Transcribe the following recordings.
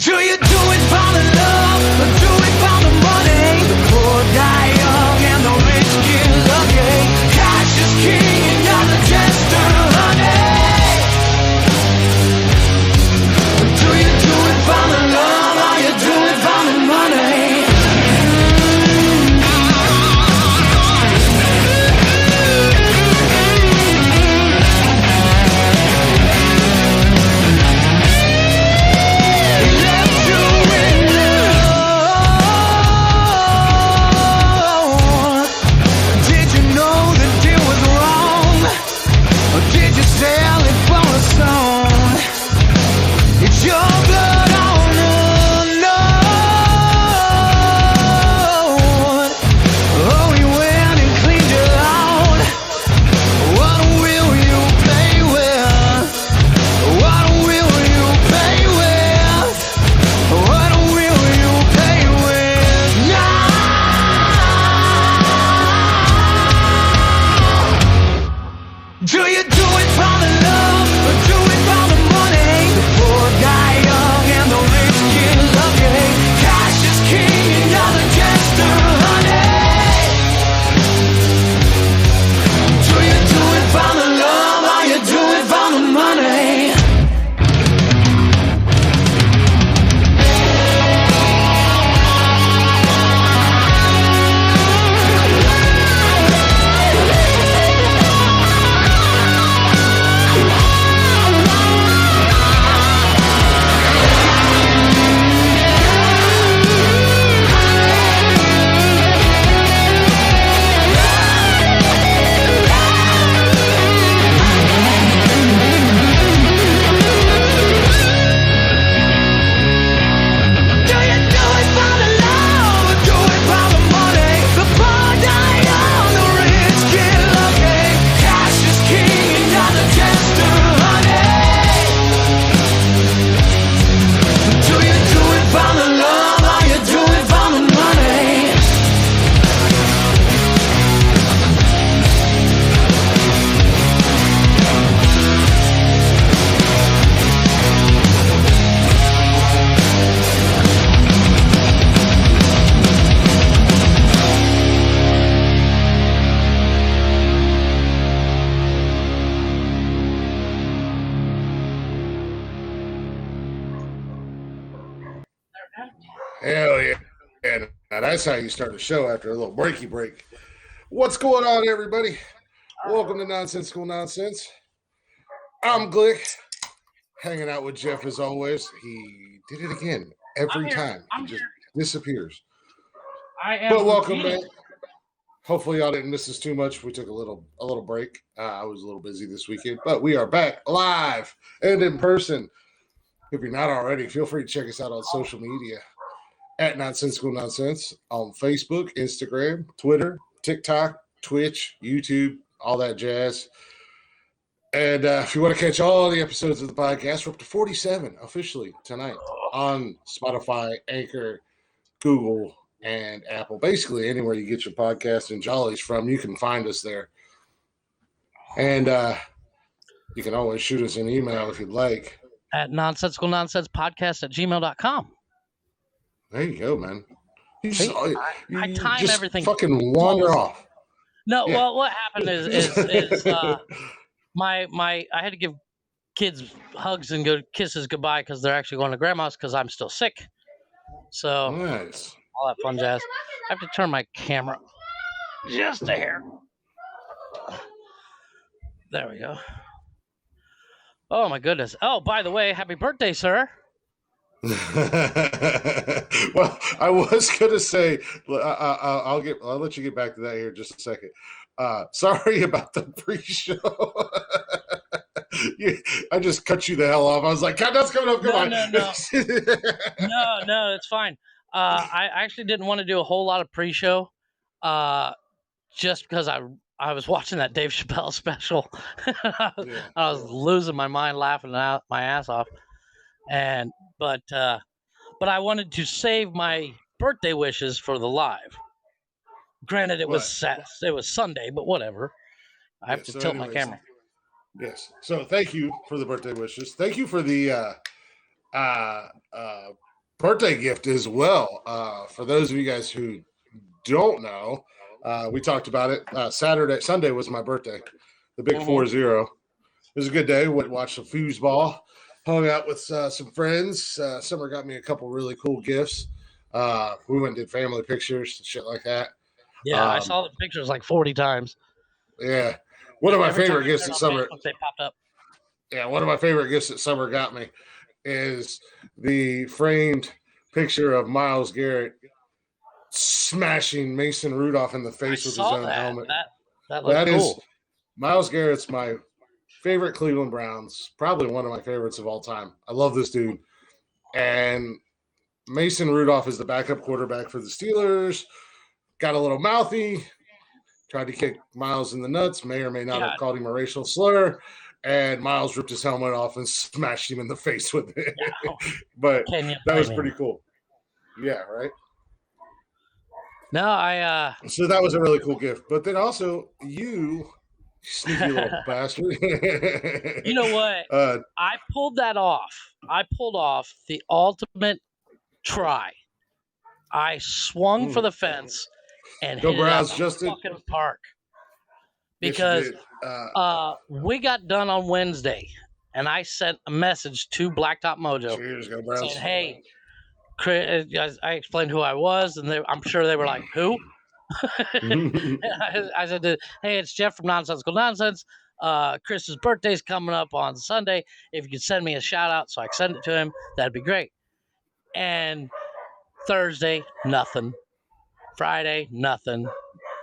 Do you do it for the love or do it for the money? The poor die young and the rich get lucky. Cash is king and you're the jester, honey. Do you do it for the love or you do it for the money? Hell yeah. Now that's how you start a show after a little breaky break. What's going on, everybody? Welcome to Nonsensical Nonsense. I'm Glick, hanging out with Jeff as always. He did it again every time. He just disappears. But welcome back. Hopefully y'all didn't miss us too much. We took a little break. I was a little busy this weekend, but we are back live and in person. If you're not already, feel free to check us out on social media at Nonsensical Nonsense on Facebook, Instagram, Twitter, TikTok, Twitch, YouTube, all that jazz. And if you want to catch all the episodes of the podcast, we're up to 47 officially tonight on Spotify, Anchor, Google, and Apple. Basically, anywhere you get your podcast and jollies from, you can find us there. And you can always shoot us an email if you'd like. At nonsensicalnonsensepodcast@gmail.com. There you go, man. I time just everything. Fucking wander off. No, Yeah. well, what happened is my I had to give kids hugs and good kisses goodbye because they're actually going to grandma's because I'm still sick. So Nice. all that fun jazz. I have to turn my camera just a hair. There we go. Oh my goodness. Oh, by the way, happy birthday, sir. Well, I was gonna say I'll let you get back to that here in just a second. Sorry about the pre-show. I just cut you the hell off. I was like, that's coming up. Come on. No, it's fine. I actually didn't want to do a whole lot of pre-show, just because I was watching that Dave Chappelle special. I was losing my mind, laughing my ass off, but I wanted to save my birthday wishes for the live. Granted, it was Sunday, but whatever. I have to tilt my camera. Yes. So thank you for the birthday wishes. Thank you for the birthday gift as well. For those of you guys who don't know, we talked about it. Sunday was my birthday, the big 4-0. It was a good day. Went watched some foosball, hung out with some friends. Summer got me a couple really cool gifts. We went and did family pictures, shit like that. Yeah, I saw the pictures like 40 times. Yeah. One of my Every time favorite I gifts turned that on Summer. Facebook, they popped up. Yeah, one of my favorite gifts that Summer got me is the framed picture of Myles Garrett smashing Mason Rudolph in the face with his own helmet. That looked cool. Myles Garrett's my favorite Cleveland Browns, probably one of my favorites of all time. I love this dude. And Mason Rudolph is the backup quarterback for the Steelers. Got a little mouthy, tried to kick Myles in the nuts, may or may not have called him a racial slur. And Myles ripped his helmet off and smashed him in the face with it. But that was pretty cool. Yeah, right? No, So that was a really cool gift. But then also, you sneaky little bastard. You know what? I pulled that off. I pulled off the ultimate try. I swung for the fence and hit it out the fucking park. Because we got done on Wednesday, and I sent a message to Blacktop Mojo saying, "Hey, Chris," I explained who I was, and I'm sure they were like, "Who?" I said, "Hey, it's Jeff from Nonsensical Nonsense. Chris's birthday's coming up on Sunday. If you could send me a shout out so I can send it to him, that'd be great." And Thursday, nothing. Friday, nothing.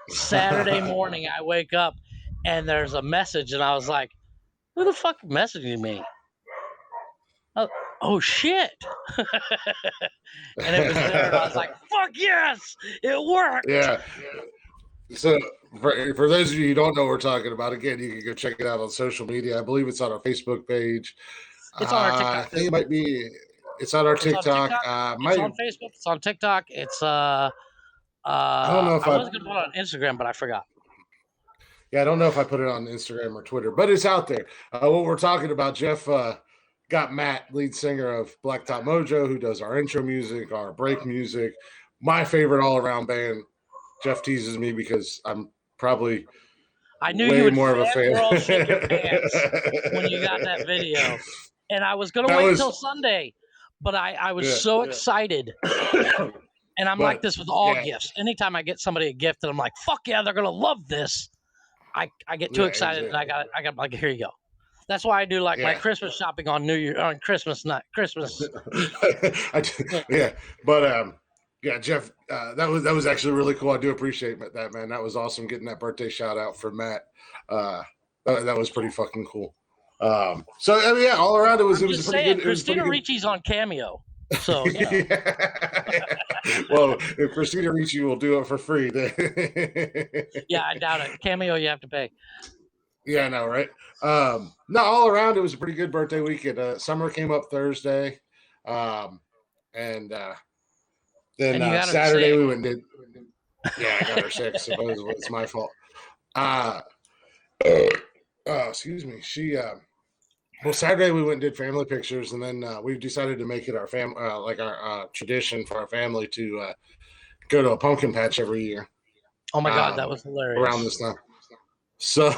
Saturday morning, I wake up and there's a message, and I was like, "Who the fuck messaging me?" Oh shit! And it was there, and I was like, "Fuck yes, it worked!" Yeah. So for those of you who don't know what we're talking about, again, you can go check it out on social media. I believe it's on our Facebook page. It's on our TikTok. I think it might be. It's on our TikTok. It's on Facebook. It's on TikTok. It's I don't know if I wasn't gonna put it on Instagram, but I forgot. Yeah, I don't know if I put it on Instagram or Twitter, but it's out there. What we're talking about, Jeff got Matt, lead singer of Blacktop Mojo, who does our intro music, our break music, my favorite all-around band. Jeff teases me because I'm probably I knew way you would more of a fan. Shake your pants when you got that video, and I was gonna wait until Sunday, but I was so excited. And I'm like this with all gifts. Anytime I get somebody a gift and I'm like, "Fuck yeah, they're gonna love this," I get too excited, and I got like, here you go. That's why I do like my Christmas shopping on Christmas night. Christmas. Yeah, but yeah, Jeff, that was actually really cool. I do appreciate that, man. That was awesome getting that birthday shout out for Matt. That was pretty fucking cool. So I mean, yeah, all around it was pretty good. Christina Ricci's on Cameo. So well, if Christina Ricci will do it for free, then yeah, I doubt it. Cameo, you have to pay. Yeah, I know, right? No, all around it was a pretty good birthday weekend. Summer came up Thursday, and then Saturday we went and did. Yeah, I got her sick. So it's my fault. Excuse me. Well, Saturday we went and did family pictures, and then we decided to make it our our tradition for our family to go to a pumpkin patch every year. Oh my God, that was hilarious! Around this time. So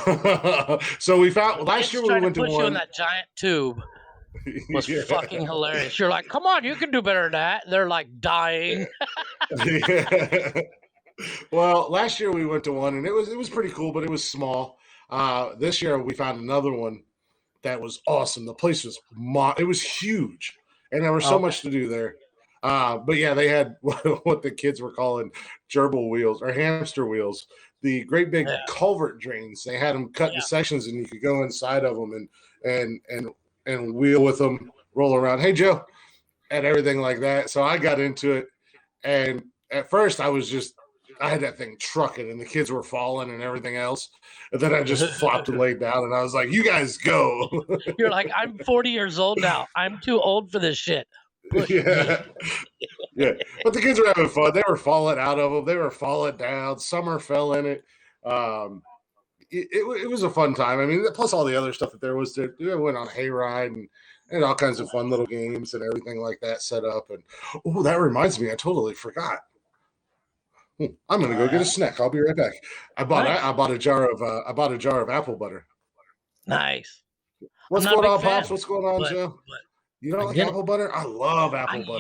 we found last year we went to one. You in that giant tube was fucking hilarious. You're like, "Come on, you can do better than that." They're like dying. Well, last year we went to one, and it was pretty cool, but it was small. This year we found another one that was awesome. The place was it was huge, and there was so much to do there. But yeah, they had what the kids were calling gerbil wheels or hamster wheels. The great big culvert drains. They had them cut in sections, and you could go inside of them and wheel with them, roll around. Hey, Joe, and everything like that. So I got into it, and at first I had that thing trucking, and the kids were falling and everything else. And then I just flopped and laid down, and I was like, "You guys go." You're like, "I'm 40 years old now. I'm too old for this shit." Yeah. But the kids were having fun. They were falling out of them. They were falling down. Summer fell in it. It was a fun time. I mean, plus all the other stuff that there was. They went on hayride and all kinds of fun little games and everything like that set up. And oh, that reminds me, I totally forgot. I'm gonna go get a snack. I'll be right back. I bought a jar of apple butter. Nice. What's I'm not going a on, big fan, Pops? What's going on, but- Joe? You don't like Again, apple butter? I love apple butter.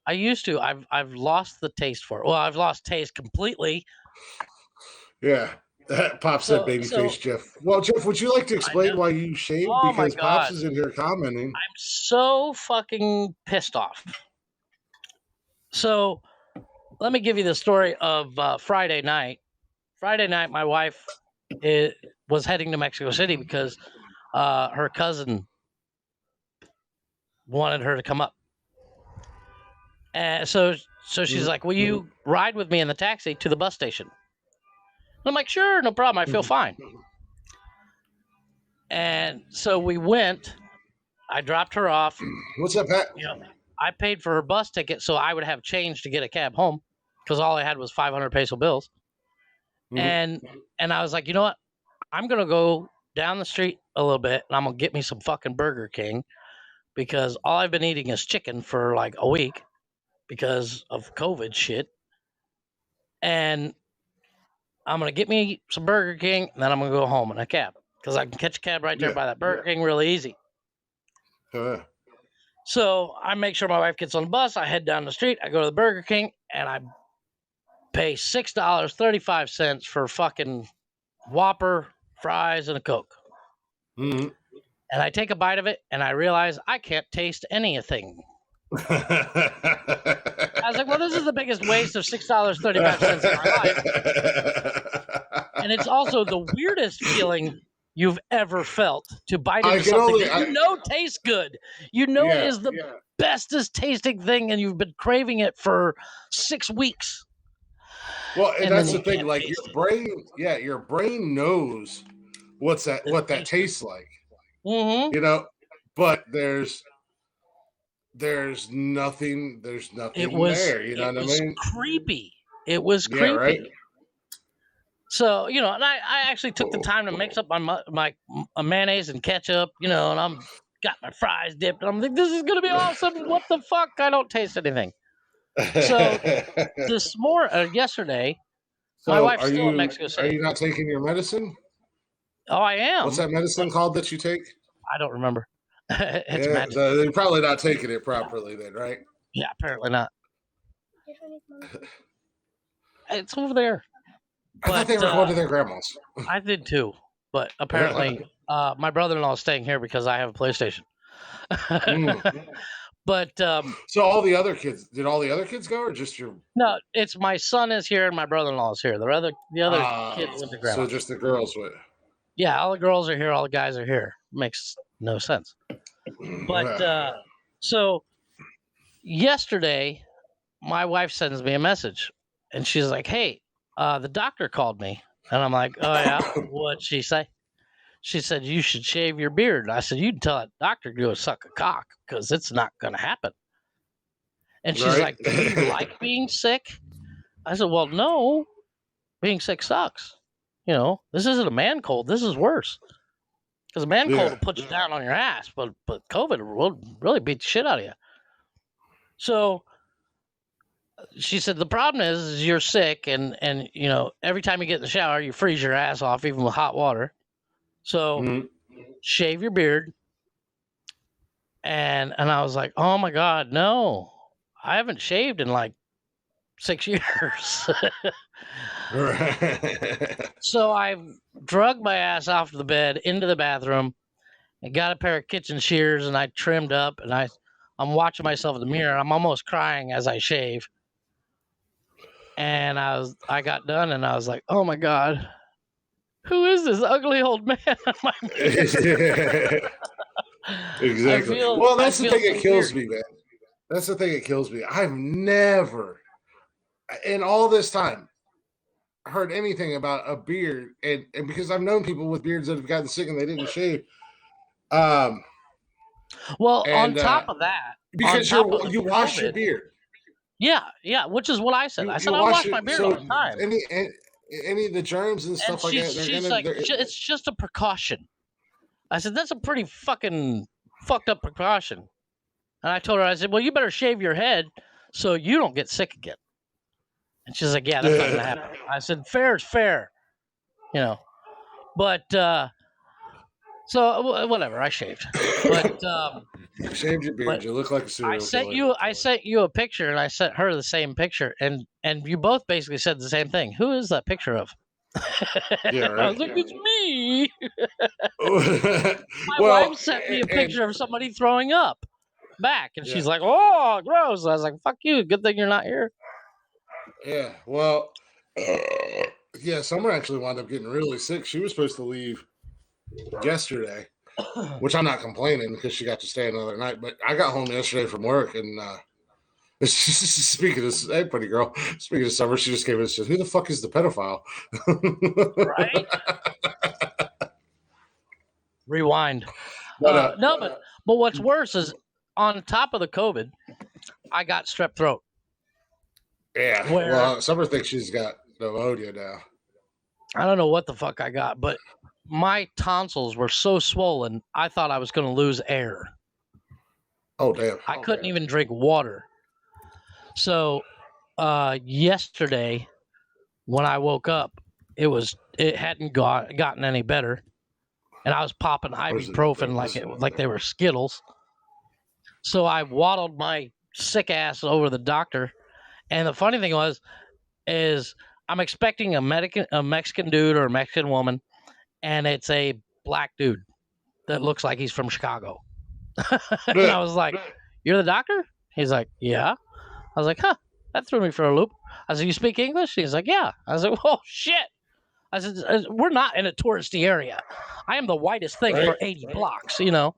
I used to. I've lost the taste for it. Well, I've lost taste completely. Yeah. Pop said So- babyface Jeff. Well, Jeff, would you like to explain why you shaved? Oh, my Because Pops God. is in here commenting. I'm so fucking pissed off. So let me give you the story of Friday night. Friday night, my wife was heading to Mexico City because her cousin wanted her to come up. And so she's like, will you ride with me in the taxi to the bus station? And I'm like, sure, no problem. I feel fine. And so we went. I dropped her off. What's up, Pat? You know, I paid for her bus ticket so I would have change to get a cab home because all I had was 500 peso bills. Mhm. And I was like, you know what? I'm going to go down the street a little bit and I'm going to get me some fucking Burger King because all I've been eating is chicken for like a week because of COVID shit. And I'm going to get me some Burger King and then I'm going to go home in a cab because I can catch a cab right there by that Burger King really easy. So I make sure my wife gets on the bus. I head down the street. I go to the Burger King and I pay $6.35 for fucking Whopper, fries, and a Coke. Mhm. And I take a bite of it and I realize I can't taste anything. I was like, well, this is the biggest waste of $6.35 in my life. And it's also the weirdest feeling you've ever felt to bite into something that you know tastes good. You know it is the bestest tasting thing and you've been craving it for 6 weeks. Well, and that's then the you thing. can't Like taste your brain knows what that tastes like. Mm-hmm. You know, but there's nothing It was there. You know what I mean? Creepy. It was creepy. Right? So, you know, and I actually took the time to mix up my mayonnaise and ketchup, you know, and I'm got my fries dipped. And I'm like, this is going to be awesome. What the fuck? I don't taste anything. So yesterday, my wife's still in Mexico City. Are you not taking your medicine? Oh, I am. What's that medicine called that you take? I don't remember. It's magic. They're probably not taking it properly then, right? Yeah, apparently not. It's over there. I thought they were going to their grandma's. I did too, but apparently my brother-in-law is staying here because I have a PlayStation. But so all the other kids, did all the other kids go or just your? No, it's my son is here and my brother-in-law is here. The other kids went to grandma. So just the girls went. Yeah, all the girls are here, all the guys are here. Makes no sense. But so yesterday, my wife sends me a message, and she's like, "Hey, the doctor called me," and I'm like, "Oh yeah, what'd she say?" She said, "You should shave your beard." I said, "You can tell that doctor to go suck a cock because it's not going to happen." And she's like, "Do you like being sick?" I said, "Well, no, being sick sucks. You know, this isn't a man cold. This is worse. Because a man cold will put you down on your ass, but COVID will really beat the shit out of you." So she said, the problem is you're sick and you know, every time you get in the shower, you freeze your ass off, even with hot water. So shave your beard. And I was like, oh my God, no, I haven't shaved in like 6 years. So I drug my ass off the bed into the bathroom and got a pair of kitchen shears and I trimmed up and I'm watching myself in the mirror. I'm almost crying as I shave. And I got done and I was like, oh my God, who is this ugly old man in my mirror? Exactly. Well, that's the thing that kills me, man. That's the thing that kills me. I've never, in all this time, heard anything about a beard, and because I've known people with beards that have gotten sick and they didn't shave. Well, on top of that, because you wash your beard. Yeah, which is what I said. I said I wash my beard all the time. Any of the germs and stuff like that. She's like, it's just a precaution. I said that's a pretty fucking fucked up precaution. And I told her, I said, well, you better shave your head so you don't get sick again. And she's like, yeah, that's not going to happen. I said, fair is fair, you know. But, so whatever, I shaved. But, You shaved your beard. You look like a serial killer. I sent you a picture, and I sent her the same picture, and you both basically said the same thing. Who is that picture of? Yeah, right. I was like, it's me. My Well, wife sent me a picture of somebody throwing up back, and she's like, oh, gross. I was like, fuck you. Good thing you're not here. Yeah, well, yeah, Summer actually wound up getting really sick. She was supposed to leave yesterday, which I'm not complaining because she got to stay another night. But I got home yesterday from work, and speaking of, hey, pretty girl, speaking of Summer, she just came in and said, who the fuck is the pedophile? Right? Rewind. But, No, but what's worse is on top of the COVID, I got strep throat. Yeah, well, Summer thinks she's got pneumonia now. I don't know what the fuck I got, but my tonsils were so swollen, I thought I was going to lose air. Oh, damn. I couldn't even drink water. So yesterday, when I woke up, it hadn't gotten any better, and I was popping ibuprofen like they were Skittles. So I waddled my sick ass over the doctor, and the funny thing is I'm expecting a Mexican dude or a Mexican woman, and it's a black dude that looks like he's from Chicago. And I was like, "You're the doctor?" He's like, "Yeah." I was like, "Huh." That threw me for a loop. I said, "You speak English?" He's like, "Yeah." I was like, "Oh shit." I said, "We're not in a touristy area. I am the whitest thing for 80 blocks, you know."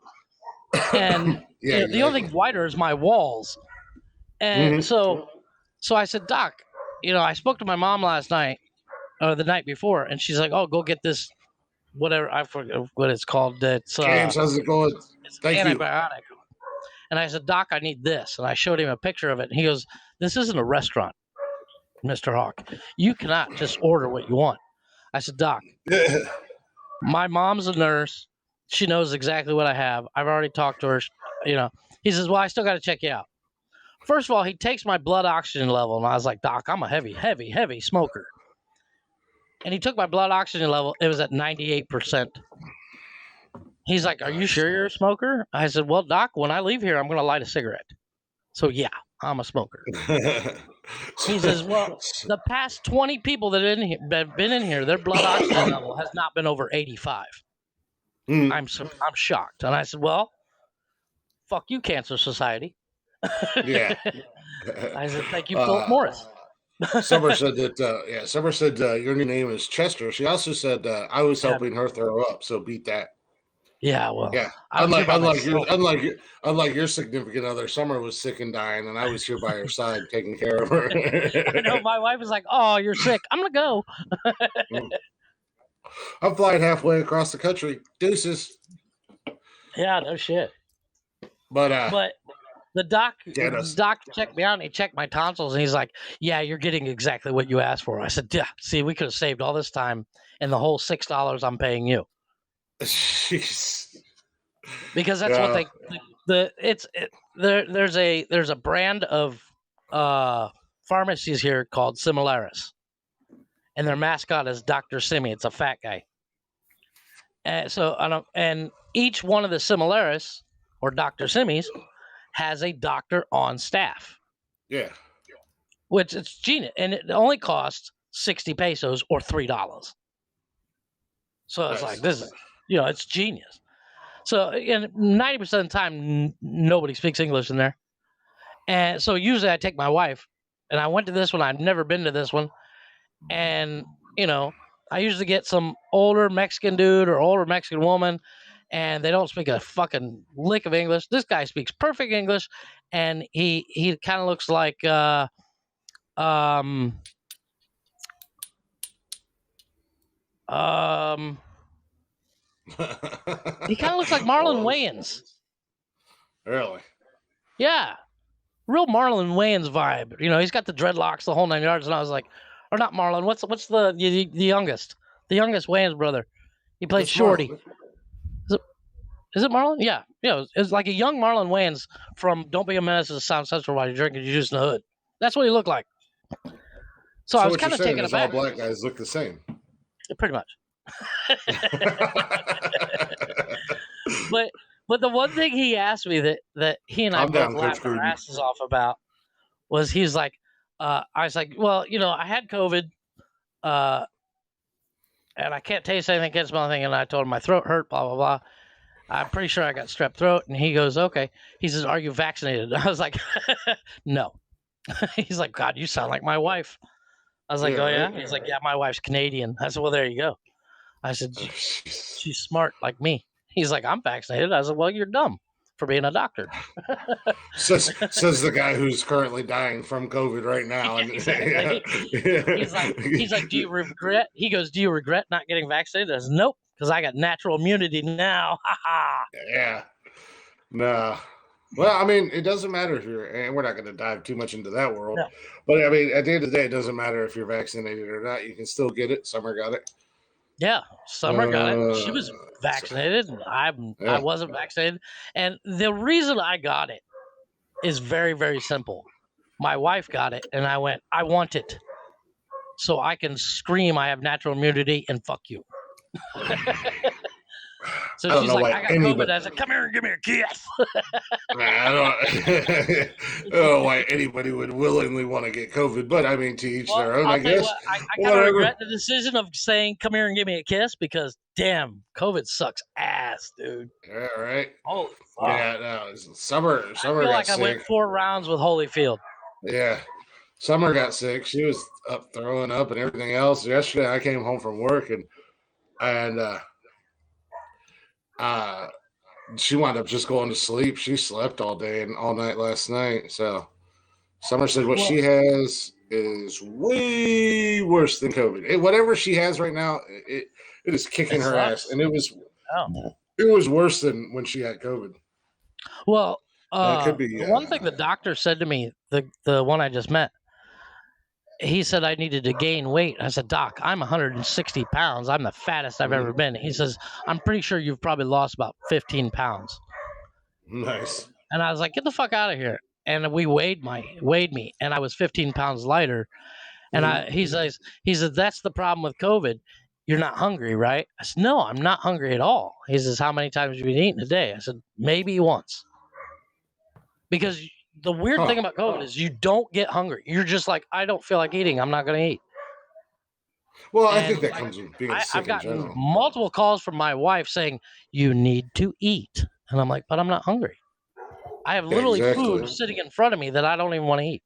And the only thing whiter is my walls. And so I said, "Doc, I spoke to my mom last night, or the night before, and she's like, oh, go get this, whatever, I forget what it's called. It's James, how's it going? Thank antibiotic." And I said, "Doc, I need this." And I showed him a picture of it, and he goes, "This isn't a restaurant, Mr. Hawk. You cannot just order what you want." I said, "Doc, my mom's a nurse. She knows exactly what I have. I've already talked to her. He says, well, I still got to check you out. First of all, he takes my blood oxygen level, and I was like, Doc, I'm a heavy smoker. And he took my blood oxygen level. It was at 98%. He's like, are you sure you're a smoker? I said, well, Doc, when I leave here, I'm going to light a cigarette. So, yeah, I'm a smoker. He says, well, the past 20 people that have been in here, their blood oxygen level has not been over 85. I'm shocked. And I said, well, fuck you, Cancer Society. Yeah. I said, thank you, Philip Morris. Summer said that, Summer said your new name is Chester. She also said I was helping her throw up, so beat that. Yeah, well, yeah. Unlike your significant other, Summer was sick and dying, and I was here by her side taking care of her. I know, my wife was like, "Oh, you're sick. I'm gonna go." I'm flying halfway across the country. Deuces. Yeah, no shit. But the doc checked me out, and he checked my tonsils, and he's like, "Yeah, you're getting exactly what you asked for." I said, "Yeah, see, we could have saved all this time and the whole $6 I'm paying you." Jeez. Because that's what there's a brand of pharmacies here called Similaris, and their mascot is Dr. Simi. It's a fat guy. And each one of the Similaris or Dr. Simis has a doctor on staff. Yeah. Which it's genius, and it only costs 60 pesos or $3. So it's like, this is, it's genius. So, and 90% of the time, nobody speaks English in there. And so usually I take my wife, and I went to this one. I've never been to this one. And, I usually get some older Mexican dude or older Mexican woman, and they don't speak a fucking lick of English. This guy speaks perfect English, and he kind of looks like, he kind of looks like Marlon Wayans. Really? Yeah. Real Marlon Wayans vibe. He's got the dreadlocks, the whole 9 yards. And I was like, or not Marlon. What's the youngest? The youngest Wayans brother. He played Shorty. Is it Marlon? Yeah. Yeah. It's like a young Marlon Wayans from Don't Be a Menace to Sound Central while you're drinking your juice in the hood. That's what he looked like. So I was what you're kind of saying taken is all aback. black guys look the same. Pretty much. But the one thing he asked me that he and I I'm both down, Coach laughed our Gruden. asses off about was he's like, I was like, well, I had COVID, and I can't taste anything, can't smell anything, and I told him my throat hurt, blah blah blah. I'm pretty sure I got strep throat, and he goes, okay. He says, are you vaccinated? I was like, no. He's like, God, you sound like my wife. I was like, Yeah, oh yeah. right? He's like, yeah, my wife's Canadian. I said, well, there you go. I said, she's smart like me. He's like, I'm vaccinated. I said, well, you're dumb for being a doctor. says the guy who's currently dying from COVID right now. And, Exactly. He's like, do you regret? He goes, do you regret not getting vaccinated? I said, nope, because I got natural immunity now. Yeah. Nah. Well, I mean, it doesn't matter if you're, and we're not going to dive too much into that world. No. But I mean, at the end of the day, it doesn't matter if you're vaccinated or not. You can still get it. Summer got it. Yeah, Summer got it. She was vaccinated, and I wasn't vaccinated. And the reason I got it is very, very simple. My wife got it, and I went, I want it, so I can scream I have natural immunity and fuck you. So she's like, I got COVID. I said, come here and give me a kiss. I don't know why anybody would willingly want to get COVID, but I mean, to each their own, I guess. I kind of regret the decision of saying, come here and give me a kiss, because damn, COVID sucks ass, dude. Yeah, right. Holy fuck. Yeah, no, Summer I feel got like sick. I went 4 rounds with Holyfield. Yeah. Summer got sick. She was up throwing up and everything else. Yesterday, I came home from work and she wound up just going to sleep. She slept all day and all night last night. So Summer said what she has is way worse than COVID. Whatever she has right now, it is kicking her ass, and it was worse than when she had COVID. Well, could be, one thing the doctor said to me, the one I just met, he said I needed to gain weight. I said, Doc, I'm 160 pounds. I'm the fattest I've ever been. He says, I'm pretty sure you've probably lost about 15 pounds. Nice. And I was like, get the fuck out of here. And we weighed me, and I was 15 pounds lighter. And he said, that's the problem with COVID. You're not hungry, right? I said, no, I'm not hungry at all. He says, how many times have you been eating a day? I said, maybe once. Because the weird thing about COVID is you don't get hungry. You're just like, I don't feel like eating. I'm not going to eat. Well, I think that comes with being sick I've gotten in general. multiple calls from my wife saying, you need to eat. And I'm like, but I'm not hungry. I have literally food sitting in front of me that I don't even want to eat.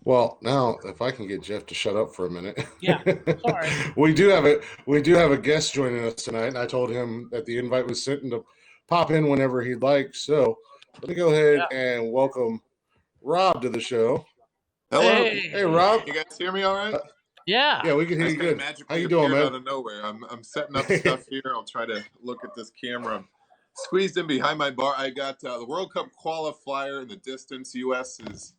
Well, now if I can get Jeff to shut up for a minute. Yeah, sorry. we do have a guest joining us tonight, and I told him that the invite was sent and to pop in whenever he'd like. So let me go ahead and welcome Rob to the show. Hello. Hey Rob. You guys hear me all right? Yeah, we can hear you good. How you doing, man? Out of nowhere. I'm setting up stuff here. I'll try to look at this camera. I'm squeezed in behind my bar. I got the World Cup qualifier in the distance. U.S. is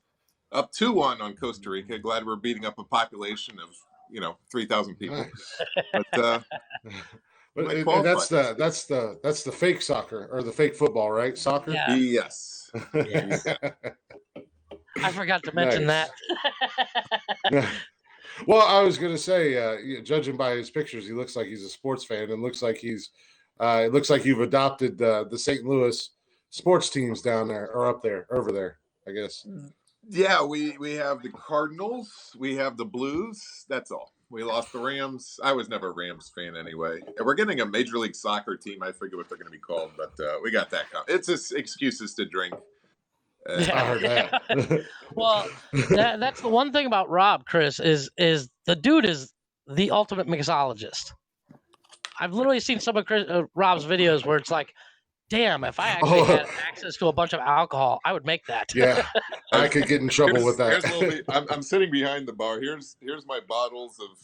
up 2-1 on Costa Rica. Glad we're beating up a population of 3,000 people. Nice. But that's the fake soccer or the fake football, right? Soccer. Yeah. Yes. I forgot to mention that. Well, I was going to say, judging by his pictures, he looks like he's a sports fan, and looks like it looks like you've adopted the St. Louis sports teams down there or over there, I guess. Yeah, we have the Cardinals, we have the Blues. That's all. We lost the Rams. I was never a Rams fan anyway. We're getting a Major League Soccer team. I forget what they're going to be called, but we got that. It's just excuses to drink. I heard that. Well, that's the one thing about Rob, Chris, is the dude is the ultimate mixologist. I've literally seen some of Rob's videos where it's like, damn, if I actually had access to a bunch of alcohol, I would make that. Yeah, I could get in trouble with that. I'm sitting behind the bar. Here's my bottles of.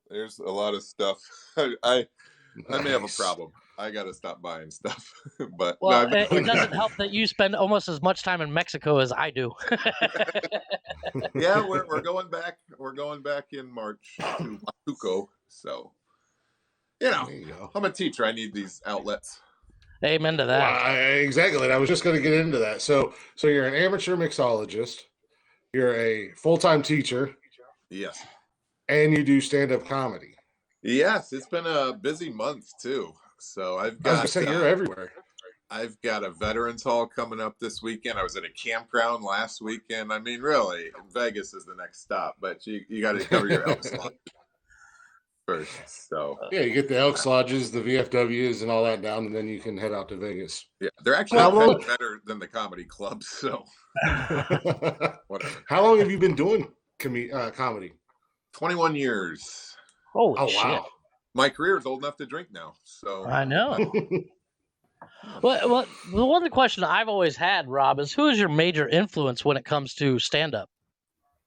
There's a lot of stuff. I may have a problem. I got to stop buying stuff. But it doesn't help that you spend almost as much time in Mexico as I do. Yeah, we're going back. We're going back in March to Machuco. So You know, There you go. I'm a teacher. I need these outlets. Amen to that. Exactly. And I was just going to get into that. So you're an amateur mixologist. You're a full-time teacher. Yes. And you do stand-up comedy. Yes, it's been a busy month too. So I've I was got going to say you're everywhere. I've got a veterans hall coming up this weekend. I was at a campground last weekend. I mean, really, Vegas is the next stop, but you got to cover your Elks Lodge first. So yeah, you get the Elks Lodges, the VFWs, and all that down, and then you can head out to Vegas. Yeah, they're actually better than the comedy clubs. So whatever. How long have you been doing comedy? 21 years. Holy shit. Wow. My career is old enough to drink now. So I know. Well, the one question I've always had, Rob, is who is your major influence when it comes to stand-up?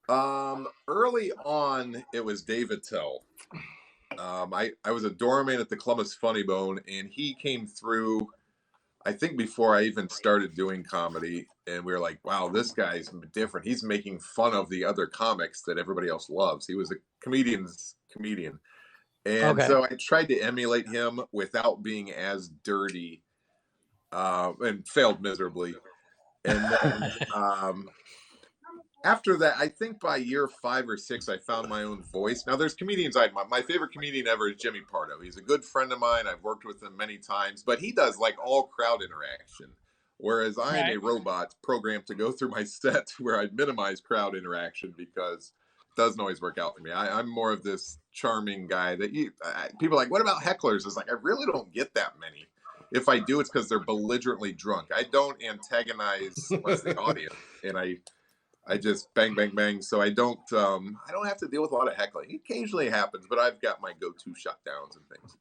Early on, it was Dave Attell. I was a doorman at the Columbus Funny Bone, and he came through, I think, before I even started doing comedy. And we were like, wow, this guy's different. He's making fun of the other comics that everybody else loves. He was a comedian's comedian. And so I tried to emulate him without being as dirty, and failed miserably. And then after that, I think by year 5 or 6, I found my own voice. Now, there's comedians my favorite comedian ever is Jimmy Pardo. He's a good friend of mine. I've worked with him many times, but he does like all crowd interaction. Whereas I am a robot programmed to go through my set where I minimize crowd interaction because it doesn't always work out for me. I'm more of this charming guy that people are like, what about hecklers? It's like, I really don't get that many. If I do, it's because they're belligerently drunk. I don't antagonize the audience, and I just bang, bang, bang. So I don't have to deal with a lot of heckling. It occasionally happens, but I've got my go-to shutdowns and things.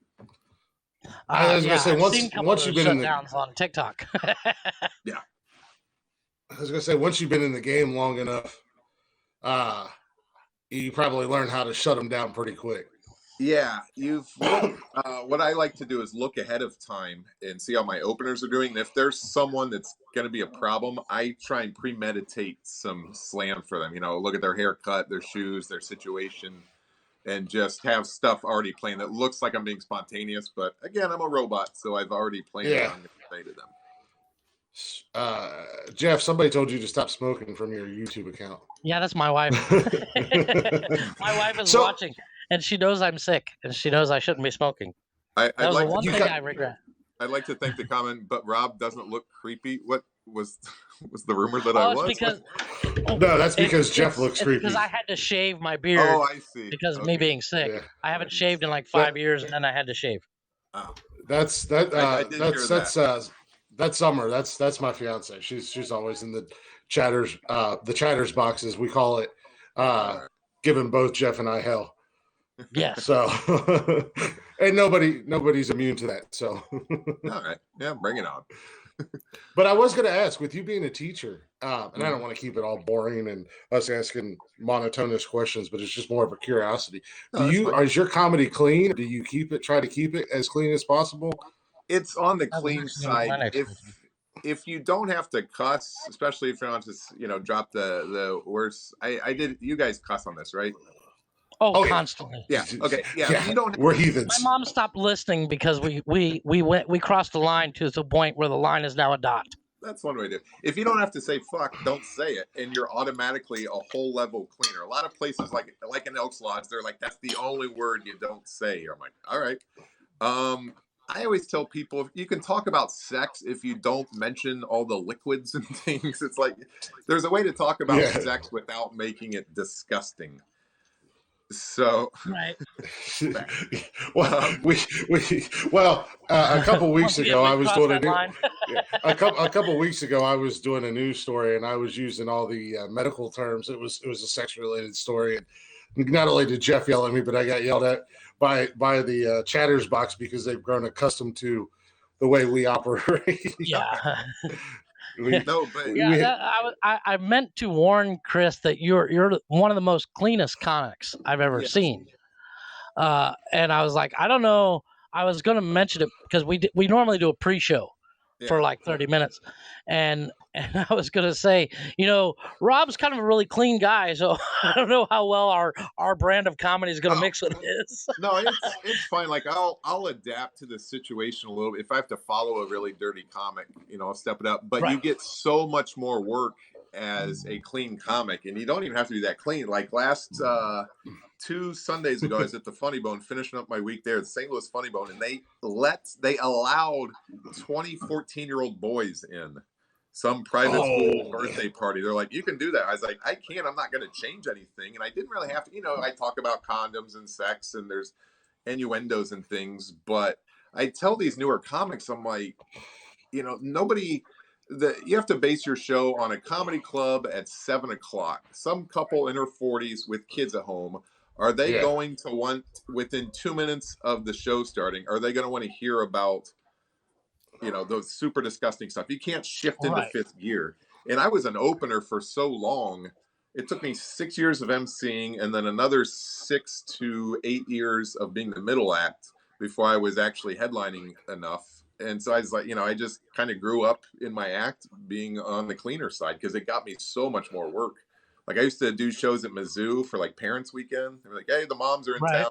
I was going to say, once you've been in the on TikTok. Yeah. I was going to say, once you've been in the game long enough, you probably learn how to shut them down pretty quick. Yeah, what I like to do is look ahead of time and see how my openers are doing. And if there's someone that's going to be a problem, I try and premeditate some slam for them. You know, look at their haircut, their shoes, their situation, and just have stuff already playing that looks like I'm being spontaneous. But again, I'm a robot, so I've already planned what I'm going to say to them. Jeff, somebody told you to stop smoking from your YouTube account. Yeah, that's my wife. My wife is watching, and she knows I'm sick, and she knows I shouldn't be smoking. That was the one thing I regret. I'd like to thank the comment, but Rob doesn't look creepy. What was the rumor that I was? No, that's because Jeff looks creepy. Because I had to shave my beard. Oh, I see. Because of me being sick. Yeah. I haven't shaved in like 5 years, and then I had to shave. Oh. That's Summer. That's my fiance. She's always in the chatters boxes, we call it, giving both Jeff and I hell. Yeah. So and nobody's immune to that. So all right. Yeah, bring it on. But I was going to ask, with you being a teacher, and I don't want to keep it all boring and us asking monotonous questions, but it's just more of a curiosity. Is your comedy clean? Do you try to keep it as clean as possible? It's on the clean side. If you don't have to cuss, especially if you don't have to, drop the words. You guys cuss on this, right? Oh, constantly. Yeah. Okay. Yeah. You don't. We're heathens. My mom stopped listening because we crossed the line to the point where the line is now a dot. That's one way to do it. If you don't have to say fuck, don't say it, and you're automatically a whole level cleaner. A lot of places like in Elks Lodge, they're like, that's the only word you don't say. I'm like, all right. I always tell people, you can talk about sex if you don't mention all the liquids and things. It's like there's a way to talk about sex without making it disgusting. So, right. A couple weeks ago, I was doing a couple weeks ago, I was doing a news story, and I was using all the medical terms. It was a sex related story, and not only did Jeff yell at me, but I got yelled at by the chatters box because they've grown accustomed to the way we operate. Yeah. I meant to warn Chris that you're one of the most cleanest comics I've ever seen. And I was like, I don't know. I was going to mention it because we normally do a pre-show for like 30 minutes. And I was gonna say, Rob's kind of a really clean guy, so I don't know how well our brand of comedy is gonna mix with his. No, it's fine. Like I'll adapt to the situation a little bit. If I have to follow a really dirty comic, I'll step it up. But you get so much more work as a clean comic, and you don't even have to be that clean. Like last 2 Sundays ago, I was at the Funny Bone finishing up my week there at the St. Louis Funny Bone, and they allowed 20 14-year-old boys in some private school birthday party. They're like, you can do that. I was like, I can't. I'm not going to change anything. And I didn't really have to. I talk about condoms and sex, and there's innuendos and things. But I tell these newer comics, I'm like, nobody. You have to base your show on a comedy club at 7 o'clock. Some couple in her 40s with kids at home. Are they going to want, within 2 minutes of the show starting, are they going to want to hear about, those super disgusting stuff? You can't shift into fifth gear. And I was an opener for so long. It took me 6 years of emceeing and then another 6 to 8 years of being the middle act before I was actually headlining enough. And so I was like, I just kind of grew up in my act being on the cleaner side because it got me so much more work. Like I used to do shows at Mizzou for like Parents Weekend. They were like, hey, the moms are in town.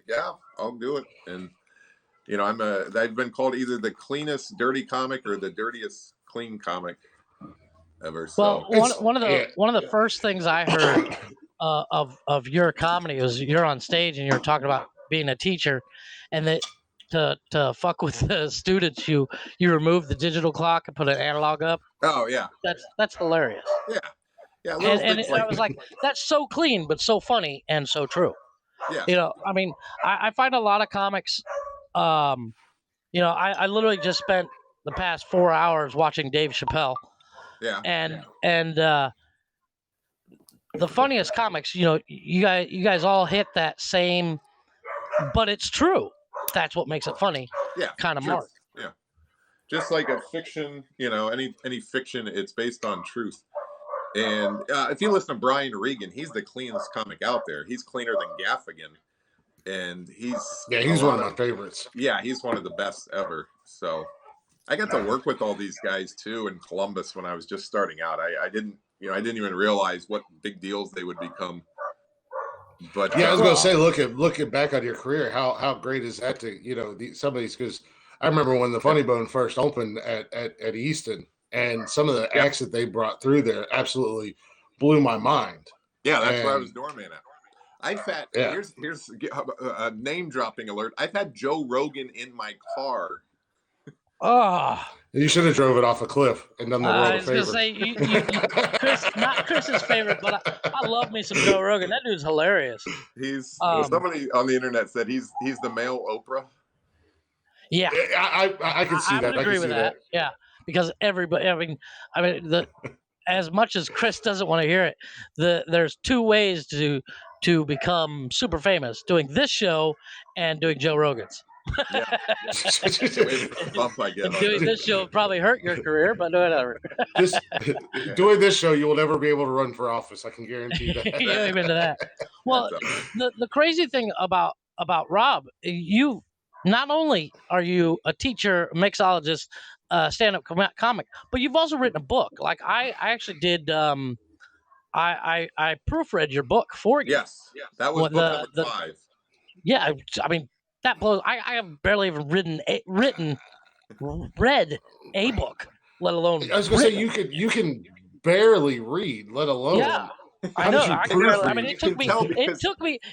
Yeah, I'll do it. And I've been called either the cleanest dirty comic or the dirtiest clean comic ever. So one of the first things I heard of your comedy was you're on stage and you're talking about being a teacher, and that to fuck with the students, you remove the digital clock and put an analog up. Oh yeah, that's hilarious. Yeah. Yeah, and I was like, that's so clean, but so funny and so true. Yeah. I find a lot of comics, I literally just spent the past 4 hours watching Dave Chappelle. Yeah. And the funniest comics, you guys all hit that same, but it's true. That's what makes it funny. Yeah. Kind of mark. Yeah. Just like a fiction, any fiction, it's based on truth. And if you listen to Brian Regan, he's the cleanest comic out there. He's cleaner than Gaffigan. And he's one of my favorites. Yeah, he's one of the best ever. So I got to work with all these guys too in Columbus when I was just starting out. I didn't even realize what big deals they would become. But yeah, I was going to say, looking back on your career, how great is that to some of these, because I remember when the Funny Bone first opened at Easton. And some of the acts that they brought through there absolutely blew my mind. Yeah, that's where I was doorman at. I've had here's a name dropping alert. I've had Joe Rogan in my car. Oh, you should have drove it off a cliff and done the world a favor. I was going to say, Chris, not Chris's favorite, but I love me some Joe Rogan. That dude's hilarious. He's somebody on the internet said he's the male Oprah. Yeah, I can see that. I agree with that. Yeah. Because everybody, as much as Chris doesn't want to hear it, there's 2 ways to become super famous: doing this show and doing Joe Rogan's. Yeah. Bump I get doing this show will probably hurt your career, but whatever. Doing this show, you will never be able to run for office. I can guarantee that. You ain't into that. Well, the crazy thing about Rob, you not only are you a teacher, mixologist, stand-up comic, but you've also written a book. Like I actually did. I proofread your book for you. Yes, that was book number 5. Yeah, I mean that blows. I have barely even read a book, let alone. I was going to say you can barely read, let alone. Yeah, I know.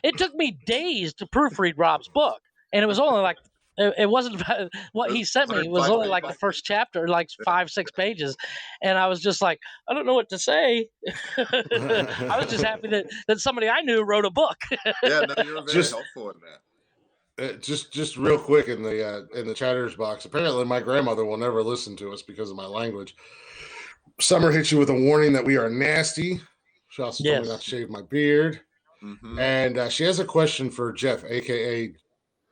It took me days to proofread Rob's book, and it was only like. It wasn't what he sent me. It was only like the first chapter, like 5-6 pages. And I was just like, I don't know what to say. I was just happy that somebody I knew wrote a book. Yeah, no, you were very helpful in that. Just real quick in the chatters box. Apparently my grandmother will never listen to us because of my language. Summer hits you with a warning that we are nasty. She also told me not to shave my beard. Mm-hmm. And she has a question for Jeff, a.k.a.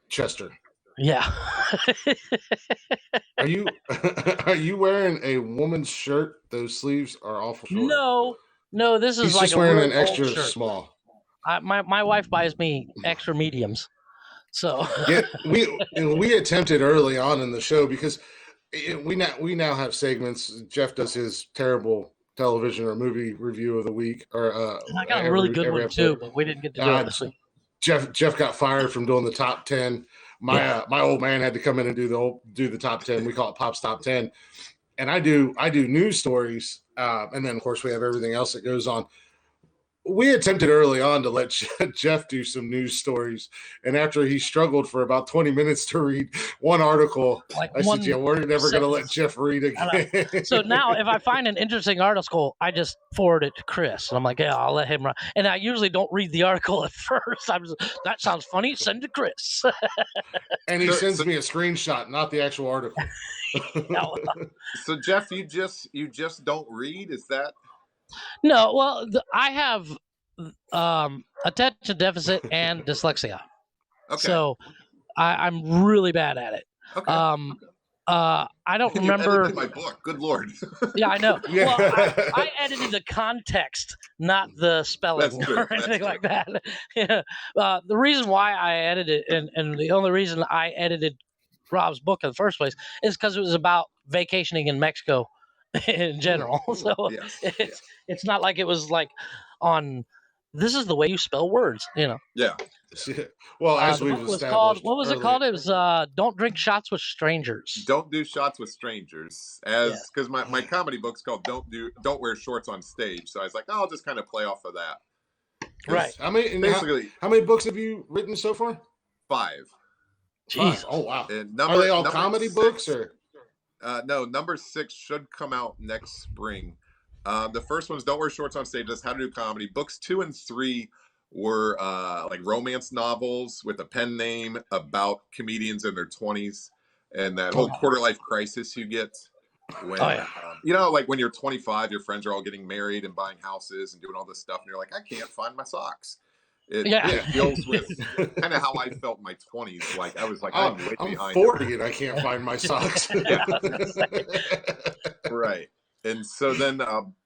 Chester. Yeah. Are you wearing a woman's shirt? Those sleeves are awful short. No. This is He's like just wearing an extra shirt. small. My wife buys me extra mediums. So yeah, we attempted early on in the show because we now have segments. Jeff does his terrible television or movie review of the week, or And I got a really good one too, but we didn't get to do it this week. Jeff got fired from doing the top 10. My old man had to come in and do the top 10. We call it Pop's Top 10. And I do news stories, and then of course we have everything else that goes on. We attempted early on to let Jeff do some news stories, and after he struggled for about 20 minutes to read one article, I said, "Yeah, we're never going to let Jeff read again." So now, if I find an interesting article, I just forward it to Chris, and I'm like, "Yeah, I'll let him run." And I usually don't read the article at first. That sounds funny. Send to Chris. And he sends me a screenshot, not the actual article. So Jeff, you just don't read? Is that? No, well, I have attention deficit and dyslexia. Okay. So I'm really bad at it. Okay. I don't You remember edited my book. Good Lord. Yeah, I know. Yeah. Well, I edited the context, not the spelling That's true. or anything That's like that. Yeah. The reason why I edited and the only reason I edited Rob's book in the first place is because it was about vacationing in Mexico in general. So Yes, it's not like it was like on this is the way you spell words, Yeah. Well, as the we've book was established, called what was it earlier. called? It was Don't Drink Shots with Strangers. Don't do shots with strangers, because my comedy book's called Don't Wear Shorts on Stage. So I was like, I'll just kind of play off of that. Right. How many books have you written so far? 5. Jeez. Oh wow. And Are they all number comedy 6 books or? No, number 6 should come out next spring. The first one's Don't Wear Shorts on Stage. That's how to do comedy. Books 2 and 3 were like romance novels with a pen name about comedians in their 20s and that whole quarter life crisis you get when like when you're 25, your friends are all getting married and buying houses and doing all this stuff, and you're like, I can't find my socks. It deals with kind of how I felt in my 20s. Like I was like, I'm way behind. 40 and I can't find my socks. Right. And so then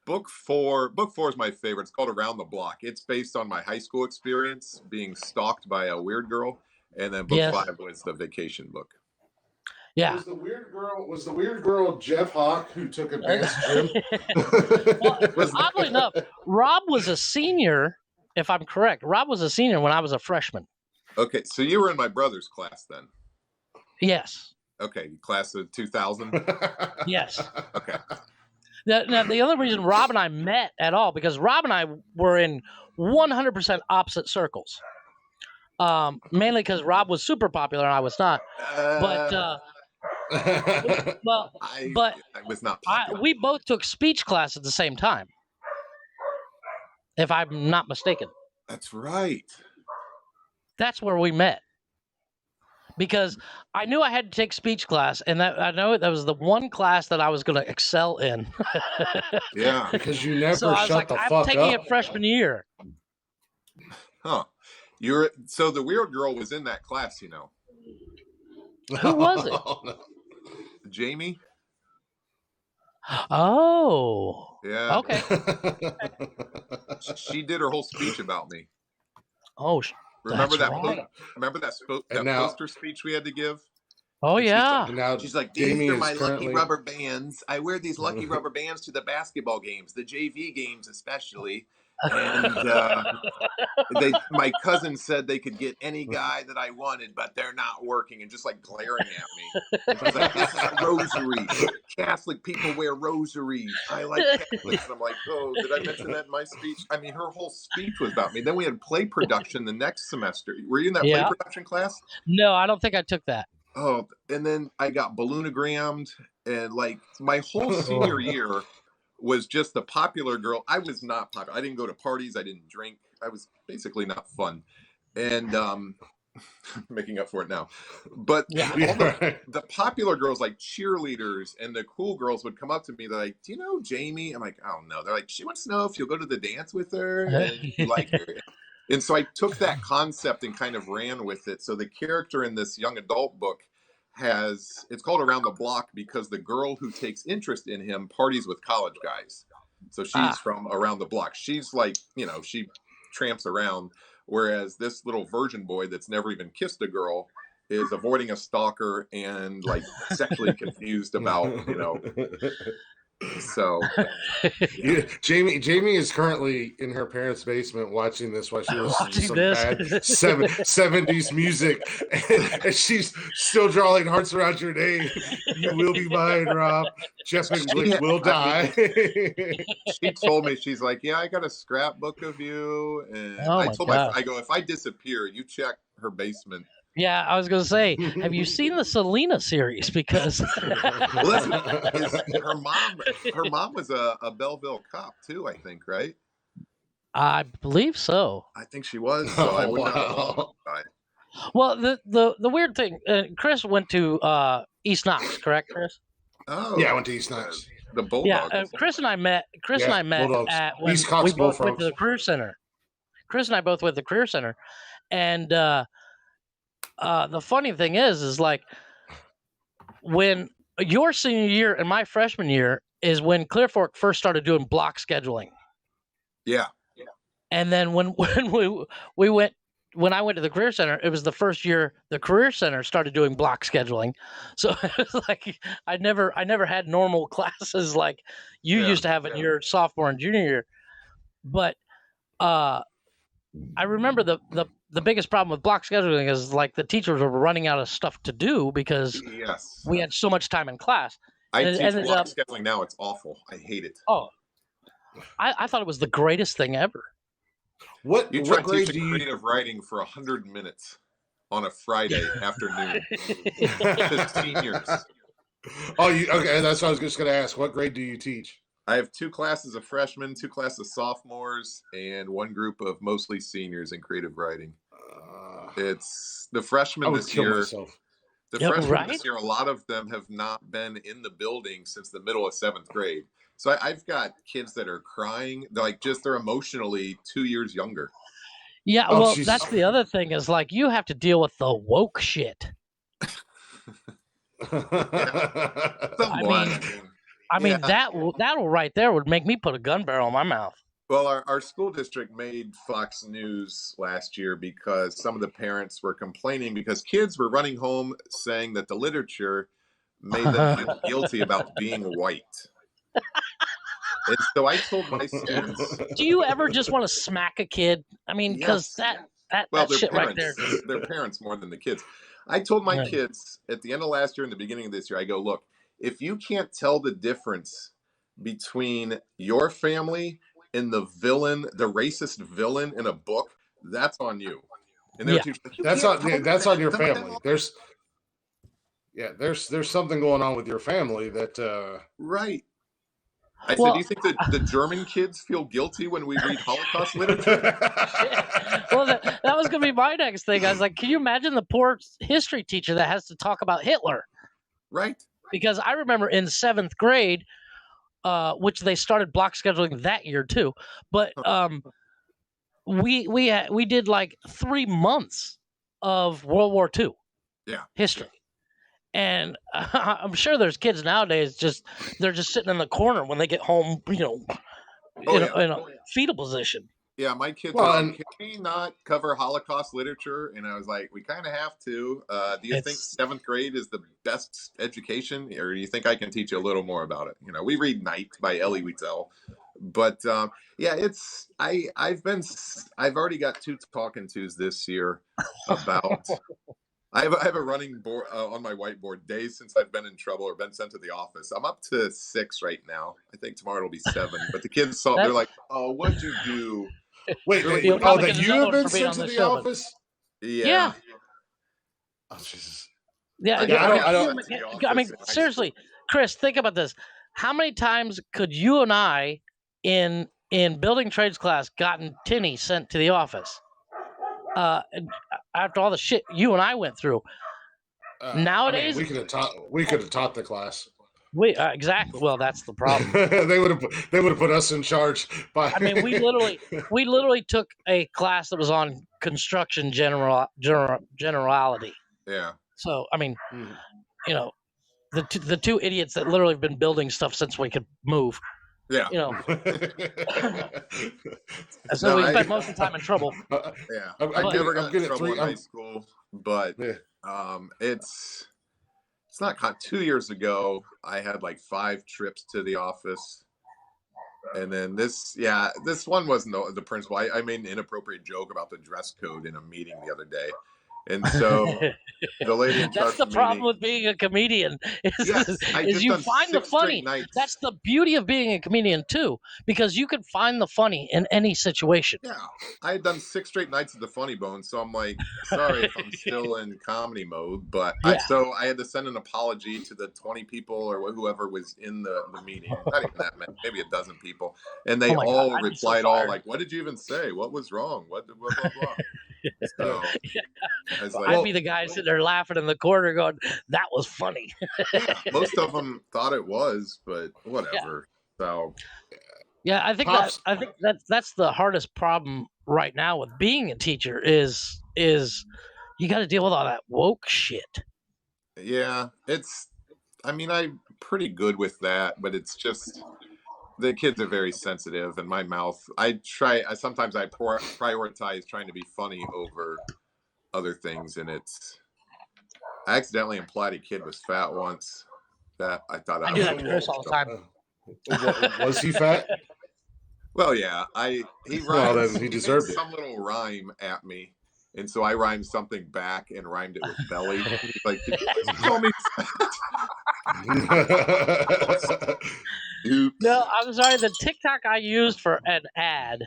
book four is my favorite. It's called Around the Block. It's based on my high school experience being stalked by a weird girl. And then book 5 was the vacation book. Yeah. Was the weird girl Jeff Hawk who took advanced gym? Well, oddly enough, Rob was a senior, if I'm correct. Rob was a senior when I was a freshman. Okay, so you were in my brother's class then? Yes. Okay, class of 2000? Yes. Okay. Now, the only reason Rob and I met at all, because Rob and I were in 100% opposite circles. Mainly because Rob was super popular and I was not. But I was not popular. we both took speech class at the same time, if I'm not mistaken. That's right. That's where we met. Because I knew I had to take speech class, and I know that was the one class that I was going to excel in. Yeah. Because you never So I was shut like, the I'm fuck taking up. it freshman year. Huh. So the weird girl was in that class, Who was it? Jamie? Oh. Yeah. Okay. She did her whole speech about me. Oh, Remember that's that? right. Remember that poster speech we had to give? Oh, yeah. Now She's like, Jamie these are is my currently... lucky rubber bands. I wear these lucky rubber bands to the basketball games, the JV games especially. And my cousin said they could get any guy that I wanted, but they're not working, and just like glaring at me. I was like, this is a rosary. Catholic people wear rosaries. I like Catholics. And I'm like, oh, did I mention that in my speech? I mean, her whole speech was about me. Then we had play production the next semester. Were you in that play production class? No, I don't think I took that. Oh, and then I got balloonogrammed, and like my whole senior year was just the popular girl. I was not popular. I didn't go to parties. I didn't drink. I was basically not fun. And making up for it now. But the popular girls, like cheerleaders and the cool girls, would come up to me. They're like, do you know Jamie? I'm like, oh no. They're like, she wants to know if you'll go to the dance with her and you like her. And so I took that concept and kind of ran with it. So the character in this young adult book it's called Around the Block because the girl who takes interest in him parties with college guys. So she's from around the block. She's like, she tramps around. Whereas this little virgin boy that's never even kissed a girl is avoiding a stalker and like sexually confused about, so Yeah, Jamie is currently in her parents' basement watching this while she listens to Watching some this. bad 70s music, and she's still drawing hearts around your name. You will be mine, Rob. Jeff and Glick will die. she told me, she's like, yeah, I got a scrapbook of you, and Oh I my told God. I go, if I disappear, you check her basement. Yeah, I was gonna say, have you seen the Selena series? Because Listen, her mom was a Belleville cop too, I think, right? I believe so. I think she was. So I would not. Wow. Well, the weird thing, Chris went to East Knox, correct, Chris? Oh, Yeah, I went to East Knox. The Bulldogs. Yeah, Chris and I met. Yeah, and I met Bulldogs. at when East Cox we both went Bullfrogs. to the Career Center. Chris and I both went to the Career Center, and the funny thing is like when your senior year and my freshman year is when Clear Fork first started doing block scheduling. Yeah. And then when I went to the Career Center, it was the first year the Career Center started doing block scheduling. So it was like I never had normal classes like you used to have in your sophomore and junior year. But I remember the biggest problem with block scheduling is like the teachers were running out of stuff to do because we had so much time in class. I teach block scheduling now. It's awful. I hate it. Oh, I thought it was the greatest thing ever. What grade do you creative writing for 100 minutes on a Friday afternoon to seniors? Oh, okay. That's what I was just going to ask. What grade do you teach? I have 2 classes of freshmen, 2 classes of sophomores, and 1 group of mostly seniors in creative writing. It's the freshmen this year. The freshmen this year, a lot of them have not been in the building since the middle of 7th grade. So I've got kids that are crying. They're emotionally 2 years younger. Yeah, well, that's the other thing is like you have to deal with the woke shit. I mean that'll right there would make me put a gun barrel in my mouth. Well, our school district made Fox News last year because some of the parents were complaining because kids were running home saying that the literature made them feel guilty about being white. And so I told my students, do you ever just want to smack a kid? I mean, because that shit right there. Their parents more than the kids. I told my kids at the end of last year and the beginning of this year, I go, look, if you can't tell the difference between your family and the racist villain in a book, that's on you. And that's on your family. There's something going on with your family that right. I said, do you think that the German kids feel guilty when we read Holocaust literature? Well, that was going to be my next thing. I was like, can you imagine the poor history teacher that has to talk about Hitler? Right. Because I remember in 7th grade, which they started block scheduling that year too, but we did like 3 months of World War II history. And I'm sure there's kids nowadays they're just sitting in the corner when they get home, in a fetal position. Yeah, my kids are like, can we not cover Holocaust literature? And I was like, we kind of have to. Do you think 7th grade is the best education? Or do you think I can teach you a little more about it? We read Night by Elie Wiesel. But I've already got 2 talking tos this year about... I have a running board on my whiteboard, days since I've been in trouble or been sent to the office. I'm up to 6 right now. I think tomorrow it'll be 7. But the kids they're like, oh, what'd you do? Wait, that you have been sent to the office? Yeah. Oh, Jesus. Yeah. I mean, seriously, Chris, think about this. How many times could you and I in building trades class gotten Tinny sent to the office? After all the shit you and I went through, nowadays we could have taught the class. Exactly. Well, that's the problem. they would have put us in charge. I mean, we literally took a class that was on construction generality. Yeah. So I mean, the 2 idiots that literally have been building stuff since we could move. Yeah. So we spent most of the time in trouble. I've never got in trouble in high school, but It's not 2 years ago. I had like 5 trips to the office. And then this one wasn't the principal. I made an inappropriate joke about the dress code in a meeting the other day. And so the lady in charge That's the of the problem meeting, with being a comedian yes, I is just you done find the 6 straight funny. nights. That's the beauty of being a comedian too, because you can find the funny in any situation. Yeah, I had done 6 straight nights at the Funny Bone, so I'm like, sorry if I'm still in comedy mode, but Yeah. so I had to send an apology to the 20 people or whoever was in the meeting. Not even that many, maybe a dozen people, and they Oh my God, all I'd be so replied all fired. like, "What did you even say? What was wrong? What blah blah blah." So I was like, I'd be the guy sitting there laughing in the corner, going, "That was funny." yeah, most of them thought it was, but whatever. So Yeah, I think Pops- that's the hardest problem right now with being a teacher is you got to deal with all that woke shit. yeah, I'm pretty good with that, but it's just the kids are very sensitive, and my mouth. Sometimes I prioritize trying to be funny over other things, and I accidentally implied a kid was fat once. That I thought I do that to Chris all the time. Was he fat? Well, yeah, he Well, rhymed. then he He deserved made it. some little rhyme at me, and so I rhymed something back and rhymed it with belly. He's like, "Did you just call me fat?" Oops. No, I'm sorry. The TikTok I used for an ad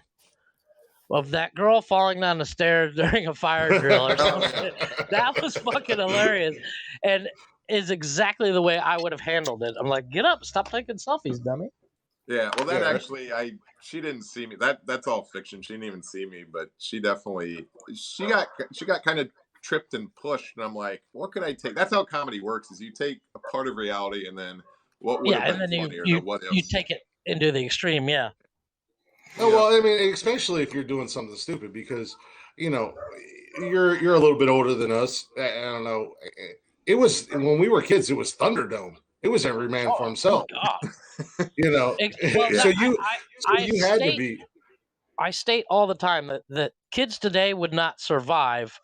of that girl falling down the stairs during a fire drill or something, that was fucking hilarious, and is exactly the way I would have handled it. I'm like, get up, stop taking selfies, dummy. Yeah, well, that Yeah. actually, she didn't see me. That's all fiction. She didn't even see me, but she got kind of tripped and pushed, and I'm like, what could I take? That's how comedy works: is you take a part of reality, and then what would Yeah, have and been then funnier, you the what you ifs. take it into the extreme. Yeah. Oh, well, I mean, especially if you're doing something stupid, because you're a little bit older than us. I don't know. It was when we were kids. It was Thunderdome. It was every man for himself. God. Well, Well, you had to be. I state all the time that kids today would not survive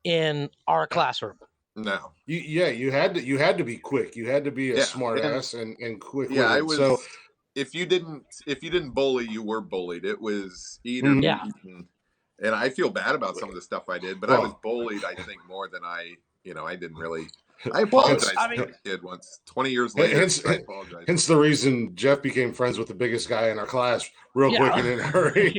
in our classroom. No. You had to be quick. You had to be a Yeah, smart and- ass and quick Yeah, with I it. was. So If you didn't bully, you were bullied. It was eat or be Yeah. eaten. And I feel bad about some of the stuff I did, but I was bullied, I think, more than I didn't really. I apologized to a kid once. 20 years later, I apologized. hence the reason Jeff became friends with the biggest guy in our class real quick and in a hurry.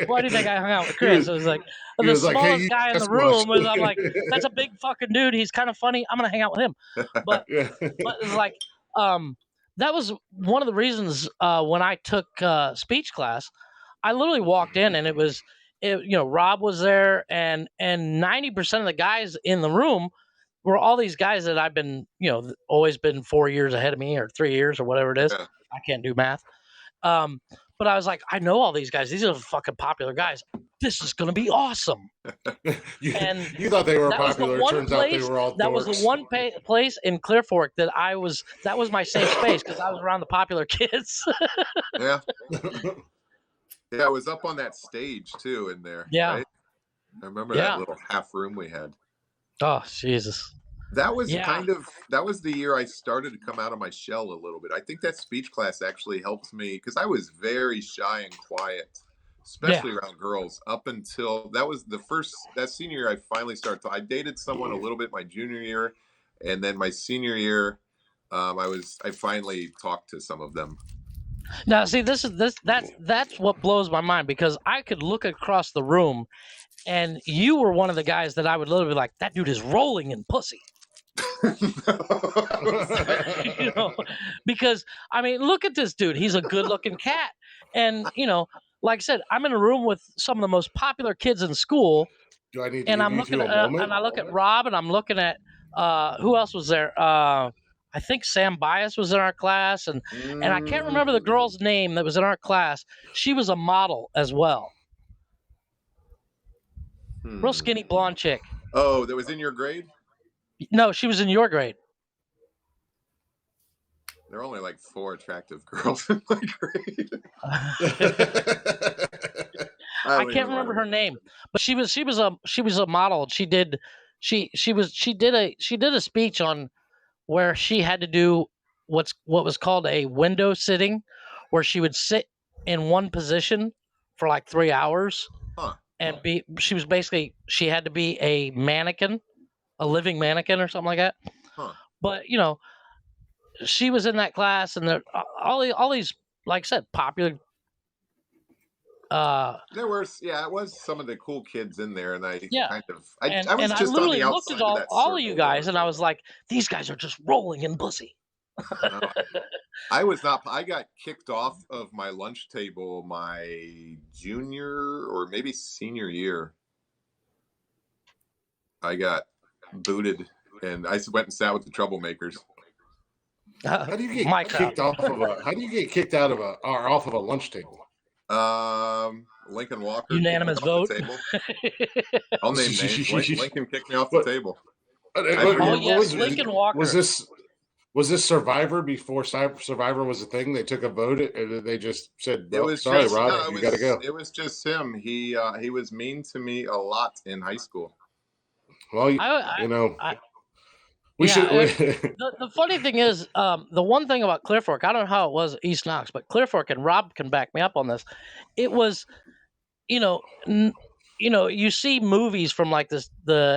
Why do you think I hung out with Chris? It was like he the was like, "Hey, smallest you guy in the ask room. much." Was I'm like, that's a big fucking dude. He's kind of funny. I'm gonna hang out with him. But Yeah. but it's like that was one of the reasons when I took speech class, I literally walked in and Rob was there and 90% of the guys in the room were all these guys that I've been, always been 4 years ahead of me or 3 years or whatever it is. Yeah. I can't do math. But I was like, I know all these guys. These are fucking popular guys. This is going to be awesome. You thought they were popular. It turns out they were all dorks. That was the one place in Clear Fork that that was my safe space because I was around the popular kids. Yeah. Yeah, I was up on that stage too in there. Yeah. Right? I remember that little half room we had. Oh, Jesus. That was that was the year I started to come out of my shell a little bit. I think that speech class actually helped me because I was very shy and quiet, especially around girls, up until that senior year I finally started. I dated someone a little bit my junior year, and then my senior year, I finally talked to some of them. Now, see, that's what blows my mind because I could look across the room, and you were one of the guys that I would literally be like, that dude is rolling in pussy. Because I mean, look at this dude. He's a good-looking cat, and like I said, I'm in a room with some of the most popular kids in school. Do I need to and give I'm you looking a at moment? and I look at Rob, and I'm looking at who else was there? I think Sam Bias was in our class, and I can't remember the girl's name that was in our class. She was a model as well. Real skinny blonde chick. Oh, that was in your grade? No, she was in your grade. There are only like 4 attractive girls in my grade. I can't remember her name, but she was a model. She she did a speech on where she had to do what was called a window sitting, where she would sit in one position for like 3 hours Huh. and she had to be a mannequin, a living mannequin or something like that. Huh. But she was in that class, and all these, like I said, popular. There was, it was some of the cool kids in there, and I Yeah. I was I just on literally the looked outside at of that all of you circle guys, there. and I was like, these guys are just rolling in pussy. No, I was not. I got kicked off of my lunch table my junior or maybe senior year. I got booted, and I went and sat with the troublemakers. How do you get Mike's kicked out. off of a? How do you get kicked out of a or off of a lunch table? Lincoln Walker Unanimous kicked me off vote. the table. I'll name names. Lincoln kicked me off the What- table. Oh yes, Lincoln Walker. Was this Survivor before Survivor was a thing? They took a vote and they just said, It was "Sorry, just, Rob, no, you got to go." It was just him. He was mean to me a lot in high school. Well, we should. The funny thing is, the one thing about Clear Fork, I don't know how it was at East Knox, but Clear Fork, and Rob can back me up on this. It was, you see movies from like the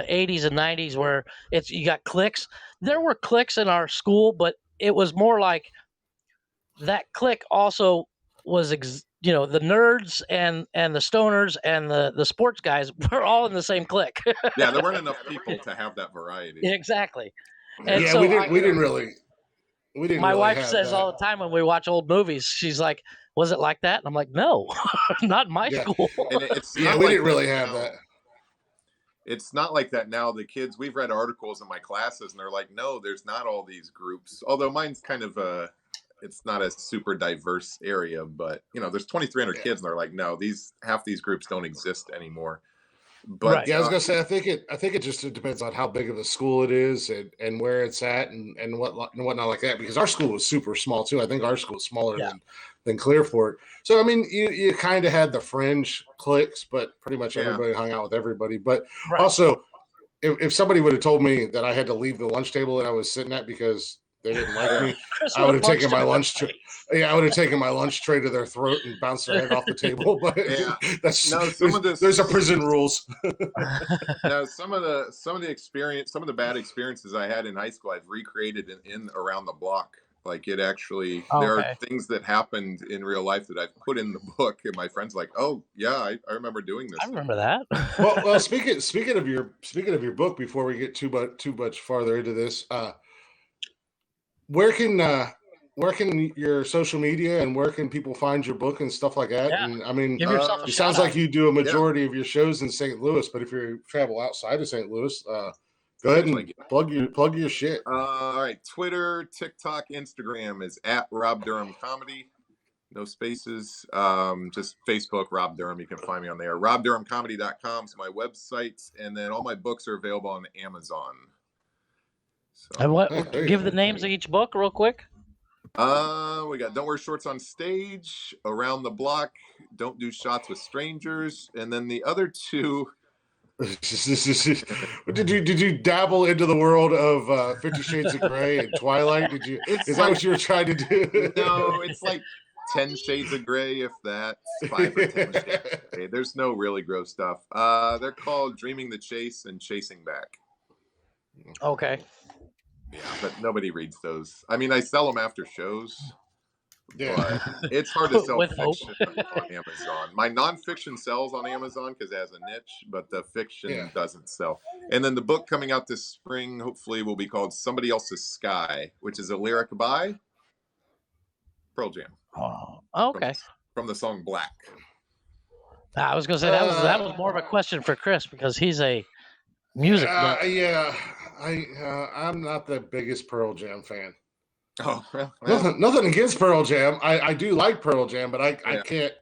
80s and 90s where you got cliques. There were cliques in our school, but it was more like that clique also was, the nerds and the stoners and the sports guys were all in the same clique. Yeah, there weren't enough people to have that variety. Exactly. And yeah, so we didn't really. My wife says all the time when we watch old movies, she's like, "Was it like that?" And I'm like, "No, not in my school." And we didn't really have that. It's not like that now. The kids, we've read articles in my classes, and they're like, "No, there's not all these groups." Although mine's kind of it's not a super diverse area, but there's 2,300 kids, and they're like, "No, half these groups don't exist anymore." But Right. Yeah, I was gonna say, I think it just depends on how big of a school it is and where it's at and whatnot like that. Because our school was super small too. I think our school is smaller than Clear Fork. So I mean, you kind of had the fringe cliques, but pretty much everybody hung out with everybody. But also, if somebody would have told me that I had to leave the lunch table that I was sitting at because they didn't like me, I would have taken my lunch tray. Yeah, I would have taken my lunch tray to their throat and bounced their head off the table. But there's a prison rules. No, some of the bad experiences I had in high school, I've recreated in around the block. Like it actually, there are things that happened in real life that I've put in the book, and my friends like, "Oh yeah, I remember doing this." I remember that. well, speaking of your book, before we get too much farther into this, where can your social media and where can people find your book and stuff like that? Yeah. And I mean, Give yourself a it sounds shout like you do a majority of your shows in St. Louis, but if you travel outside of St. Louis, go ahead and plug your shit. All right, Twitter, TikTok, Instagram is at Rob Durham Comedy. No spaces. Just Facebook, Rob Durham. You can find me on there. RobDurhamComedy.com is my website, and then all my books are available on Amazon. So, and give the names of each book real quick. We got Don't Wear Shorts on Stage, Around the Block, Don't Do Shots with Strangers, and then the other two. Did you dabble into the world of 50 Shades of Grey and Twilight? Is that what you were trying to do? No, it's like 10 Shades of Grey, if that. 5 or 10 Shades of Grey. There's no really gross stuff. They're called Dreaming the Chase and Chasing Back. Okay. Yeah, but nobody reads those. I mean, I sell them after shows. Yeah, but it's hard to sell fiction on Amazon. My nonfiction sells on Amazon because it has a niche, but the fiction doesn't sell. And then the book coming out this spring, hopefully, will be called Somebody Else's Sky, which is a lyric by Pearl Jam. Oh, okay. From the song Black. I was going to say that was more of a question for Chris because he's a music. I'm not the biggest Pearl Jam fan. Oh, well. Nothing against Pearl Jam. I do like Pearl Jam, but I can't.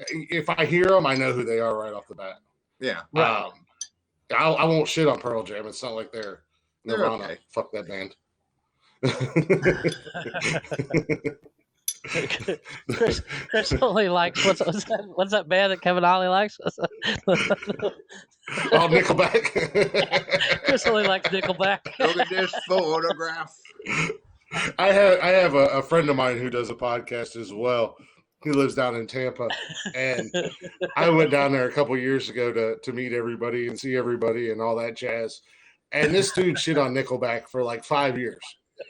If I hear them, I know who they are right off the bat. Yeah. I won't shit on Pearl Jam. It's not like they're Nirvana. Okay. Fuck that band. Chris only likes what's that band that Kevin Ollie likes? Oh, Nickelback. Chris only likes Nickelback. Look at this photograph. I have a friend of mine who does a podcast as well. He lives down in Tampa, and I went down there a couple years ago to meet everybody and see everybody and all that jazz. And this dude shit on Nickelback for like 5 years.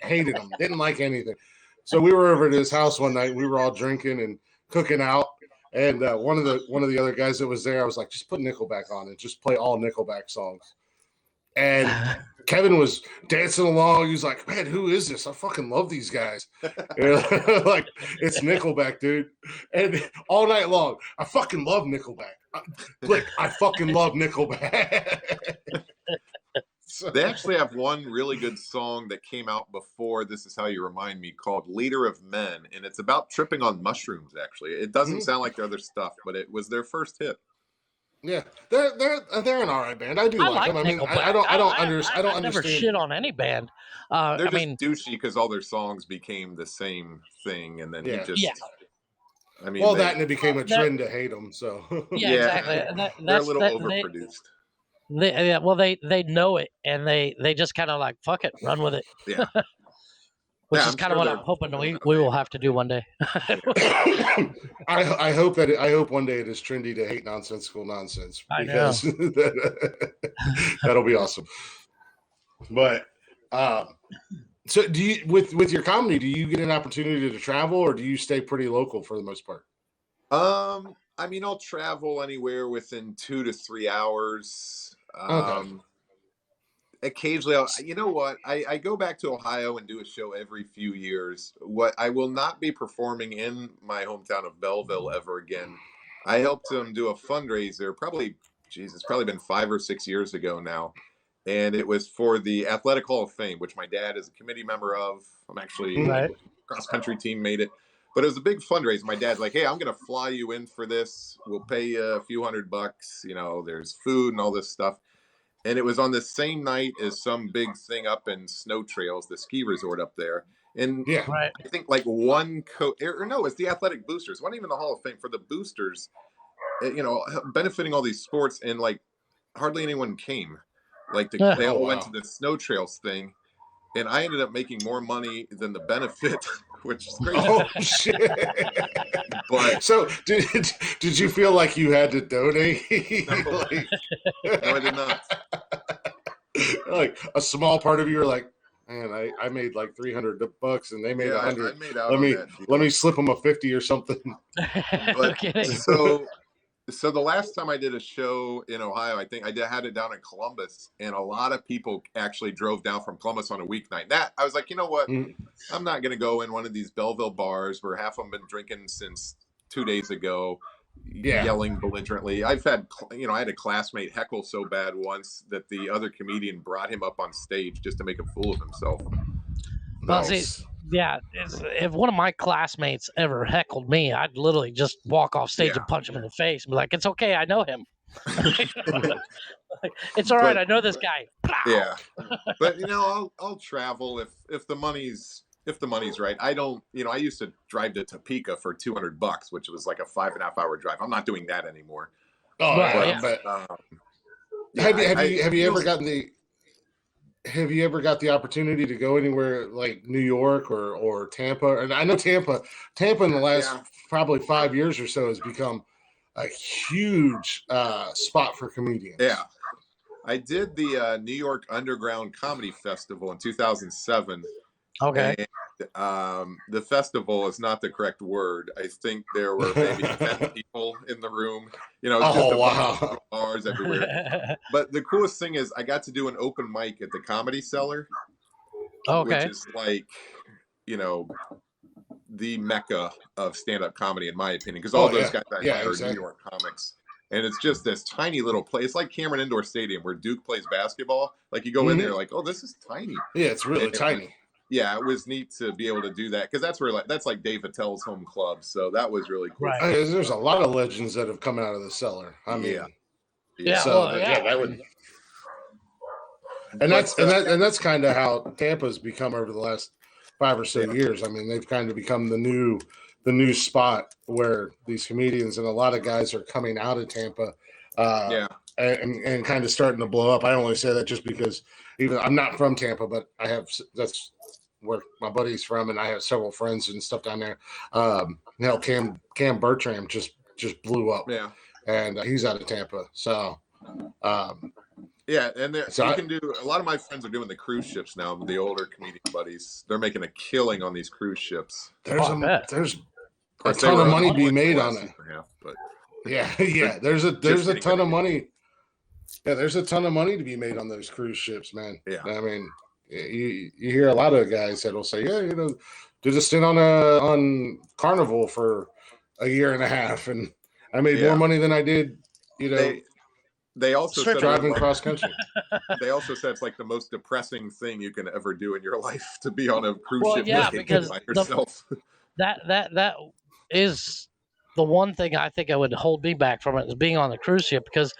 Hated them. Didn't like anything. So we were over at his house one night. We were all drinking and cooking out. And one of the other guys that was there, I was like, just put Nickelback on and just play all Nickelback songs. And Kevin was dancing along. He was like, man, who is this? I fucking love these guys. Like, it's Nickelback, dude. And all night long, I fucking love Nickelback. I fucking love Nickelback. So, they actually have one really good song that came out before This Is How You Remind Me called Leader of Men. And it's about tripping on mushrooms, actually. It doesn't sound like their other stuff, but it was their first hit. Yeah, they're an all right band. I do like them. I mean, I don't understand. I never shit on any band. They're just douchey because all their songs became the same thing, and then I mean, well, and it became a trend to hate them. So exactly. They're a little overproduced. They know it, and they just kind of like fuck it, run with it. Yeah. Which is kind of what I'm hoping we will have to do one day. I hope one day it is trendy to hate nonsensical nonsense, because that'll be awesome. But so do you with your comedy, do you get an opportunity to travel, or do you stay pretty local for the most part? I mean, I'll travel anywhere within 2 to 3 hours. Okay. Occasionally, you know what? I go back to Ohio and do a show every few years. What I will not be performing in my hometown of Belleville ever again. I helped them do a fundraiser. It's probably been 5 or 6 years ago now, and it was for the Athletic Hall of Fame, which my dad is a committee member of. I'm actually cross country team made it, but it was a big fundraiser. My dad's like, "Hey, I'm going to fly you in for this. We'll pay you a few $100. You know, there's food and all this stuff." And it was on the same night as some big thing up in Snow Trails, the ski resort up there. And I think like it's the Athletic Boosters. It wasn't even the Hall of Fame for the boosters, benefiting all these sports, and like hardly anyone came. Like they all went to the Snow Trails thing, and I ended up making more money than the benefit, which is crazy. Oh shit! But so did you feel like you had to donate? No, I did not. Like a small part of you were like, man, I made like $300 and they made $100. I made out let me slip them a 50 or something. But, so the last time I did a show in Ohio, I think I had it down in Columbus, and a lot of people actually drove down from Columbus on a weeknight. That I was like, you know what? I'm not going to go in one of these Belleville bars where half of them been drinking since 2 days ago, yelling belligerently. I had a classmate heckle so bad once that the other comedian brought him up on stage just to make a fool of himself. Nice. If one of my classmates ever heckled me, I'd literally just walk off stage and punch him in the face and be like, "It's okay, I know him." It's all right, I know this guy. Yeah, but I'll travel if the money's right. I don't, I used to drive to Topeka for $200, which was like a 5.5 hour drive. I'm not doing that anymore. Oh, but have you ever got the opportunity to go anywhere like New York or Tampa? And I know Tampa in the last probably 5 years or so has become a huge spot for comedians. Yeah. I did the New York Underground Comedy Festival in 2007. Okay. And, the festival is not the correct word. I think there were maybe 10 people in the room. Just a bunch of bars everywhere. But the coolest thing is I got to do an open mic at the Comedy Cellar. Okay. Which is like, the mecca of stand-up comedy, in my opinion, because all those guys are New York comics. And it's just this tiny little place. It's like Cameron Indoor Stadium where Duke plays basketball. Like you go in there like, oh, this is tiny. Yeah, it's really tiny. Yeah, it was neat to be able to do that because that's like Dave Attell's home club. So that was really cool. Right. There's a lot of legends that have come out of the cellar. I mean, that would. And that's kind of how Tampa's become over the last 5 or so years. I mean, they've kind of become the new the new spot where these comedians and a lot of guys are coming out of Tampa. And kind of starting to blow up. I only say that just because even I'm not from Tampa, but that's where my buddy's from, and I have several friends and stuff down there. Cam Bertram just blew up. Yeah, and he's out of Tampa. So, yeah, and you can do. A lot of my friends are doing the cruise ships now. The older comedian buddies, they're making a killing on these cruise ships. There's a ton of money to be made on it. But yeah. There's a ton of money. Yeah, there's a ton of money to be made on those cruise ships, man. Yeah, I mean, you hear a lot of guys that'll say, yeah, did a stint on Carnival for a year and a half, and I made more money than I did, They also said driving cross country. They also said it's like the most depressing thing you can ever do in your life to be on a cruise ship. Yeah, because by yourself. that is the one thing I think I would hold me back from it is being on the cruise ship because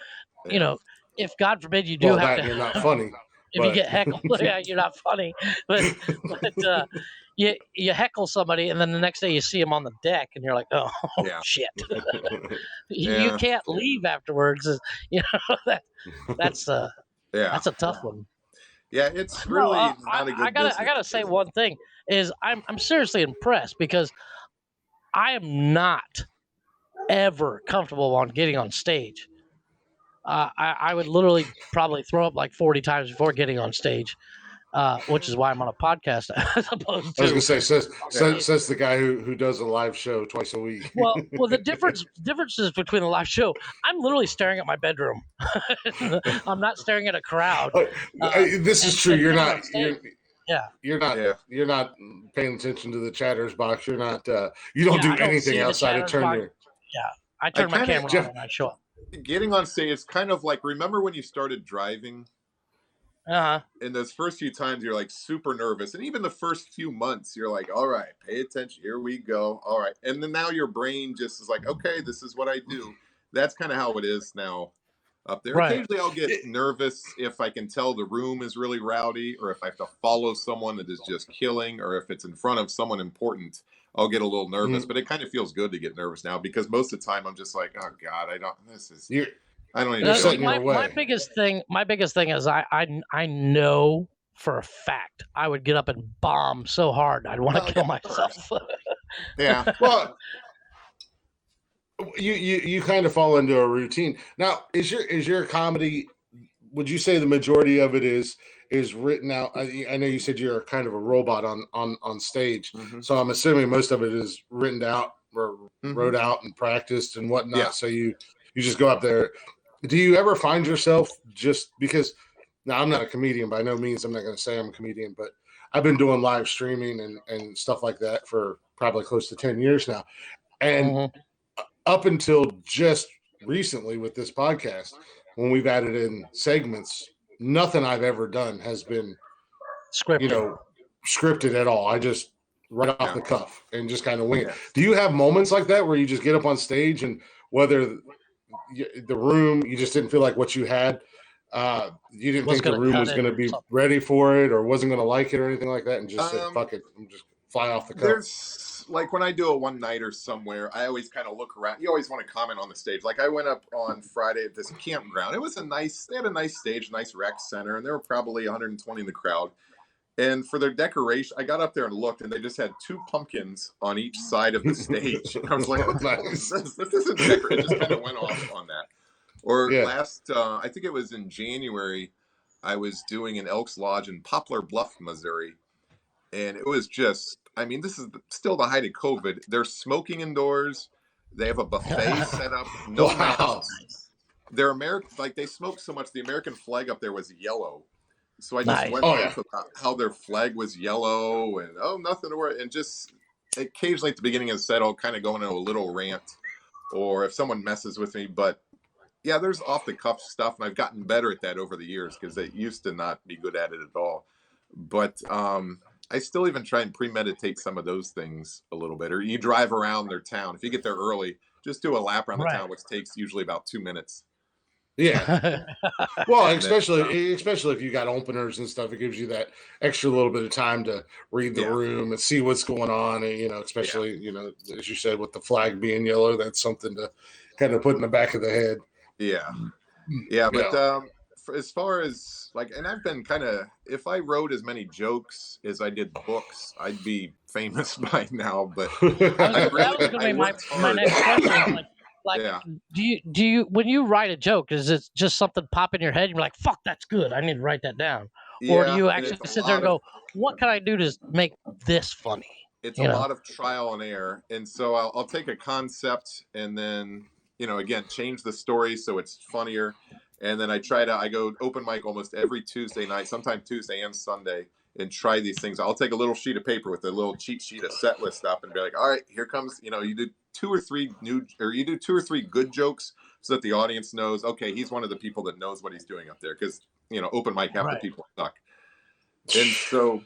if God forbid you do have to, you're not funny. If you get heckled, you're not funny. But you heckle somebody, and then the next day you see them on the deck, and you're like, oh shit. You can't leave afterwards. That's a tough one. Yeah, it's really not a good business. I gotta say one thing is I'm seriously impressed because I am not ever comfortable on getting on stage. I would literally probably throw up like 40 times before getting on stage, which is why I'm on a podcast as opposed to. I was going to say, says the guy who does a live show twice a week. Well, the differences between the live show, I'm literally staring at my bedroom. I'm not staring at a crowd. This is true. You're not paying attention to the chatter's box. You're not. You don't do anything outside of turn your. Yeah, I turn my camera on and I show up. Getting on stage is kind of like, remember when you started driving? In those first few times, you're like super nervous. And even the first few months, you're like, all right, pay attention. Here we go. All right. And then now your brain just is like, okay, this is what I do. That's kind of how it is now up there. Right. Occasionally I'll get nervous if I can tell the room is really rowdy, or if I have to follow someone that is just killing, or if it's in front of someone important. I'll get a little nervous, but it kind of feels good to get nervous now because most of the time I'm just like, oh God, I don't even my biggest thing is I know for a fact I would get up and bomb so hard I'd want to kill myself. Yeah. Well, you kind of fall into a routine. Now, is your comedy, would you say the majority of it is written out? I know you said you're kind of a robot on stage, so I'm assuming most of it is written out or wrote out and practiced and whatnot. Yeah. So you just go up there. Do you ever find yourself just because? Now, I'm not a comedian by no means. I'm not going to say I'm a comedian, but I've been doing live streaming and stuff like that for probably close to 10 years now, and up until just recently with this podcast, when we've added in segments, nothing I've ever done has been scripted at all. I just right off the cuff and just kind of wing it. Do you have moments like that where you just get up on stage and whether the room, you just didn't feel like what you had, you didn't think the room was going to be ready for it or wasn't going to like it or anything like that, and just said, fuck it, and just fly off the cuff? Like when I do a one-nighter somewhere, I always kind of look around. You always want to comment on the stage. Like I went up on Friday at this campground. It was they had a nice stage, nice rec center, and there were probably 120 in the crowd. And for their decoration, I got up there and looked, and they just had 2 pumpkins on each side of the stage. And I was like, this isn't decorated. It just kind of went off on that. Or last, I think it was in January, I was doing an Elks Lodge in Poplar Bluff, Missouri. And it was just, I mean, this is still the height of COVID. They're smoking indoors. They have a buffet set up. No masks. They're American, like they smoke so much. The American flag up there was yellow. So I just went off about how their flag was yellow and nothing to worry. And just occasionally at the beginning of the set, I'll kind of go into a little rant, or if someone messes with me. But yeah, there's off the cuff stuff, and I've gotten better at that over the years because I used to not be good at it at all. But I still even try and premeditate some of those things a little bit. Or you drive around their town. If you get there early, just do a lap around the town, which takes usually about 2 minutes. Yeah. Well, And then, especially if you got openers and stuff, it gives you that extra little bit of time to read the Yeah. room and see what's going on. And, especially, as you said, with the flag being yellow, that's something to kind of put in the back of the head. yeah. Yeah, but Yeah. as far as and I've been kind of, if I wrote as many jokes as I did books, I'd be famous by now. But That was going to be my next question. Like, yeah, do you when you write a joke, is it just something pop in your head? You're like, fuck, that's good. I need to write that down. Or do yeah, you and actually it's a sit there and lot of go, what can I do to make this funny? it's a lot of trial and error, and so I'll take a concept and then again change the story so it's funnier, and then I go open mic almost every Tuesday night, sometimes Tuesday and Sunday, and try these things. I'll take a little sheet of paper with a little cheat sheet, a set list up, and be like, all right, here comes, you do two or three good jokes so that the audience knows, okay, he's one of the people that knows what he's doing up there, because open mic half the people suck, and so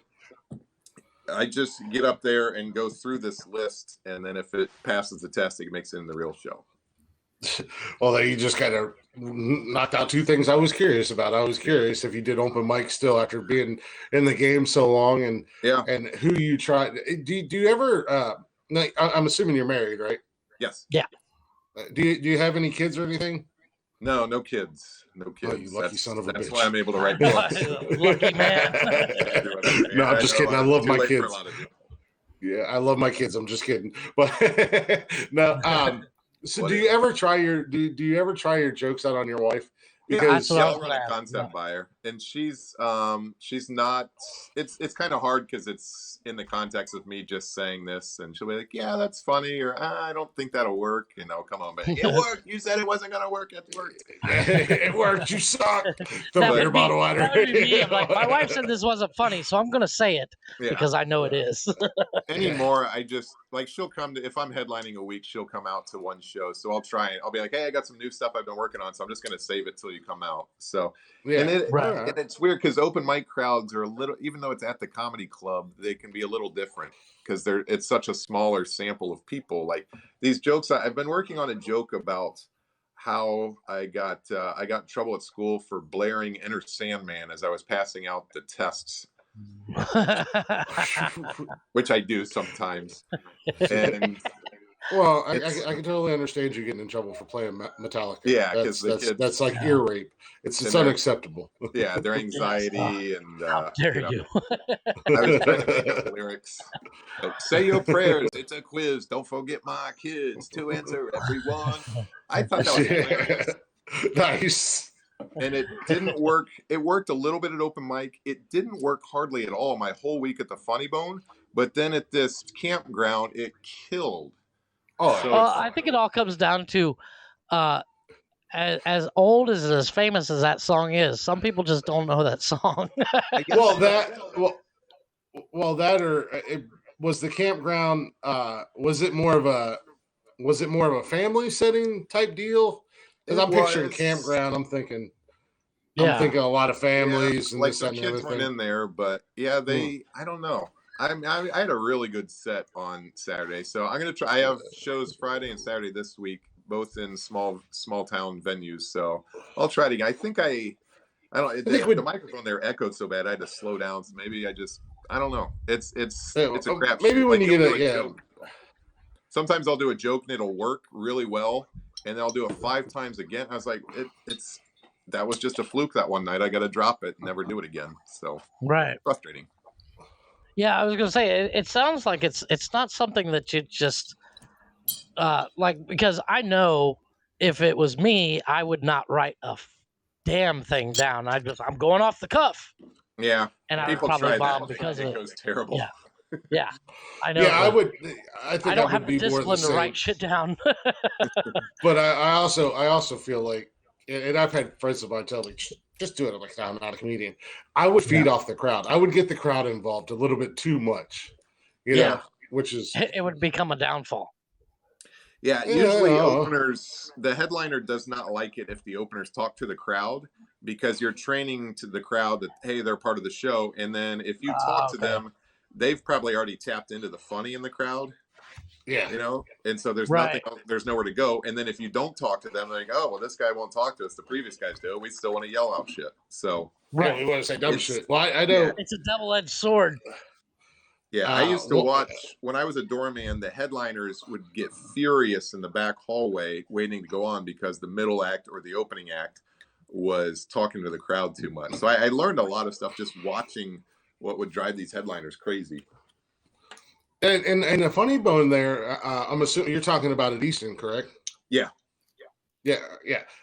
I just get up there and go through this list, and then if it passes the test, it makes it in the real show. Well, you just kind of knocked out two things I was curious about. I was curious if you did open mic still after being in the game so long, and who you tried. Do you ever? I'm assuming you're married, right? Yes. Yeah. Do you have any kids or anything? No kids. No kids. Oh, you lucky son of a bitch. That's why I'm able to write books. Lucky man. No, I'm just kidding. I love my kids. Yeah, I love my kids. I'm just kidding. But no. So do you ever try your jokes out on your wife? Because I'll run a concept by her, and she's not. It's kind of hard because it's in the context of me just saying this, and she'll be like, "Yeah, that's funny," or "I don't think that'll work." Come on, man, it worked. You said it wasn't gonna work. It worked. It worked. You suck. Throw your bottle at her. That would be me. I'm like, my wife said this wasn't funny, so I'm gonna say it because I know it is. Anymore, I just she'll come to, if I'm headlining a week, she'll come out to one show, so I'll try and I'll be like, "Hey, I got some new stuff I've been working on, so I'm just gonna save it till you come out." So and it's weird because open mic crowds are a little, even though it's at the comedy club, they can be a little different because it's such a smaller sample of people. Like these jokes, I've been working on a joke about how I got in trouble at school for blaring Enter Sandman as I was passing out the tests. Which I do sometimes. And well, I can totally understand you getting in trouble for playing Metallica. Yeah, because that's like ear rape. It's unacceptable. Yeah, their anxiety and how dare you? I was trying to make up lyrics. Say your prayers. It's a quiz. Don't forget my kids to answer everyone. I thought that was hilarious. Nice. And it didn't work. It worked a little bit at open mic. It didn't work hardly at all my whole week at the Funny Bone. But then at this campground, it killed. Oh, so I think it all comes down to, as old as famous as that song is, some people just don't know that song. Was the campground? Was it more of a family setting type deal? Because I'm picturing campground. I'm thinking a lot of families and this and the kids went in there, but I don't know. I had a really good set on Saturday, so I'm gonna try. I have shows Friday and Saturday this week, both in small town venues. So I'll try it again. I think the microphone there echoed so bad I had to slow down. So maybe I don't know. It's a crap. Maybe when you get joke. Sometimes I'll do a joke and it'll work really well, and then I'll do it 5 times again. I was like, that was just a fluke that one night. I got to drop it and never do it again. So frustrating. Yeah, I was gonna say it sounds like it's not something that you just because I know if it was me, I would not write a damn thing down. I'm going off the cuff. Yeah, and I would probably bomb because it goes terrible. Yeah, I know. Yeah, I think I don't have the discipline to write shit down. But I also feel like, and I've had friends of mine tell me, just do it. I'm like, no, I'm not a comedian. I would feed off the crowd. I would get the crowd involved a little bit too much, you know, which is... It would become a downfall. Yeah, usually openers, the headliner does not like it if the openers talk to the crowd, because you're training to the crowd that, hey, they're part of the show. And then if you talk to them, they've probably already tapped into the funny in the crowd. Yeah. You know, and so there's Right. nothing, there's nowhere to go. And then if you don't talk to them, they're like, oh, well, this guy won't talk to us. The previous guys do. We still want to yell out shit. So Yeah, we want to say dumb It's- shit. Well, I know. It's a double-edged sword. yeah, I used to well, watch when I was a doorman. The headliners would get furious in the back hallway waiting to go on because the middle act or the opening act was talking to the crowd too much. So I learned a lot of stuff just watching what would drive these headliners crazy. And the funny bone there, I'm assuming you're talking about at Easton, correct? Yeah. Yeah.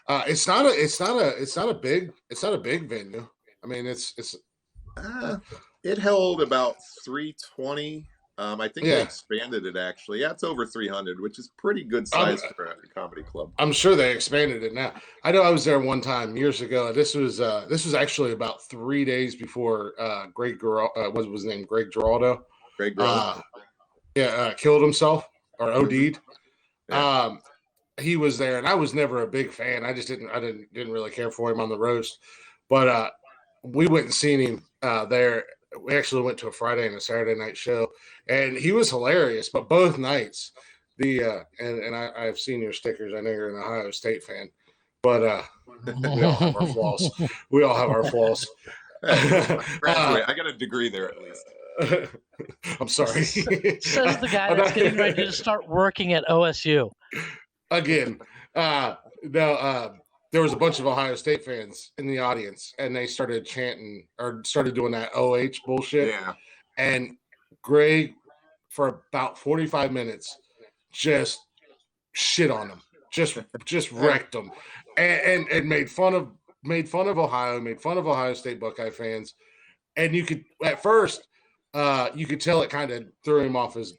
It's not a big venue. I mean, It held about 320. I think they Yeah. expanded it actually. Yeah, it's over 300, which is pretty good size for a comedy club. I'm sure they expanded it now. I know I was there one time years ago. This was actually about 3 days before Greg what was his name? Greg Giraldo. Greg Giraldo. Killed himself or OD'd. Yeah. He was there, and I was never a big fan. I just didn't really care for him on the roast. But we went and seen him there. We actually went to a Friday and a Saturday night show, and he was hilarious. But both nights, I've seen your stickers. I know you're an Ohio State fan, but we all have our flaws. We all have our flaws. I got a degree there at least. I'm sorry. Says the guy that's getting ready to start working at OSU. Again, there was a bunch of Ohio State fans in the audience, and they started chanting or started doing that OH bullshit. Yeah. And Greg, for about 45 minutes, just shit on them, just wrecked them, and made fun of Ohio, made fun of Ohio State Buckeye fans, and you could at first. You could tell it kind of threw him off his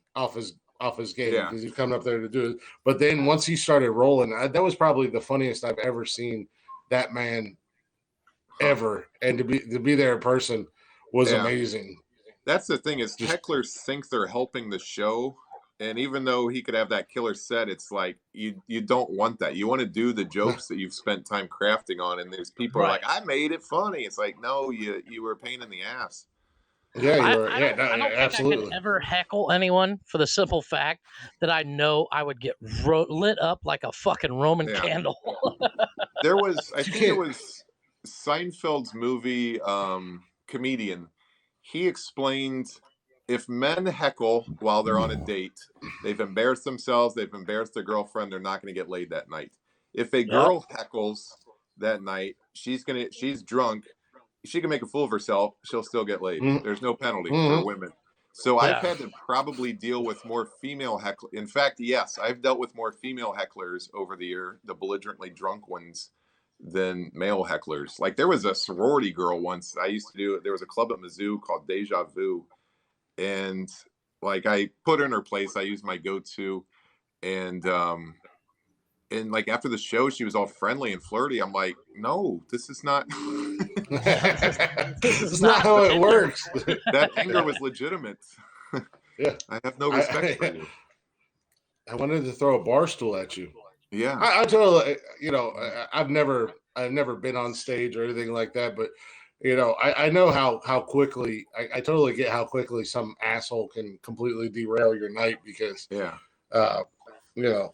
game because he's coming up there to do it. But then once he started rolling, that was probably the funniest I've ever seen that man ever. And to be there in person was amazing. That's the thing is hecklers think they're helping the show. And even though he could have that killer set, it's like you don't want that. You want to do the jokes that you've spent time crafting on. And there's people who are like, I made it funny. It's like, no, you were a pain in the ass. Yeah, I don't think absolutely. I could ever heckle anyone for the simple fact that I know I would get lit up like a fucking Roman candle. There was, I think it was Seinfeld's movie, Comedian. He explained if men heckle while they're on a date, they've embarrassed themselves, they've embarrassed their girlfriend, they're not going to get laid that night. If a girl heckles that night, she's drunk. She can make a fool of herself. She'll still get laid. There's no penalty for women. So I've had to probably deal with more female hecklers. In fact, yes, I've dealt with more female hecklers over the year, the belligerently drunk ones, than male hecklers. Like there was a sorority girl once I used to do. There was a club at Mizzou called Deja Vu. And like I put her in her place. I used my go-to. And like after the show, she was all friendly and flirty. I'm like, no, this is not. This is not how it works. That anger was legitimate. Yeah, I have no respect for you. I wanted to throw a bar stool at you. Yeah, I totally. I've never been on stage or anything like that, but I know how quickly. I totally get how quickly some asshole can completely derail your night because.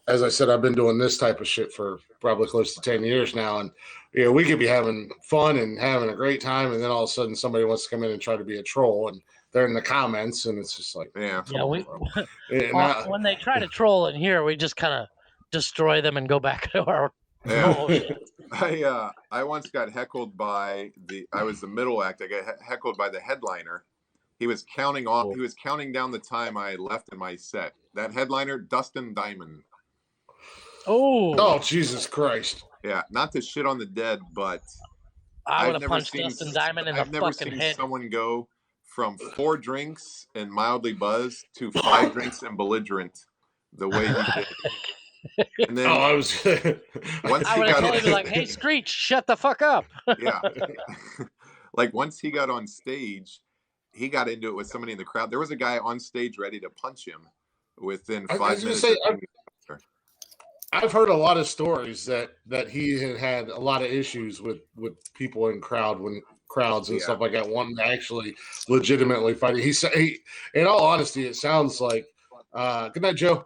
As I said, I've been doing this type of shit for probably close to 10 years now. And, we could be having fun and having a great time. And then all of a sudden somebody wants to come in and try to be a troll and they're in the comments. And it's just like, when they try to troll in here, we just kind of destroy them and go back to our normal shit. I once got heckled by I was the middle act. I got heckled by the headliner. He was counting down the time I left in my set. That headliner, Dustin Diamond. Oh, Jesus Christ. Yeah, not to shit on the dead, but I would have punched Dustin Diamond in the fucking head. I've never seen someone go from 4 drinks and mildly buzzed to 5 drinks and belligerent the way he did. And then I would have totally been like, hey, Screech, shut the fuck up. Yeah. Like once he got on stage, he got into it with somebody in the crowd. There was a guy on stage ready to punch him within 5 minutes. I've heard a lot of stories that he had a lot of issues with people in crowds and stuff like that, wanting to actually legitimately fight. In all honesty, it sounds like Good night, Joe.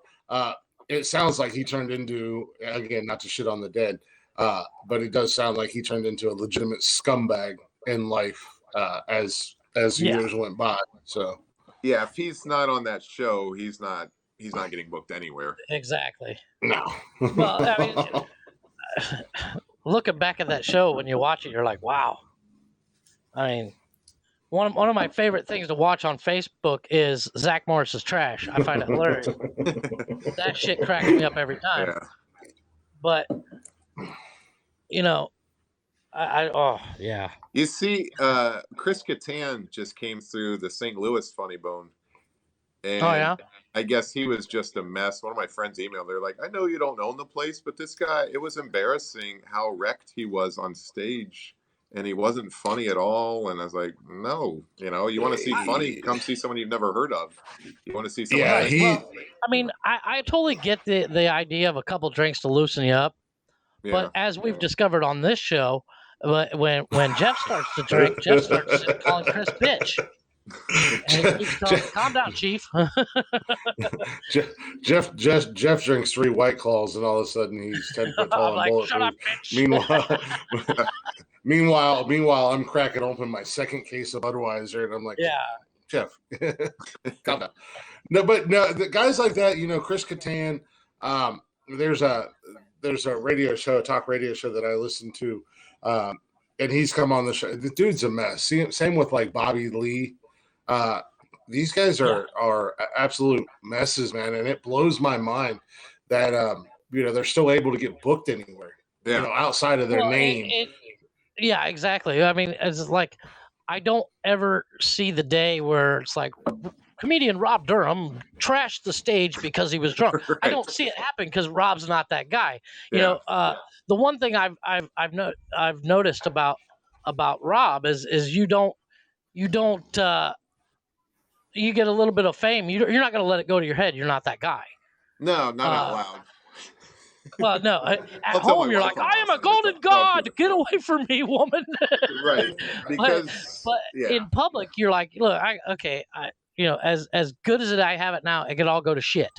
It sounds like he turned into, again, not to shit on the dead, but it does sound like he turned into a legitimate scumbag in life as the years went by. So yeah, if he's not on that show, he's not getting booked anywhere. Exactly. no. Well, I mean, looking back at that show when you watch it, you're like, wow. I mean, one of my favorite things to watch on Facebook is Zach Morris's trash. I find it hilarious. That shit cracks me up every time. Yeah. But you know, oh yeah. You see, Chris Kattan just came through the St. Louis Funny Bone. And Oh yeah. I guess he was just a mess. One of my friends emailed. They're like, I know you don't own the place, but this guy, it was embarrassing how wrecked he was on stage. And he wasn't funny at all. And I was like, no, you want to see funny, come see someone you've never heard of. You want to see someone. Yeah, I mean, I totally get the idea of a couple drinks to loosen you up. Yeah. But as we've discovered on this show, when Jeff starts to drink, Jeff starts calling Chris bitch. And he keeps telling him, calm down, Chief. Jeff drinks 3 White Claws, and all of a sudden he's 10 foot tall and bulletproof. Shut up, bitch. Meanwhile, I'm cracking open my second case of Budweiser, and I'm like, Yeah. Jeff, calm down. No, the guys like that, Chris Kattan. There's a radio show, a talk radio show that I listen to, and he's come on the show. The dude's a mess. Same with like Bobby Lee. These guys are absolute messes, man, and it blows my mind that they're still able to get booked anywhere, outside of their name. Yeah, exactly. I mean, it's like I don't ever see the day where it's like comedian Rob Durham trashed the stage because he was drunk. Right. I don't see it happen because Rob's not that guy. The one thing I've noticed about Rob is you get a little bit of fame. You're not going to let it go to your head. You're not that guy. No, not out loud. Well, no. At home, you're like, I am a golden god. Get away from me, woman. Right. Because, but in public, you're like, look, as good as I have it now, it could all go to shit.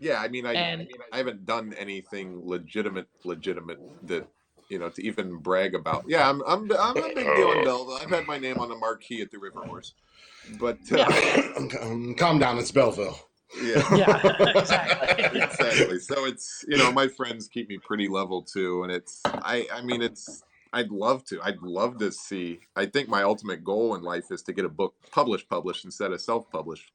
Yeah, I mean, I haven't done anything legitimate that to even brag about. Yeah, I'm a big deal in Belleville. I've had my name on the marquee at the River Horse, but calm down, it's Belleville. Yeah, exactly. Exactly. So it's my friends keep me pretty level too, and I'd love to see. I think my ultimate goal in life is to get a book published instead of self-published.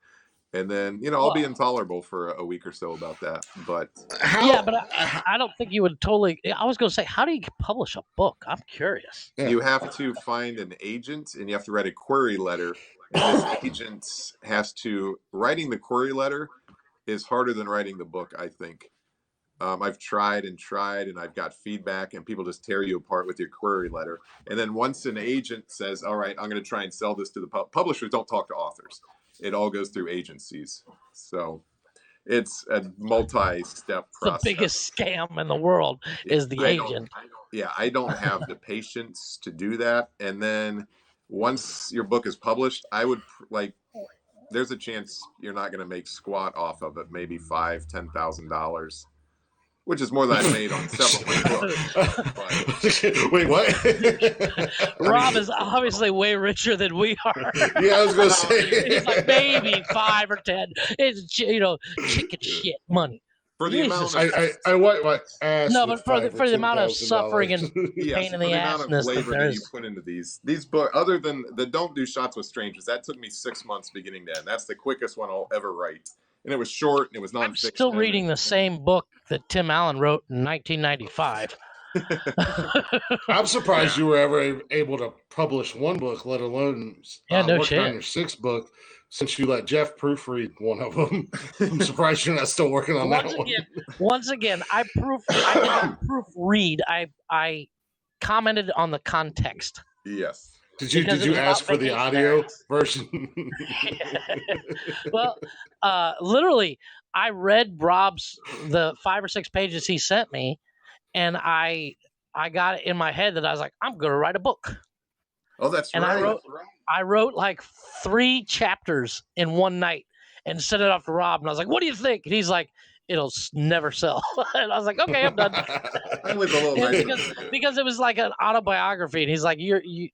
And then, I'll be intolerable for a week or so about that. But I don't think you would totally. I was going to say, how do you publish a book? I'm curious. You have to find an agent, and you have to write a query letter. And this agent has to writing the query letter is harder than writing the book, I think. I've tried, and I've got feedback, and people just tear you apart with your query letter. And then once an agent says, all right, I'm going to try and sell this to the publishers, don't talk to authors. It all goes through agencies. So it's a multi-step process. The biggest scam in the world is the agent. I don't have the patience to do that. And then once your book is published, I would there's a chance you're not going to make squat off of it, maybe $5,000-$10,000. Which is more than I've made on several books. Wait, what? Rob is obviously way richer than we are. Yeah, I was going to say. He's like maybe 5 or 10. It's chicken shit money. For the amount of for the amount of suffering and pain in the ass that you put into these books, other than the Don't Do Shots with Strangers, that took me 6 months beginning to end. That's the quickest one I'll ever write. And it was short, and it was nonfiction. I'm still reading the same book that Tim Allen wrote in 1995. I'm surprised you were ever able to publish one book, let alone work on your 6th book, since you let Jeff proofread one of them. I'm surprised you're not still working on that one. Once again, I did not proofread. I commented on the context. Yes. Did you ask for the audio version? Well, literally, I read Rob's the 5 or 6 pages he sent me, and I got it in my head that I was like, I'm going to write a book. Oh, that's and right. I wrote like 3 chapters in one night, and sent it off to Rob. And I was like, what do you think? And he's like, it'll never sell. And I was like, okay, I'm done. I was a little nice. because it was like an autobiography. And he's like,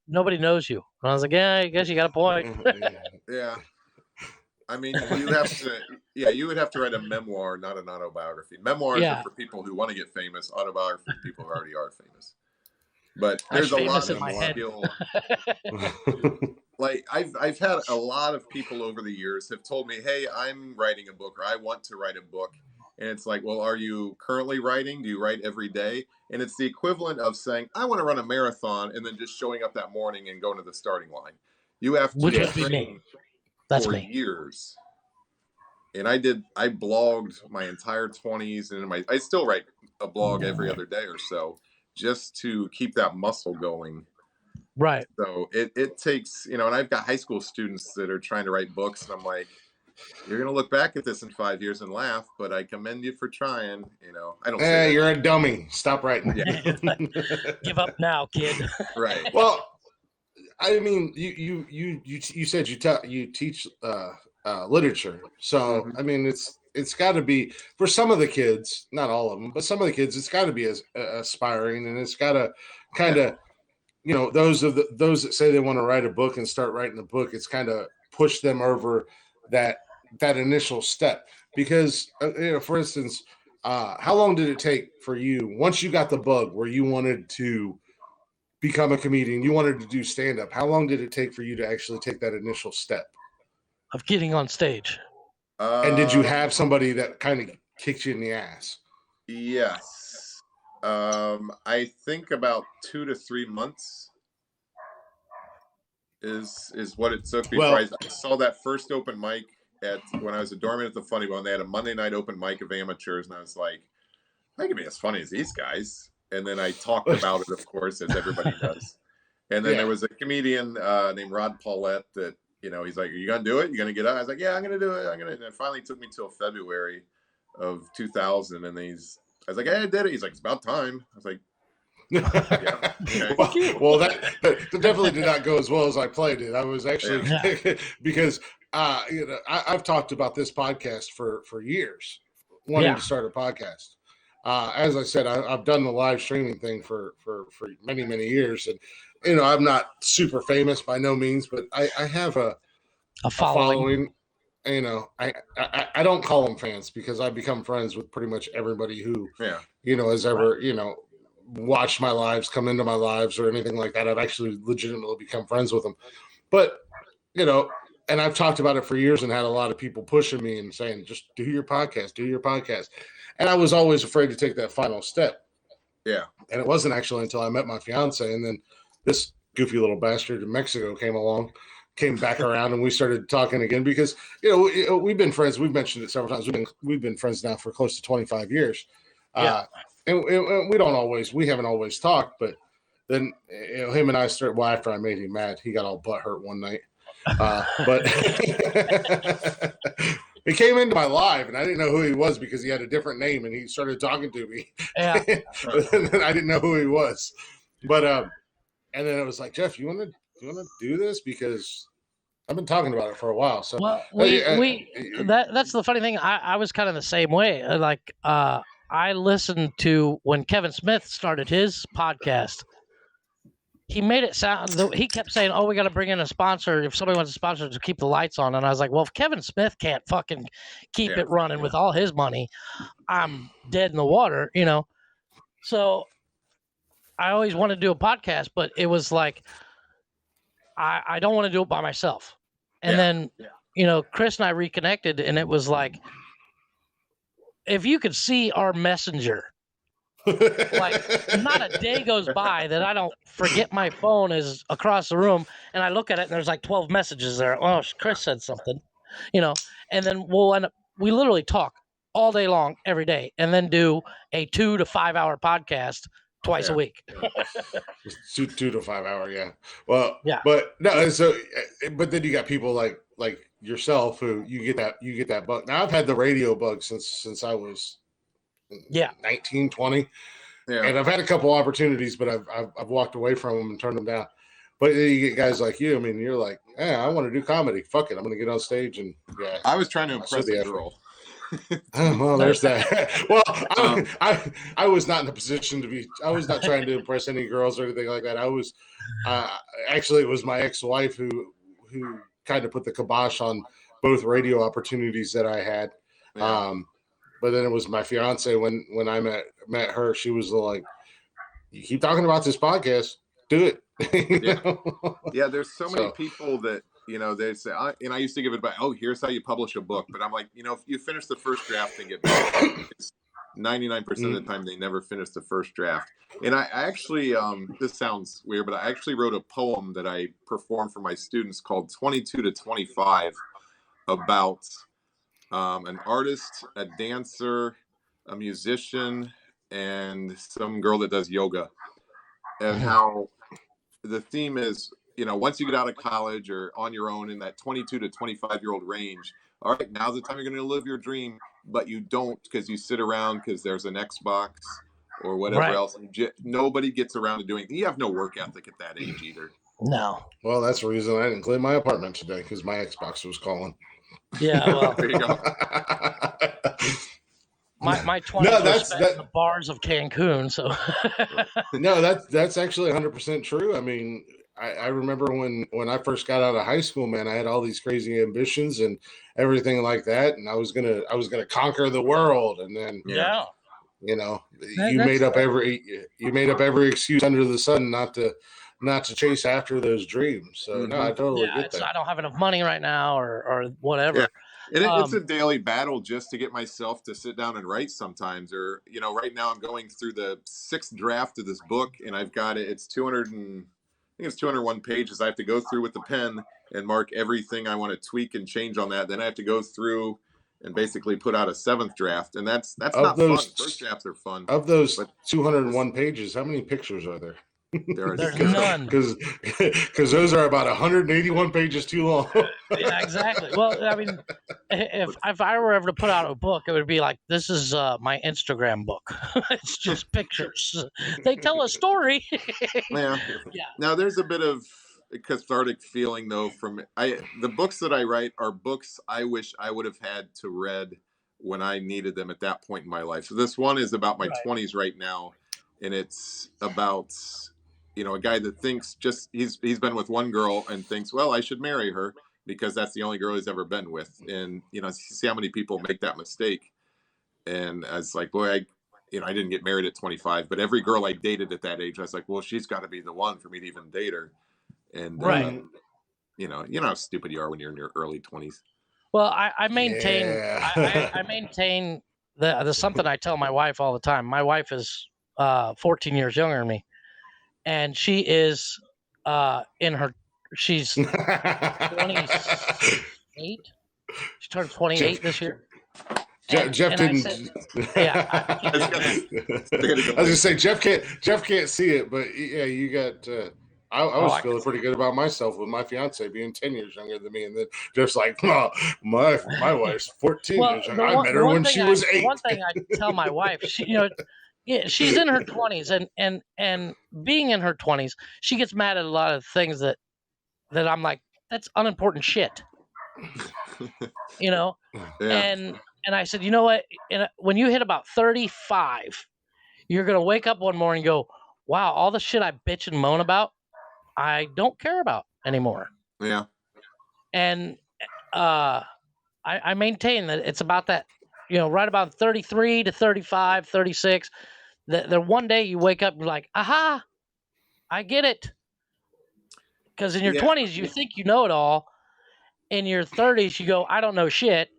nobody knows you. And I was like, yeah, I guess you got a point. Yeah. I mean, you would have to write a memoir, not an autobiography. Memoirs are for people who want to get famous. Autobiography for people who already are famous. But there's a lot of skill. Like I've had a lot of people over the years have told me, hey, I'm writing a book, or I want to write a book. And it's like, well, are you currently writing? Do you write every day? And it's the equivalent of saying, I want to run a marathon, and then just showing up that morning and going to the starting line. You have to train for years. And I blogged my entire 20s, and I still write a blog every other day or so, just to keep that muscle going. Right. So it takes, and I've got high school students that are trying to write books, and I'm like, you're going to look back at this in 5 years and laugh, but I commend you for trying. I don't say that. You're a dummy. Stop writing. Yeah. Give up now, kid. Right. Well, I mean, you said you teach literature, so I mean, it's got to be for some of the kids, not all of them, but some of the kids, it's got to be as aspiring, and it's got to kind of, those that say they want to write a book and start writing a book, it's kind of push them over that initial step. Because for instance, how long did it take for you once you got the bug where you wanted to become a comedian, you wanted to do stand-up? How long did it take for you to actually take that initial step of getting on stage? And did you have somebody that kind of kicked you in the ass? Yes. I think about 2 to 3 months is what it took before I saw that first open mic when I was a doorman at the Funny Bone. They had a Monday night open mic of amateurs, and I was like, I can be as funny as these guys. And then I talked about it, of course, as everybody does. And then there was a comedian named Rod Paulette that, he's like, are you going to do it? You going to get up? I was like, yeah, I'm going to do it. And it finally took me till February of 2000. And I was like, hey, I did it. He's like, it's about time. I was like, yeah. Okay. well, that definitely did not go as well as I played it. I was actually, because, I've talked about this podcast for years, wanting to start a podcast. As I said, I've done the live streaming thing for many, many years. And, I'm not super famous by no means, but I have a following. I don't call them fans, because I've become friends with pretty much everybody who, has ever, watched my lives, come into my lives, or anything like that. I've actually legitimately become friends with them. But, and I've talked about it for years and had a lot of people pushing me and saying, just do your podcast. And I was always afraid to take that final step. Yeah. And it wasn't actually until I met my fiance, and then this goofy little bastard in Mexico came back around, and we started talking again, because, we've been friends. We've mentioned it several times. We've been friends now for close to 25 years. And we haven't always talked, but then, him and I started, after I made him mad, he got all butthurt one night. But he came into my live, and I didn't know who he was because he had a different name, and he started talking to me. Yeah. And then I didn't know who he was. But and then it was like, Jeff, you want to do this? Because I've been talking about it for a while. So that's the funny thing. I was kind of the same way. Like I listened to when Kevin Smith started his podcast. He made it sound, he kept saying, oh, we got to bring in a sponsor. If somebody wants a sponsor to keep the lights on. And I was like, well, if Kevin Smith can't fucking keep it running with all his money, I'm dead in the water, So I always wanted to do a podcast, but it was like, I don't want to do it by myself. And then, Chris and I reconnected, and it was like, if you could see our messenger, like not a day goes by that I don't forget my phone is across the room, and I look at it and there's like 12 messages there. Oh, Chris said something, and then we'll end up, we literally talk all day long every day, and then do a 2 to 5 hour podcast twice a week. 2 to 5 hour. Yeah. Well, but no. So, but then you got people like yourself who you get that bug. Now I've had the radio bug since I was 19, 20. Yeah. And I've had a couple opportunities, but I've walked away from them and turned them down. But you get guys like you. I mean, you're like, I want to do comedy. Fuck it, I'm going to get on stage and I was trying to impress the a effort. girl. Well, there's that. Well, I was not in a position to be. I was not trying to impress any girls or anything like that. I was actually, it was my ex-wife who kind of put the kibosh on both radio opportunities that I had. Yeah. But then it was my fiance when I met her. She was like, "You keep talking about this podcast, do it." Yeah. There's so many people that they say, and I used to give advice. Oh, here's how you publish a book. But I'm like, if you finish the first draft and get back, 99% of the time they never finish the first draft. And I actually, this sounds weird, but I actually wrote a poem that I performed for my students called 22 to 25 about an artist, a dancer, a musician, and some girl that does yoga, and how the theme is, once you get out of college or on your own in that 22 to 25-year-old range, all right, now's the time you're going to live your dream, but you don't because you sit around because there's an Xbox or whatever else. Nobody gets around to doing. You have no work ethic at that age either. No. Well, that's the reason I didn't clean my apartment today, because my Xbox was calling. Yeah, well, There you go. my 20 the bars of Cancun. So no, that's actually 100% true. I mean, I remember when I first got out of high school, man, I had all these crazy ambitions and everything like that, and I was gonna conquer the world, and then you made up every excuse under the sun not to chase after those dreams. So no, I totally get that. I don't have enough money right now, or whatever. Yeah. And it's a daily battle just to get myself to sit down and write sometimes. Or, right now I'm going through the 6th draft of this book, and I've got it. It's 201 pages. I have to go through with the pen and mark everything I want to tweak and change on that. Then I have to go through and basically put out a 7th draft. And that's not fun. First drafts are fun. Of those 201 pages, how many pictures are there? There's none, because those are about 181 pages too long. Yeah, exactly. Well, I mean, if I were ever to put out a book, it would be like, this is my Instagram book. It's just pictures. They tell a story. Yeah. Now there's a bit of a cathartic feeling though from the books that I write are books I wish I would have had to read when I needed them at that point in my life. So this one is about my 20s right now, and it's about a guy that thinks he's been with one girl and thinks, well, I should marry her because that's the only girl he's ever been with. And, see how many people make that mistake. And I was like, boy, I didn't get married at 25, but every girl I dated at that age, I was like, well, she's got to be the one for me to even date her. And, you know how stupid you are when you're in your early 20s. Well, I maintain, I maintain the something I tell my wife all the time. My wife is 14 years younger than me. And she is she's 28. She turned 28 this year. Jeff didn't. I was gonna say Jeff can't see it, but yeah, you got. I was feeling pretty good about myself with my fiance being 10 years younger than me, and then Jeff's like, "Oh, my wife's 14 years younger. I met her when she was 8." One thing I tell my wife, she's in her 20s, and being in her 20s, she gets mad at a lot of things that I'm like, that's unimportant shit. Yeah. And I said, you know what? When you hit about 35, you're gonna wake up one morning and go, wow, all the shit I bitch and moan about, I don't care about anymore. Yeah. And I maintain that it's about that. Right about 33 to 35, 36, that one day you wake up and you're like, aha, I get it. Because in your 20s, you think you know it all. In your 30s, you go, I don't know shit.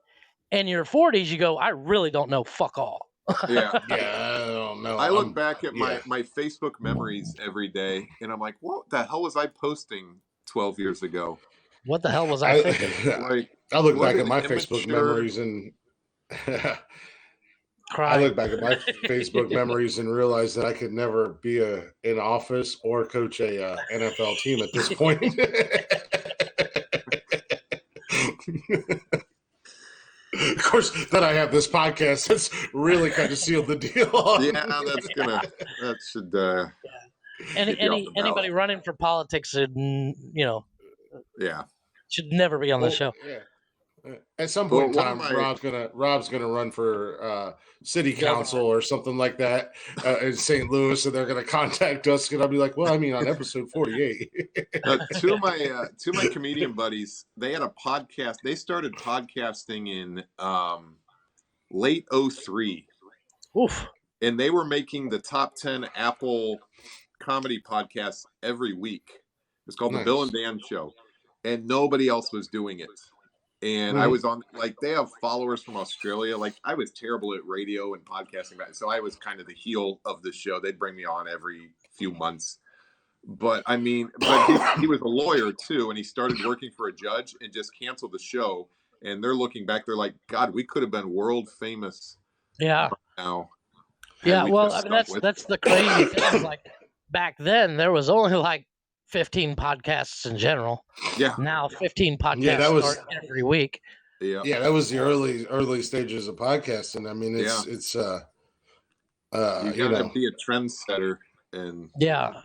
In your 40s, you go, I really don't know fuck all. Yeah. I don't know. I look back at my Facebook memories every day, and I'm like, what the hell was I posting 12 years ago? What the hell was I thinking? I look back at my Facebook memories and I look back at my Facebook memories and realize that I could never be in office or coach a NFL team at this point. Of course, that I have this podcast. That's really kind of sealed the deal. That should. Anybody running for politics, Yeah. should never be on the show. Yeah. At some point Well, in one time, of my- Rob's gonna run for city Governor. council or something like that in St. Louis, and they're gonna contact us, and I'll be like, well, I mean, on episode 48. two of my comedian buddies, they had a podcast. They started podcasting in late 03, Oof. and they were making the top 10 Apple comedy podcasts every week. It's called Nice. the Bill and Dan Show, and nobody else was doing it. And I was on, like, they have followers from Australia. Like, I was terrible at radio and podcasting, so I was kind of the heel of the show. They'd bring me on every few months. But I mean, he was a lawyer too, and he started working for a judge and just canceled the show. And they're looking back, they're like, God, we could have been world famous Yeah. now. Yeah. We Well, just I mean, stuck with that's the crazy thing. Like back then, there was only like 15 podcasts in general. Yeah. Now 15 podcasts Yeah, that was- start every week. Yeah. Yeah, that was the early stages of podcasting. I mean, it's You you gotta know, be a trendsetter, and Yeah.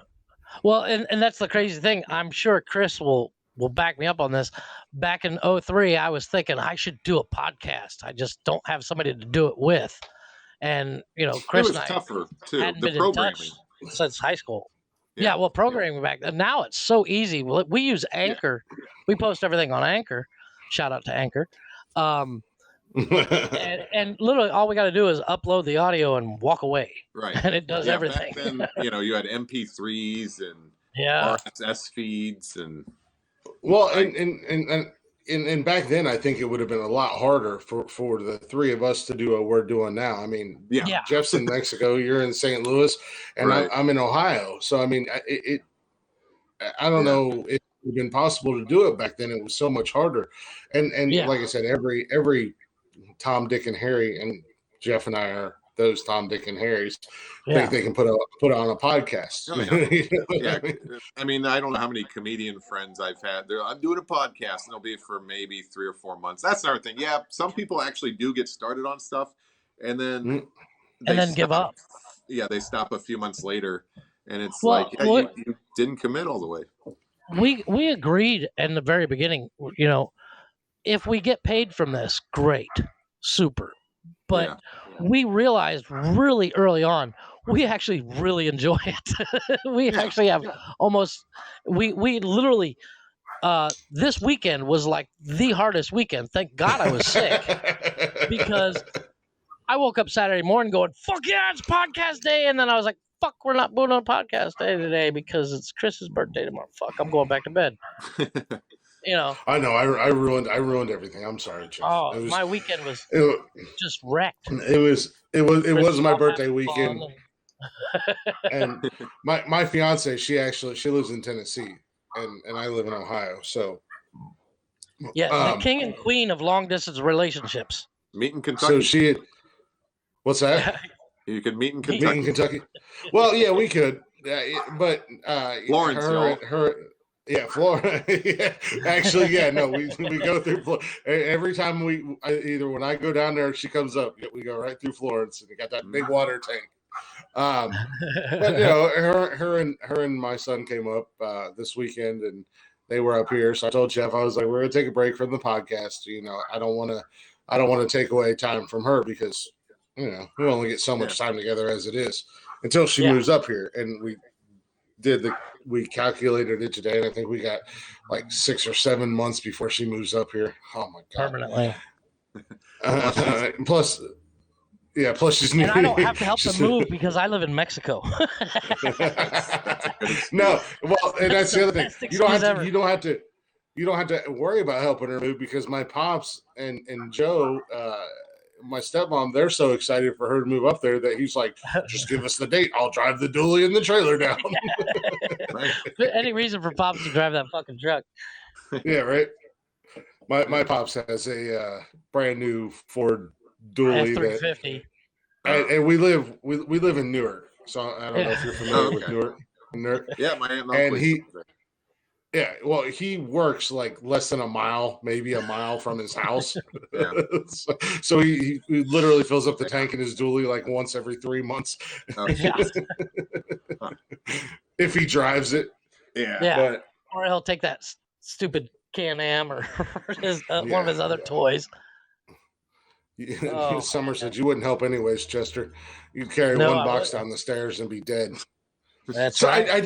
Well, and that's the crazy thing. I'm sure Chris will back me up on this. Back in 03, I was thinking I should do a podcast. I just don't have somebody to do it with. And, Chris it was and I tougher too. hadn't The been in touch programming. since high school. Yeah. Yeah, well, programming back then. Now it's so easy. We use Anchor. We post everything on Anchor. Shout out to Anchor. And literally all we got to do is upload the audio and walk away. Right. And it does everything. Back then, you had MP3s and Yeah. RSS feeds, and well, and back then, I think it would have been a lot harder for the three of us to do what we're doing now. I mean, Yeah. Jeff's in Mexico, you're in St. Louis, and Right. I'm in Ohio. So I mean, I don't know if it would have been possible to do it back then. It was so much harder. And Yeah. like I said, every Tom, Dick, and Harry, and Jeff and I are those Tom, Dick, and Harrys. Yeah. Think they can put on a podcast. Oh, yeah. You know what yeah, I mean? I mean, I don't know how many comedian friends I've had. I'm doing a podcast, and it'll be for maybe 3 or 4 months. That's another thing. Yeah, some people actually do get started on stuff, and then Give up. Yeah, they stop a few months later, and it's Well, like, yeah, you didn't commit all the way. We agreed in the very beginning, if we get paid from this, great, super. But Yeah. we realized really early on, we actually really enjoy it. We actually have almost, we literally, this weekend was like the hardest weekend. Thank God I was sick because I woke up Saturday morning going, fuck yeah, it's podcast day. And then I was like, fuck, we're not doing a podcast day today because it's Chris's birthday tomorrow. Fuck, I'm going back to bed. I know. I ruined everything. I'm sorry, Jeff. Oh, my weekend was just wrecked. It was my all birthday having weekend, fun and my fiance, she lives in Tennessee, and I live in Ohio. So Yeah, the king and queen of long distance relationships. Meet in Kentucky. so what's that? You could meet in Meet Kentucky. in Kentucky. Well, yeah, we could, but Florence, y'all. Florida. Yeah, actually, yeah, no, we go through every time either when I go down there, she comes up. We go right through Florence, and we got that big water tank. But her and my son came up this weekend, and they were up here. So I told Jeff, I was like, we're gonna take a break from the podcast. I don't want to take away time from her because we only get so much time together as it is until she moves up here, and we calculated it today, and I think we got like 6 or 7 months before she moves up here. Oh my god! Permanently. Plus she's new. And I don't have to help them move because I live in Mexico. No, well, and that's the other thing. Best You don't have excuse to worry about helping her move because my pops and Joe, my stepmom, they're so excited for her to move up there that he's like, just give us the date. I'll drive the dually and the trailer down. Right. Any reason for Pops to drive that fucking truck? Yeah, right. My pops has a brand new Ford dually F-350. and we live in Newark, so I don't know if you're familiar with Newark. Yeah, my aunt and And uncle. he works like less than maybe a mile from his house. Yeah. so he literally fills up the tank in his dually like once every 3 months. Oh, Yeah. If he drives it. yeah. Yeah. But Or he'll take that stupid Can-Am or one of his other toys. Oh, Summer said you wouldn't help anyways, Chester. You'd carry No, one I box wouldn't. down the stairs and be dead. That's So right. I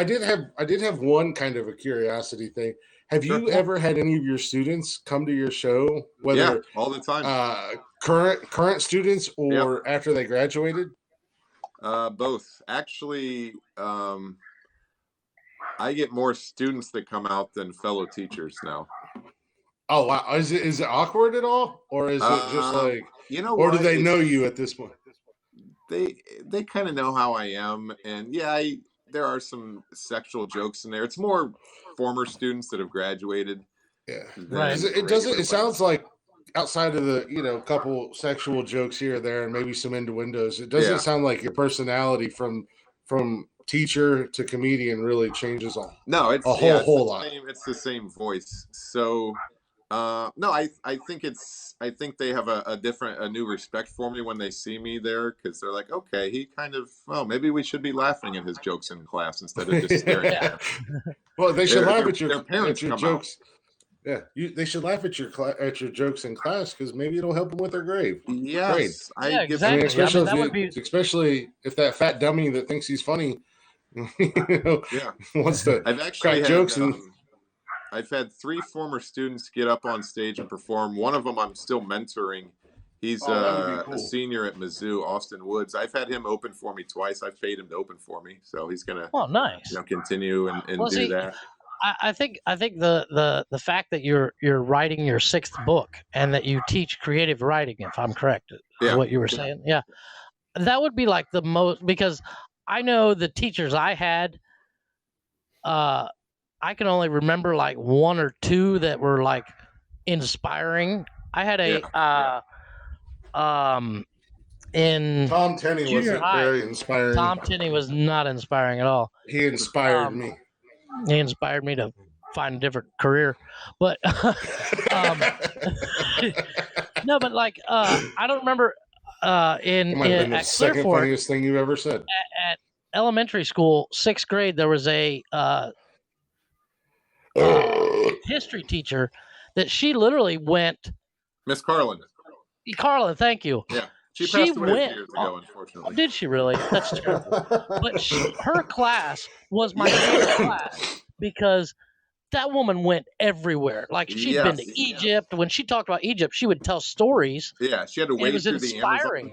did have one kind of a curiosity thing. Have you ever had any of your students come to your show, whether all the time. current students or after they graduated? Both. Actually, I get more students that come out than fellow teachers now. Oh wow! Is it awkward at all, or is it just like or do they know you at this point? They kind of know how I am, and there are some sexual jokes in there. It's more former students that have graduated. Yeah, Right. It sounds like outside of the couple sexual jokes here or there, and maybe some innuendos. It doesn't sound like your personality from teacher to comedian really changes it's a whole lot. It's the same voice. So no, I think they have a new respect for me when they see me there, because they're like, okay, he kind of, maybe we should be laughing at his jokes in class instead of just staring at him. Well, they should laugh at their parents your come jokes. Out. Yeah, they should laugh at your jokes in class, because maybe it'll help them with their grade. Yes, exactly. Especially if that fat dummy that thinks he's funny, wants to crack jokes. I've had 3 former students get up on stage and perform. One of them I'm still mentoring. He's a senior at Mizzou, Austin Woods. I've had him open for me twice. I've paid him to open for me, so he's gonna continue and do that. I think the fact that you're writing your 6th book and that you teach creative writing, if I'm correct, is what you were saying. Yeah, that would be like the most, because I know the teachers I had. I can only remember like 1 or 2 that were like inspiring. I had in Tom Tenney wasn't very inspiring. Tom Tenney was not inspiring at all. He inspired me. He inspired me to find a different career, but no, but like I don't remember in the second funniest thing you've ever said. At elementary school, 6th grade, there was a history teacher that she literally went. Miss Carlin. Carlin, thank you. Yeah, she passed away a few years ago, unfortunately. Did she really? That's terrible. But her class was my favorite class, because that woman went everywhere. Like, she'd been to Egypt. When she talked about Egypt, she would tell stories. Yeah, she had to wade through the Amazon.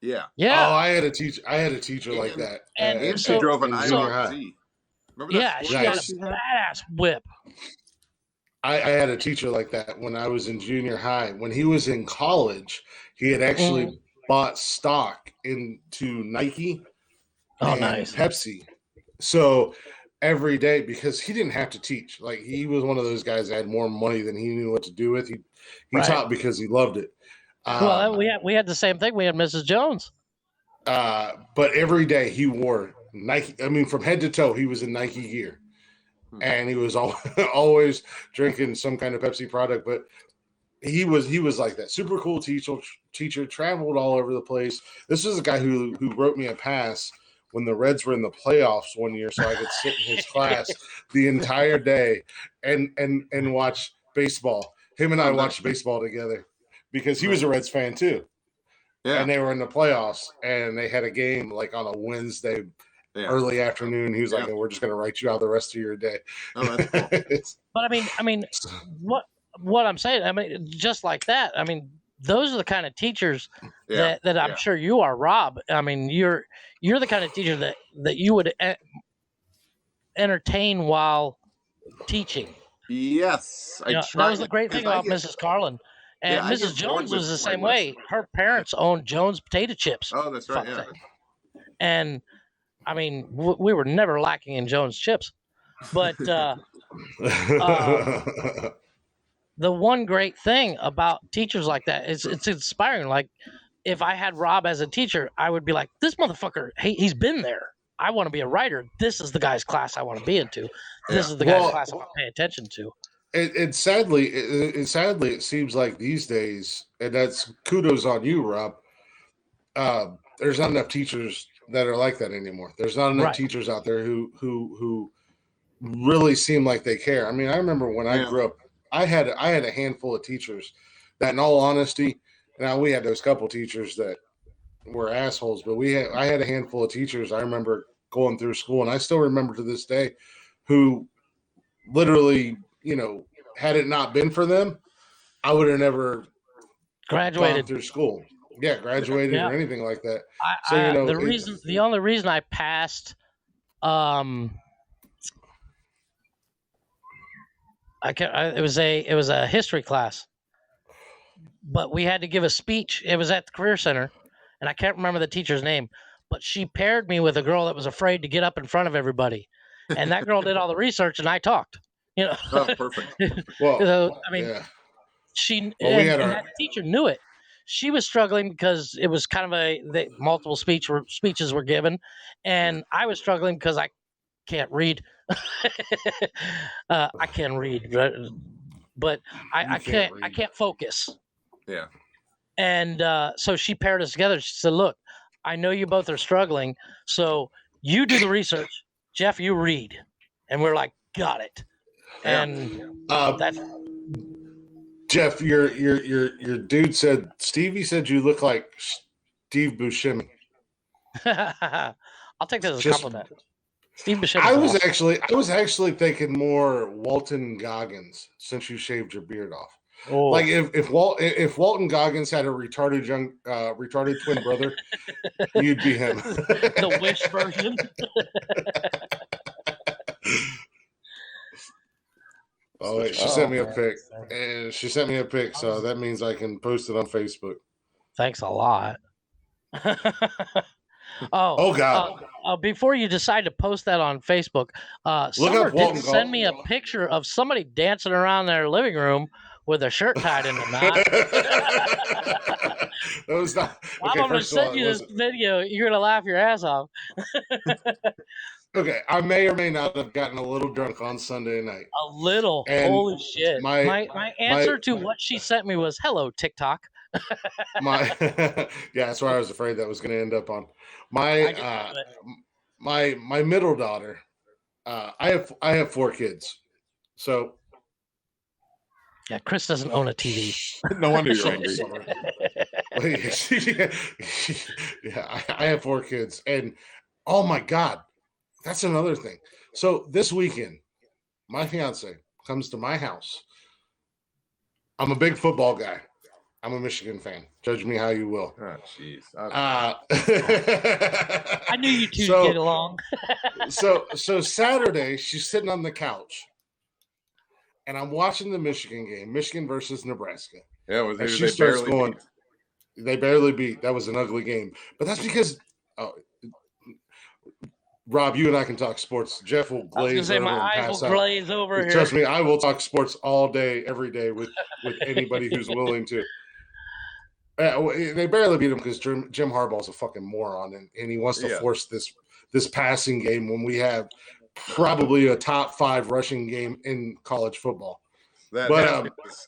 Yeah. Oh, I had a teacher like that. And she drove an IRZ. Remember that? She had a badass whip. I had a teacher like that when I was in junior high. When he was in college, he had actually bought stock into Nike and Pepsi. So every day, because he didn't have to teach. Like, he was one of those guys that had more money than he knew what to do with. He taught because he loved it. Well, we had the same thing. We had Mrs. Jones. But every day he wore Nike. I mean, from head to toe, he was in Nike gear. And he was always drinking some kind of Pepsi product. But he was like that. Super cool teacher, traveled all over the place. This is a guy who wrote me a pass when the Reds were in the playoffs one year, so I could sit in his class the entire day and watch baseball. Him and I watched baseball together, because he was a Reds fan too. Yeah. And they were in the playoffs, and they had a game like on a Wednesday early afternoon. He was like, "We're just going to write you out the rest of your day." Oh, that's cool. But I mean, what I'm saying, I mean, just like that. I mean, those are the kind of teachers that I'm sure you are, Rob. I mean, you're the kind of teacher that you would entertain while teaching. Yes, that was the great thing about Mrs. Carlin. And Mrs. Jones was the same way. Her parents owned Jones potato chips. Oh, that's right. Yeah. And I mean, we were never lacking in Jones chips. But the one great thing about teachers like that is it's inspiring. Like, if I had Rob as a teacher, I would be like, this motherfucker, he's been there. I want to be a writer. This is the guy's class I want to be into. This is the guy's class I want to pay attention to. And sadly, it seems like these days, and that's kudos on you, Rob. There's not enough teachers that are like that anymore. There's not enough teachers out there who really seem like they care. I mean, I remember when I Yeah. grew up, I had a handful of teachers that, in all honesty, now we had those couple teachers that were assholes, but I had a handful of teachers I remember going through school, and I still remember to this day, who literally, had it not been for them, I would have never gone Graduated. through school. Yeah, graduated Yeah. or anything like that. The only reason I passed, it was a history class, but we had to give a speech. It was at the Career Center, and I can't remember the teacher's name, but she paired me with a girl that was afraid to get up in front of everybody, and that girl did all the research, and I talked. Oh, perfect. Well, So, I mean, yeah. that teacher knew it. She was struggling because it was kind of multiple speeches were given, and I was struggling because I can't read. I can read, but I can't focus. Yeah. And so she paired us together. She said, "Look, I know you both are struggling, so you do the research. Jeff, you read." And we're like, "Got it." Yeah. And that's Jeff, your dude said, Stevie said you look like Steve Buscemi. I'll take that as a Just- compliment. Steve Buscemi. I was actually thinking more Walton Goggins since you shaved your beard off. Oh. Like if Walton Goggins had a retarded twin brother, you'd be him. The Wish version. Oh wait, she sent me a pic, and she sent me a pic, so that means I can post it on Facebook. Thanks a lot. Oh God! Before you decide to post that on Facebook, Look Summer up Walton did send me a picture of somebody dancing around their living room with their shirt tied in a knot. That was not. I'm going to send you this video. You're going to laugh your ass off. Okay, I may or may not have gotten a little drunk on Sunday night. A little. And holy shit. My answer to what she sent me was, "Hello, TikTok." Yeah, that's why I was afraid that was going to end up on my middle daughter. I have 4 kids, so yeah, Chris doesn't own a TV. No wonder you're angry. Yeah, I have 4 kids, and oh my God, that's another thing. So this weekend, my fiance comes to my house. I'm a big football guy. I'm a Michigan fan. Judge me how you will. Oh, jeez. I knew you two would get along. so Saturday, she's sitting on the couch, and I'm watching the Michigan game, Michigan versus Nebraska. Yeah, and she starts going. They barely beat. That was an ugly game, but that's because. Rob, you and I can talk sports. Jeff will glaze over my and eyes pass will out. glaze over here. Trust me, I will talk sports all day, every day with anybody who's willing to. They barely beat him because Jim Harbaugh's a fucking moron, and he wants to force this passing game when we have probably a top 5 rushing game in college football.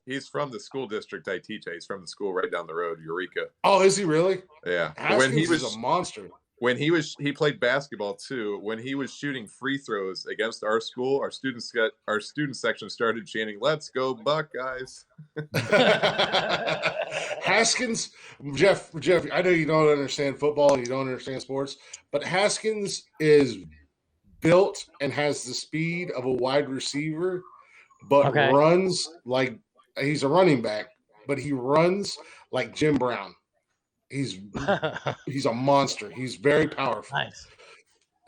He's from the school district I teach at. He's from the school right down the road, Eureka. Oh, is he really? Yeah. When he was a monster. When he played basketball too. When he was shooting free throws against our school, our student section started chanting, "Let's go Buckeyes!" Haskins, Jeff, I know you don't understand football, you don't understand sports, but Haskins is built and has the speed of a wide receiver, but runs like he's a running back, but he runs like Jim Brown. He's a monster. He's very powerful. Nice.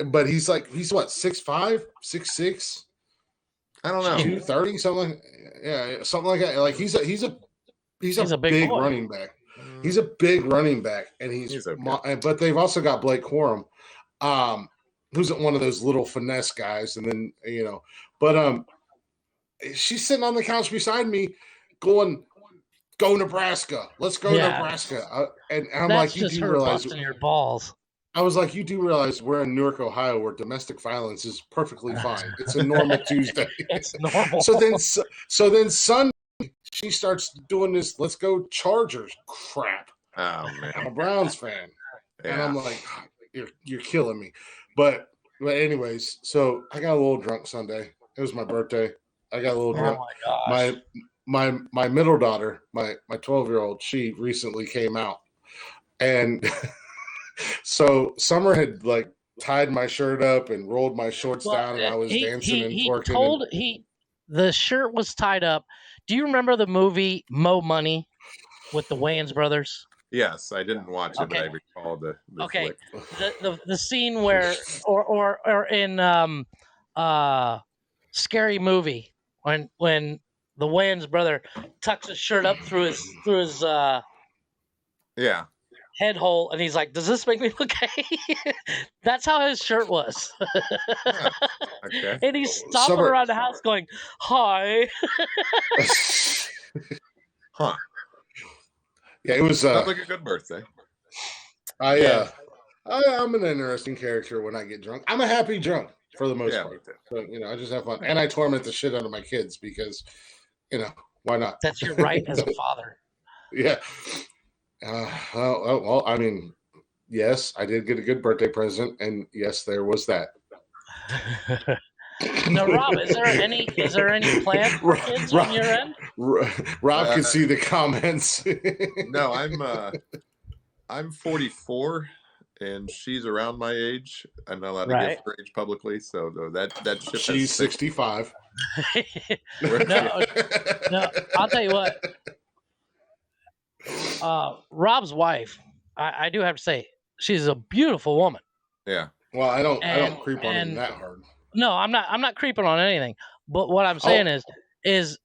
But he's what, 6'5", 6'6"? I don't know. 230, something like that. Like he's a big running back. He's a big running back, and he's okay. But they've also got Blake Corum, who's one of those little finesse guys, and then but she's sitting on the couch beside me going, "Go Nebraska! Let's go Nebraska!" And I'm that's like, "You just do her realize busting your balls?" I was like, "You do realize we're in Newark, Ohio, where domestic violence is perfectly fine. It's a normal Tuesday. It's normal." So then Sunday she starts doing this "Let's go Chargers" crap. Oh man, I'm a Browns fan, yeah. and I'm like, "You're killing me." But But anyways, so I got a little drunk Sunday. It was my birthday. I got a little Oh drunk. my gosh. My middle daughter, my 12-year-old, she recently came out, and so Summer had like tied my shirt up and rolled my shorts down, and I was dancing and twerking. The shirt was tied up. Do you remember the movie Mo Money with the Wayans brothers? Yes, I didn't watch it, but Okay. I recall the Okay, flick. the scene where or in Scary Movie when the Wayans brother tucks his shirt up through his Yeah. head hole, and he's like, "Does this make me look gay?" That's how his shirt was. Okay. And he's stomping Summer- around the house going, "Hi." Huh. Yeah, it was. Sounds like a good birthday. I'm an interesting character when I get drunk. I'm a happy drunk for the most part. So, I just have fun, and I torment the shit out of my kids because, why not? That's your right as a father. Yeah. Well, I mean, yes, I did get a good birthday present, and yes, there was that. Now, Rob, is there any plan for kids on your end? Rob can see the comments. No, I'm 44, and she's around my age. I'm not allowed to give her age publicly, so that ship. She's 65. No, I'll tell you what. Rob's wife, I do have to say, she's a beautiful woman. Yeah. Well, I don't creep on him that hard. No, I'm not creeping on anything. But what I'm saying is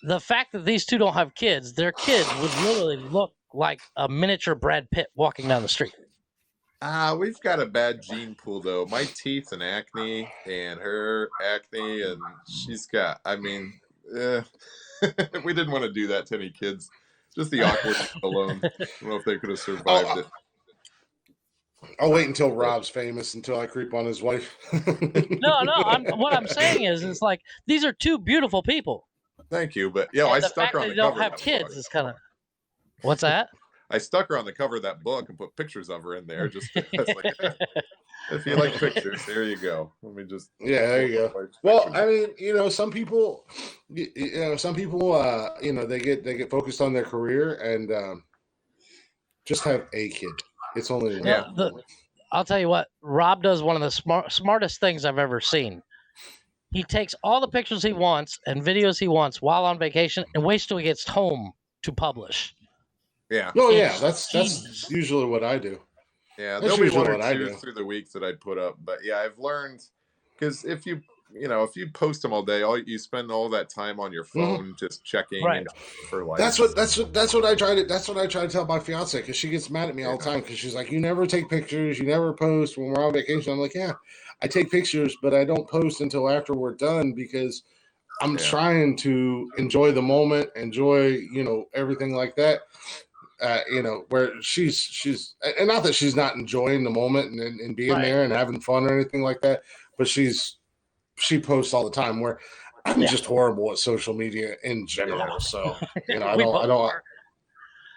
the fact that these two don't have kids, their kids would literally look like a miniature Brad Pitt walking down the street. We've got a bad gene pool, though. My teeth and acne, and her acne, and she's got, we didn't want to do that to any kids. Just the awkwardness alone. I don't know if they could have survived it. I'll wait until Rob's famous until I creep on his wife. No. What I'm saying is, it's like these are two beautiful people. Thank you, but I stuck her on the cover. Don't have kids is kind of. What's that? I stuck her on the cover of that book and put pictures of her in there. Just if you like pictures, there you go. Let me just. Yeah, there you go. Well, I mean, some people, they get focused on their career and just have a kid. It's only one. Yeah. I'll tell you what. Rob does one of the smartest things I've ever seen. He takes all the pictures he wants and videos he wants while on vacation and waits till he gets home to publish. Yeah. Oh yeah, that's usually what I do. Yeah, there'll be one or two through the weeks that I put up, but yeah, I've learned because if you post them all day, you spend all that time on your phone just checking for likes. That's what I try to tell my fiance because she gets mad at me all the time because she's like, you never take pictures, you never post when we're on vacation. I'm like, yeah, I take pictures, but I don't post until after we're done because I'm trying to enjoy the moment, enjoy everything like that. Where she's and not that she's not enjoying the moment and being there and having fun or anything like that, but she posts all the time where I'm just horrible at social media in general. So, I don't.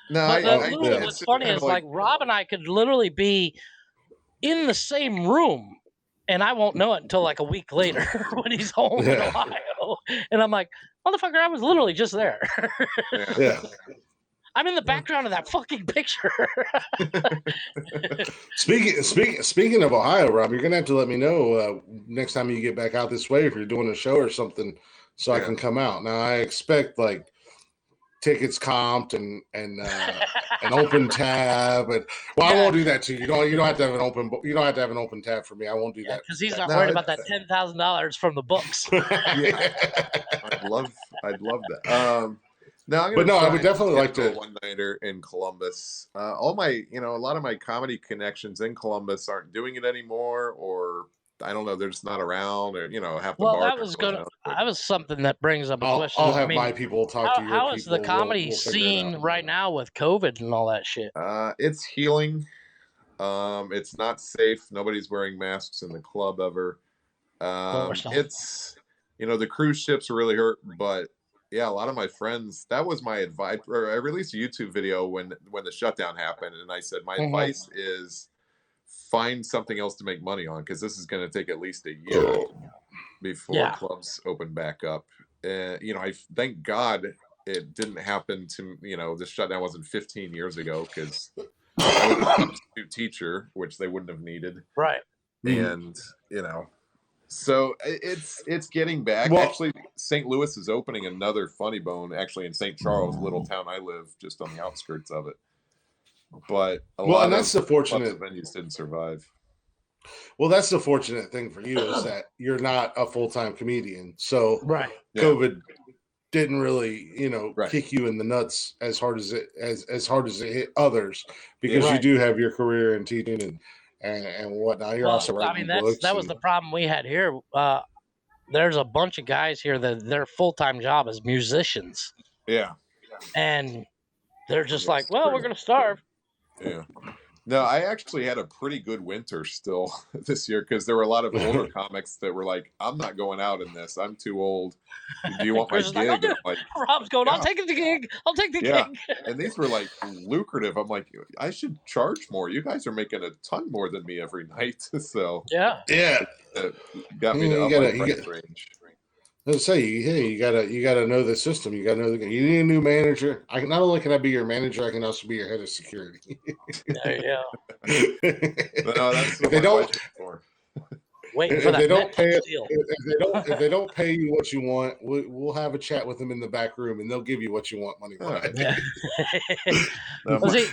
No, what's funny is like Rob and I could literally be in the same room and I won't know it until like a week later when he's home in Ohio. And I'm like, motherfucker, I was literally just there. Yeah. I'm in the background of that fucking picture. Speaking of Ohio, Rob, you're gonna have to let me know next time you get back out this way if you're doing a show or something, so I can come out. Now I expect like tickets comped and an open tab, and I won't do that to you. You don't have to have an open. You don't have to have an open tab for me. I won't do that because he's not worried about that $10,000 from the books. I'd love that. I would definitely like to one-nighter in Columbus. A lot of my comedy connections in Columbus aren't doing it anymore, or I don't know, they're just not around, or half the bars. That was something that brings up a question. I'll have my people talk to your people. How is the comedy scene right now with COVID and all that shit? It's healing. It's not safe. Nobody's wearing masks in the club ever. It's the cruise ships are really hurt, but yeah, a lot of my friends, that was my advice. Or I released a YouTube video when the shutdown happened, and I said my advice is find something else to make money on, because this is going to take at least a year before clubs open back up. You know, I thank God it didn't happen to, you know, the shutdown wasn't 15 years ago, because I was a substitute teacher, which they wouldn't have needed. Right. And, you know, so it's getting back. Well, actually, St. Louis is opening another Funny Bone, actually, in St. Charles, little town I live, just on the outskirts of it. But a lot and that's the fortunate of venues didn't survive. Well, that's the fortunate thing for you, is that you're not a full-time comedian. So COVID didn't really, you know, kick you in the nuts as hard as it hit others, because you do have your career in teaching and whatnot. You're also writing books. That was the problem we had here. There's a bunch of guys here that their full-time job is musicians. Yeah. And they're just like, well, we're going to starve. Yeah. No, I actually had a pretty good winter still this year, because there were a lot of older comics that were like, I'm not going out in this. I'm too old. Do you want my gig? Like, Rob's going, I'll take the gig. I'll take the gig. And these were like lucrative. I'm like, I should charge more. You guys are making a ton more than me every night. So it got me to up my price range. Let's say, hey, you gotta know the system. You gotta know you need a new manager. Not only can I be your manager, I can also be your head of security. There you go. No, that's what I'm for. Waiting for that. If they don't pay you what you want, we'll have a chat with them in the back room, and they'll give you what you want money wise.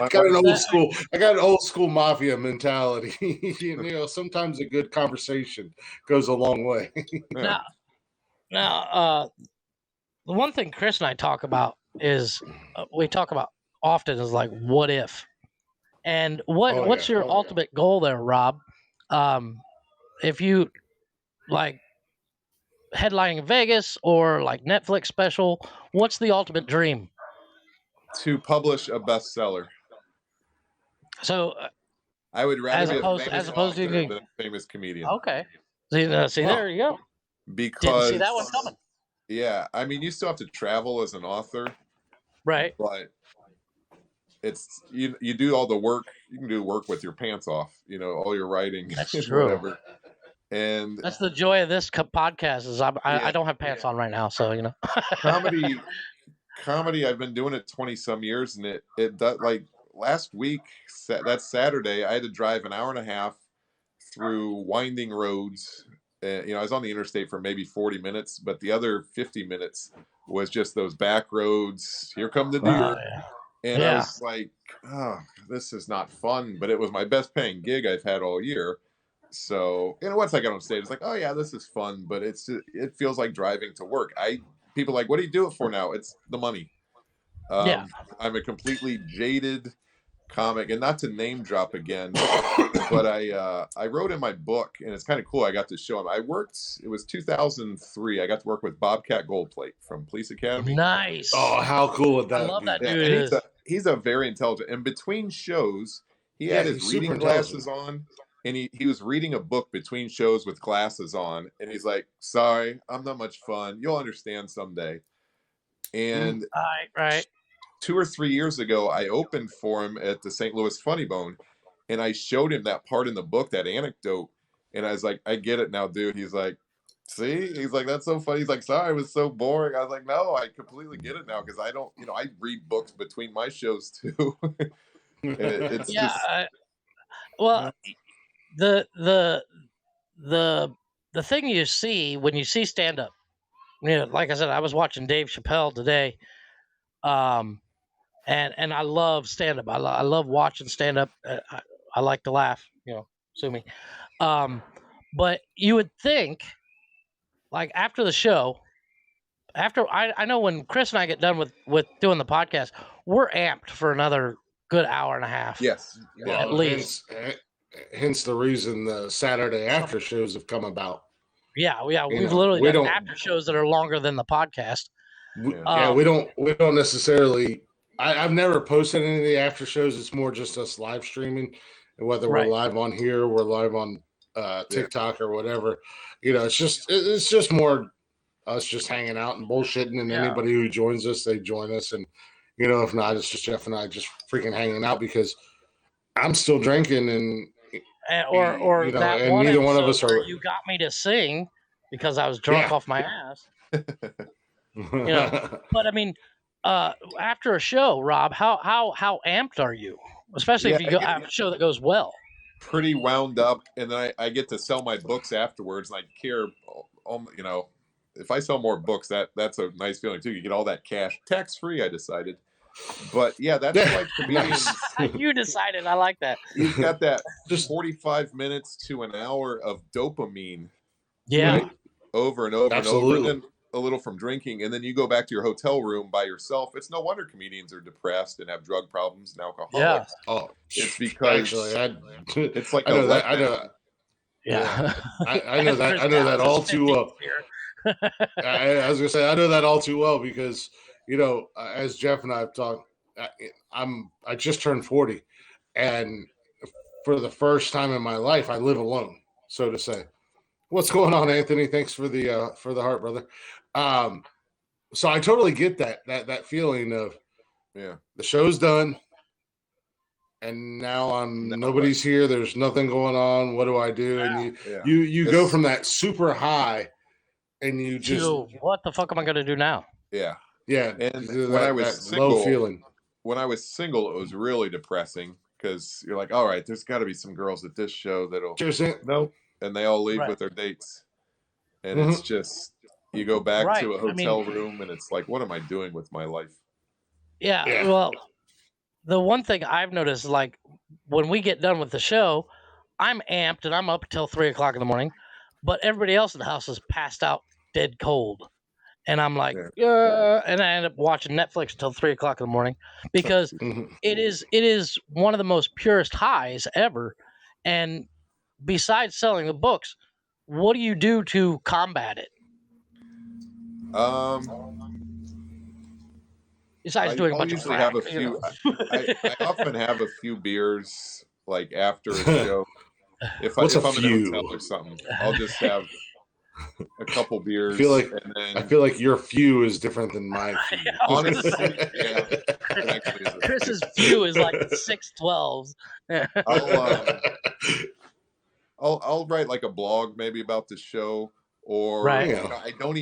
I got an old school mafia mentality. You know, sometimes a good conversation goes a long way. Now, the one thing Chris and I talk about is we talk about often is like, what if? And what's your ultimate goal there, Rob? If you like headlining in Vegas or like Netflix special, what's the ultimate dream? To publish a bestseller. So I would rather as opposed to than a famous comedian. Okay. See, there you go. Because didn't see that one coming. Yeah, I mean, you still have to travel as an author, right? But it's you do all the work. You can do work with your pants off. You know, all your writing. That's true. Whatever. And that's the joy of this podcast is I don't have pants on right now, so you know. comedy. I've been doing it 20 some years, and it does, like last week. That Saturday, I had to drive an hour and a half through winding roads. You know, I was on the interstate for maybe 40 minutes, but the other 50 minutes was just those back roads. Here come the deer. And I was like, oh, this is not fun, but it was my best paying gig I've had all year. So, and once I got on stage, it's like, oh yeah, this is fun, but it feels like driving to work. People are like, what do you do it for now? It's the money. I'm a completely jaded comic, and not to name drop again, but I wrote in my book, and it's kind of cool. I got to show him. It was 2003. I got to work with Bobcat Goldplate from Police Academy. Nice. Oh, how cool would that be? I love that dude. He's a very intelligent. And between shows, he had his reading glasses on, and he was reading a book between shows with glasses on, and he's like, "Sorry, I'm not much fun. You'll understand someday." And right. 2 or 3 years ago, I opened for him at the St. Louis Funny Bone, and I showed him that part in the book, that anecdote, and I was like, I get it now, dude. He's like, see? He's like, that's so funny. He's like, sorry, it was so boring. I was like, no, I completely get it now, because I don't, I read books between my shows too. And it's the thing you see when you see stand-up, like I said, I was watching Dave Chappelle today, and I love stand-up. I love watching stand-up. I like to laugh, sue me. But you would think, like after the show, I know when Chris and I get done with doing the podcast, we're amped for another good hour and a half. Yes. At least. Hence the reason the Saturday after shows have come about. Yeah. We've literally done after shows that are longer than the podcast. We don't necessarily. I've never posted any of the after shows. It's more just us live streaming, and whether we're live on here, we're live on TikTok or whatever. It's just more us just hanging out and bullshitting, and Yeah. anybody who joins us, they join us, and if not, it's just Jeff and I just freaking hanging out because I'm still drinking, and or that and one neither one of episode us where are. you got me to sing because I was drunk Yeah. off my ass. But I mean, after a show, Rob, how amped are you? Especially if you have a show that goes well. Pretty wound up, and then I get to sell my books afterwards, and I care, if I sell more books, that's a nice feeling too. You get all that cash, tax free. I decided, but yeah, that's like comedians. You decided. I like that. You've got that just 45 minutes to an hour of dopamine. Yeah. Right? Over and over Absolutely. and over, and then a little from drinking, and then you go back to your hotel room by yourself. It's no wonder comedians are depressed and have drug problems and alcoholics. Yeah. Oh, it's because it's like I know that. I know. Yeah. I know that. I know that all too well. I was gonna say I know that all too well because as Jeff and I have talked, I just turned 40, and for the first time in my life, I live alone, so to say. What's going on, Anthony? Thanks for the heart, brother. So I totally get that feeling of the show's done, and now nobody's here. There's nothing going on. What do I do? And you go from that super high, and you just what the fuck am I gonna do now? Yeah. And when I was single, low feeling. When I was single, it was really depressing because you're like, all right, there's got to be some girls at this show that'll nope. And they all leave with their dates, and it's just you go back to a hotel room, and it's like, what am I doing with my life? Yeah. Well, the one thing I've noticed, like when we get done with the show, I'm amped and I'm up until 3 o'clock in the morning, but everybody else in the house is passed out dead cold. And I'm like, and I end up watching Netflix until 3 o'clock in the morning because it is one of the most purest highs ever. And besides selling the books, what do you do to combat it? Besides doing a bunch of crack, I often have a few beers like after a show. If I'm in a hotel or something, I'll just have a couple beers. I feel like your few is different than my few. Honestly, Chris's few is like 612s. I'll write like a blog maybe about the show, or I don't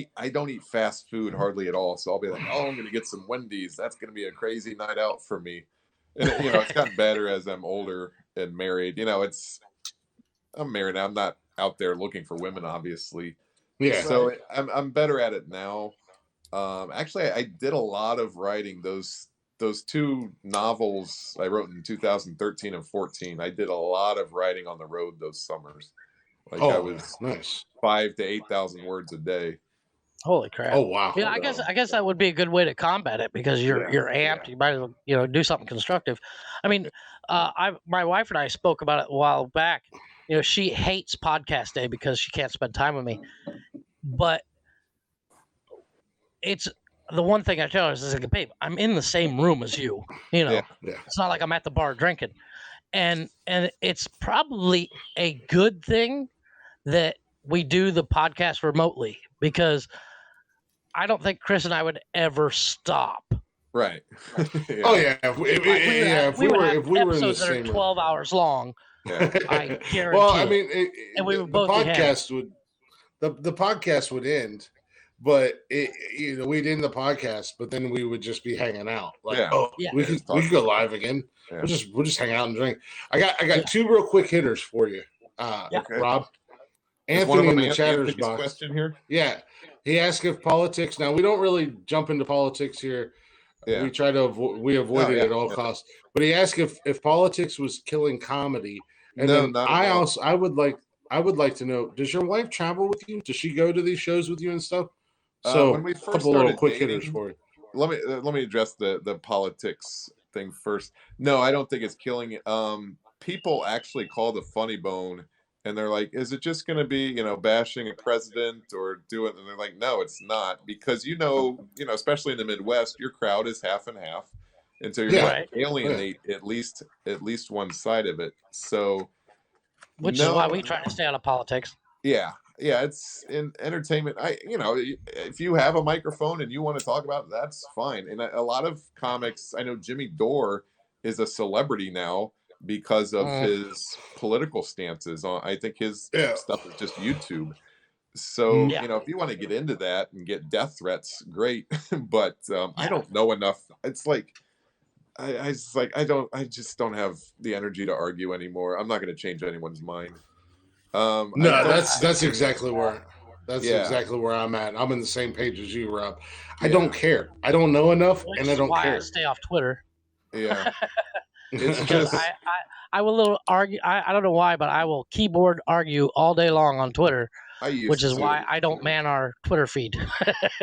eat fast food hardly at all. So I'll be like, I'm gonna get some Wendy's. That's gonna be a crazy night out for me. And it's gotten better as I'm older and married. I'm married now. I'm not out there looking for women, obviously. Yeah. So I'm better at it now. Actually, I did a lot of writing. Those two novels I wrote in 2013 and 14. I did a lot of writing on the road those summers. Like I was nice 5,000 to 8,000 words a day. Holy crap! Oh wow! Yeah, I guess that would be a good way to combat it because you're amped. You might as well do something constructive. I mean, my wife and I spoke about it a while back. She hates podcast day because she can't spend time with me. But it's the one thing I tell her is like, babe, I'm in the same room as you. It's not like I'm at the bar drinking, and it's probably a good thing that we do the podcast remotely because I don't think Chris and I would ever stop. Right. Oh yeah. If we were in the same room, 12 hours long. I guarantee. Well, I mean, and we would both the podcast would end, but we'd end the podcast, but then we would just be hanging out. Like, we could go live again. Yeah. We'll just hang out and drink. I got two real quick hitters for you, Rob. Anthony in the chatter's box. Question here. Yeah, he asked if politics. Now we don't really jump into politics here. Yeah. We try to avoid it at all costs. But he asked if politics was killing comedy. And then I would like to know, does your wife travel with you? Does she go to these shows with you and stuff? So when we first a couple little quick hitters for you. Let me address the politics thing first. No, I don't think it's killing it. People actually call the funny bone and they're like, is it just going to be, bashing a president or do it? And they're like, no, it's not, because, especially in the Midwest, your crowd is half and half. And so you're going to alienate at least one side of it. So, which is why we try to stay out of politics. Yeah. yeah, it's in entertainment. If you have a microphone and you want to talk about it, that's fine. And a lot of comics, I know Jimmy Dore is a celebrity now because of his political stances. I think his Yeah. stuff is just YouTube. So, Yeah. if you want to get into that and get death threats, great. But I don't know enough. It's like I just don't have the energy to argue anymore. I'm not going to change anyone's mind. I No, don't, that's exactly where Yeah. exactly where I'm at. I'm in the same page as you, Rob. I Yeah. don't care. I don't know enough, Which and I is don't why care. I stay off Twitter. Yeah. It's Because just I will little argue. I don't know why, but I will keyboard argue all day long on Twitter, I used which is to. why I don't man our Twitter feed.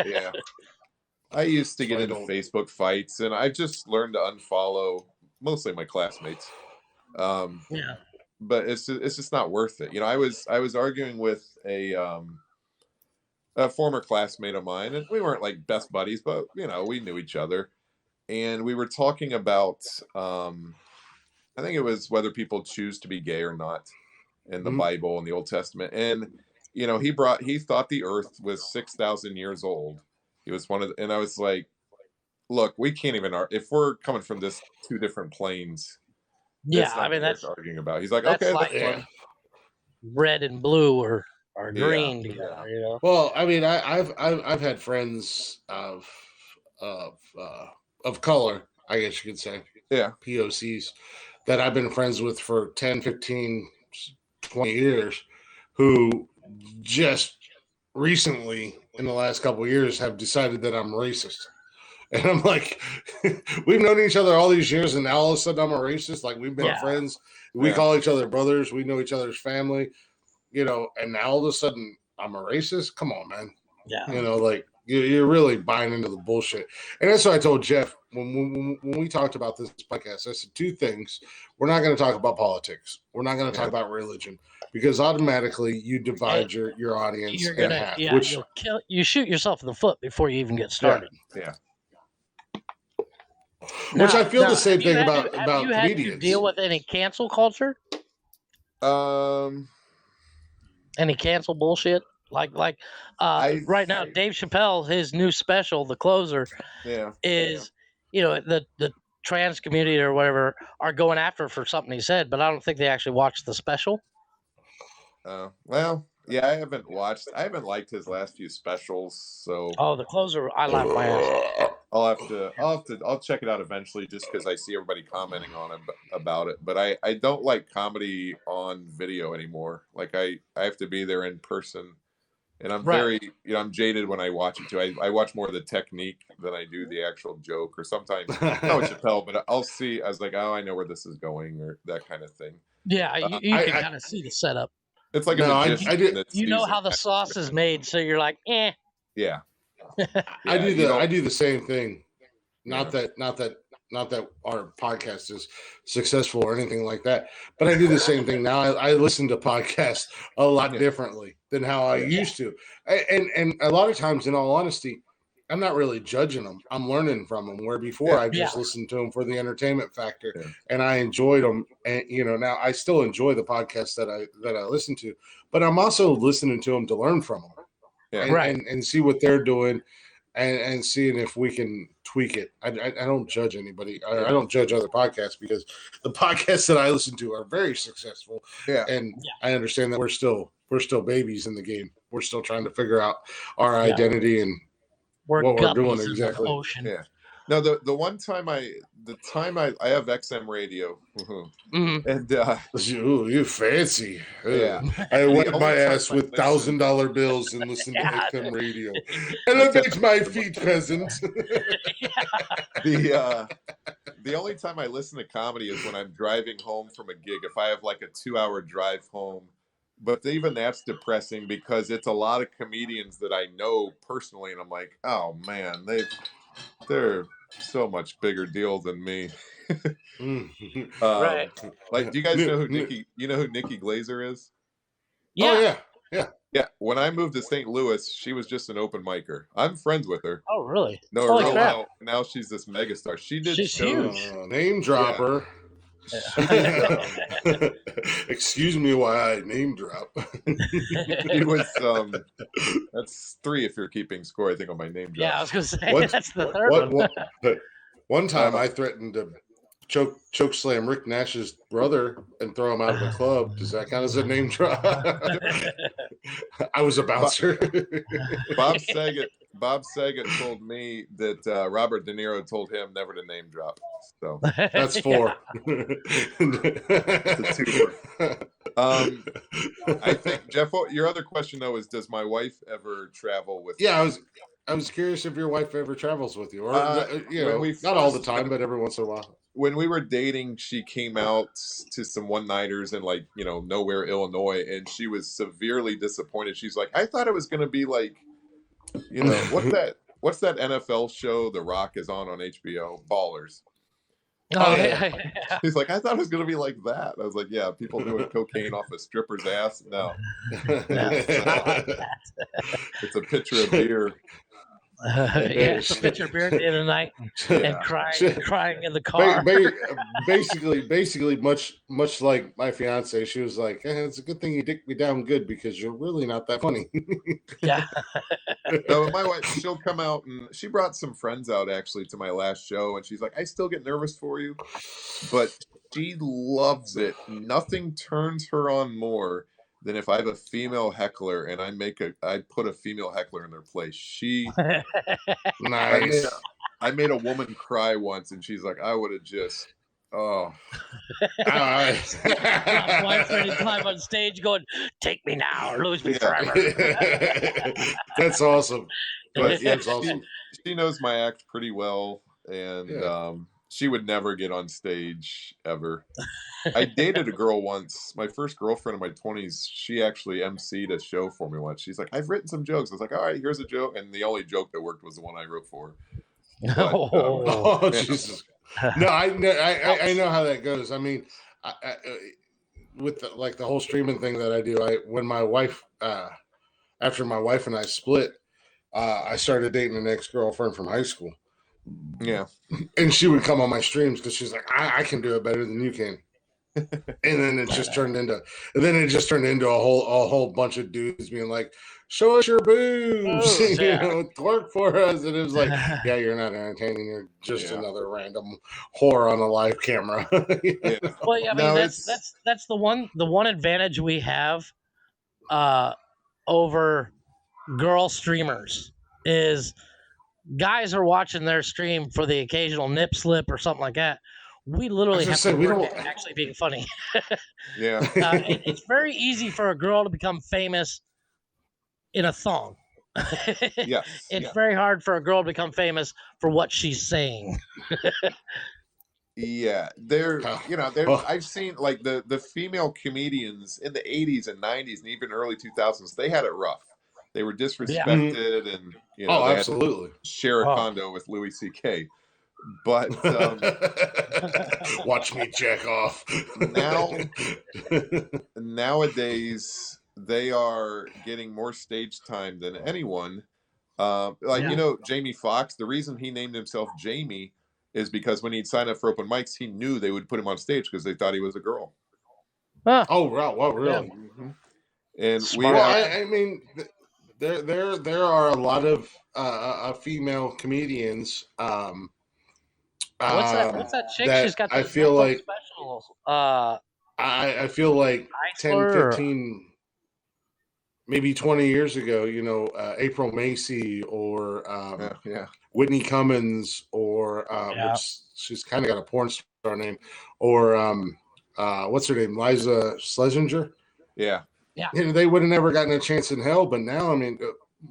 Yeah. I used to get So I into don't- Facebook fights, and I just learned to unfollow mostly my classmates. Yeah. But it's just not worth it. I was arguing with a former classmate of mine, and we weren't like best buddies, but we knew each other, and we were talking about I think it was whether people choose to be gay or not in the Bible and the Old Testament. And he thought the earth was 6,000 years old. He was and I was like, look, we can't even if we're coming from this two different planes. Yeah, it's not I mean worth that's arguing about. He's like, that's okay, like that's fun. red and blue or Yeah, green together. yeah. Well, I mean, I've had friends of color, I guess you could say, Yeah. POCs, that I've been friends with for 10, 15, 20 years, who just recently, in the last couple of years, have decided that I'm racist. And I'm like, we've known each other all these years, and now all of a sudden I'm a racist. Like, we've been friends. We call each other brothers. We know each other's family, and now all of a sudden I'm a racist. Come on, man. Yeah. Like, you're really buying into the bullshit. And that's what I told Jeff when we talked about this podcast. I said two things. We're not going to talk about politics. We're not going to talk about religion, because automatically you divide your audience You're in gonna, half. you shoot yourself in the foot before you even get started. Yeah. Which I feel the same thing about have you comedians. had to deal with any cancel culture? Any cancel bullshit? Like right now, Dave Chappelle, his new special, The Closer, is the trans community or whatever are going after for something he said, but I don't think they actually watched the special. Well, yeah, I haven't liked his last few specials, so The Closer, I laugh my ass. I'll check it out eventually, just because I see everybody commenting on it about it. But I don't like comedy on video anymore. Like I have to be there in person, and I'm very I'm jaded when I watch it too. I watch more of the technique than I do the actual joke, or sometimes Chappelle, but I'll see. I was like, oh, I know where this is going, or that kind of thing. Yeah, you can kind of see the setup. It's like I do. You know how the sauce is made, so you're like, eh. Yeah. I do the same thing. Not that our podcast is successful or anything like that, but I do the same thing now. I listen to podcasts a lot differently than how I used to, and a lot of times, in all honesty, I'm not really judging them. I'm learning from them. Where before I just listened to them for the entertainment factor, and I enjoyed them. And now I still enjoy the podcasts that I listen to, but I'm also listening to them to learn from them. And see what they're doing, and seeing if we can tweak it. I don't judge anybody. I don't judge other podcasts, because the podcasts that I listen to are very successful. And I understand that we're still babies in the game. We're still trying to figure out our identity and what we're doing exactly. Yeah. No, the one time I have XM radio, and you fancy. Yeah, I wet my ass with $1,000 bills and listen to XM radio. Elevate my feet, peasant. The only time I listen to comedy is when I'm driving home from a gig. If I have like a 2-hour drive home, but even that's depressing, because it's a lot of comedians that I know personally, and I'm like, oh man, they're so much bigger deal than me. Right. Like, do you guys know who Nikki Glazer is? Yeah. Oh, yeah. Yeah. When I moved to St. Louis, she was just an open micer. I'm friends with her. Oh, really? No, now she's this megastar. She did She's shows. huge. Name dropper. Excuse me while I name drop. He was that's 3 if you're keeping score, I think, on my name drop. Yeah, I was gonna say What- that's the third one. One time I threatened to choke slam Rick Nash's brother and throw him out of the club. Does that count as a name drop? I was a bouncer. Bob Saget told me that Robert De Niro told him never to name drop. So That's 4. it's a 2. I think, Jeff, your other question though is, does my wife ever travel with? Yeah, I was curious if your wife ever travels with you, or not all the time, but every once in a while. When we were dating, she came out to some one-nighters in nowhere, Illinois, and she was severely disappointed. She's like, I thought it was going to be like, what's that NFL show The Rock is on HBO? Ballers. Oh, yeah. He's like, I thought it was going to be like that. I was like, yeah, people doing cocaine off a stripper's ass. No, it's a pitcher of beer. It's a pitcher of beer at the end of the night and crying in the car. Basically, much like my fiance, she was like, "It's a good thing you dick me down good because you're really not that funny." Yeah. No, my wife, she'll come out, and she brought some friends out actually to my last show, and she's like, I still get nervous for you, but she loves it. Nothing turns her on more than if I have a female heckler and I put a female heckler in their place. Nice. I made a woman cry once, and she's like, I would have just, All right. My wife's ready to climb on stage going, take me now or lose me forever. That's awesome. but yeah, That's awesome. she knows my act pretty well, and she would never get on stage ever. I dated a girl once, my first girlfriend in my 20s. She actually emceed a show for me once. She's like, I've written some jokes. I was like, all right, here's a joke. And the only joke that worked was the one I wrote for her. But, Oh, Jesus. No, I know how that goes. I mean, with the whole streaming thing that I do, when my wife, after my wife and I split, I started dating an ex-girlfriend from high school. Yeah. And she would come on my streams because she's like, I can do it better than you can. And then it just turned into a whole bunch of dudes being like, show us your boobs, twerk for us. And it was like, yeah, you're not entertaining. You're just another random whore on a live camera. Yeah. Well, yeah, I mean, that's the one advantage we have over girl streamers is guys are watching their stream for the occasional nip slip or something like that. We literally have to work at actually being funny. Yeah. It's very easy for a girl to become famous in a thong. Yes. It's very hard for a girl to become famous for what she's saying. Yeah, I've seen like the female comedians in the 80s and 90s and even early 2000s. They had it rough. They were disrespected, and they absolutely had to share a condo with Louis C.K. But watch me jack off. Nowadays, they are getting more stage time than anyone. Jamie Foxx. The reason he named himself Jamie is because when he'd sign up for open mics, he knew they would put him on stage because they thought he was a girl. Huh. Oh, wow! Well, really? Yeah. Mm-hmm. And I mean, there are a lot of female comedians. What's that chick? She's got. I feel like specials. I feel like 10, 15, maybe 20 years ago, April Macy or Whitney Cummins or which she's kind of got a porn star name, or what's her name, Liza Schlesinger. Yeah. They would have never gotten a chance in hell, but now, I mean,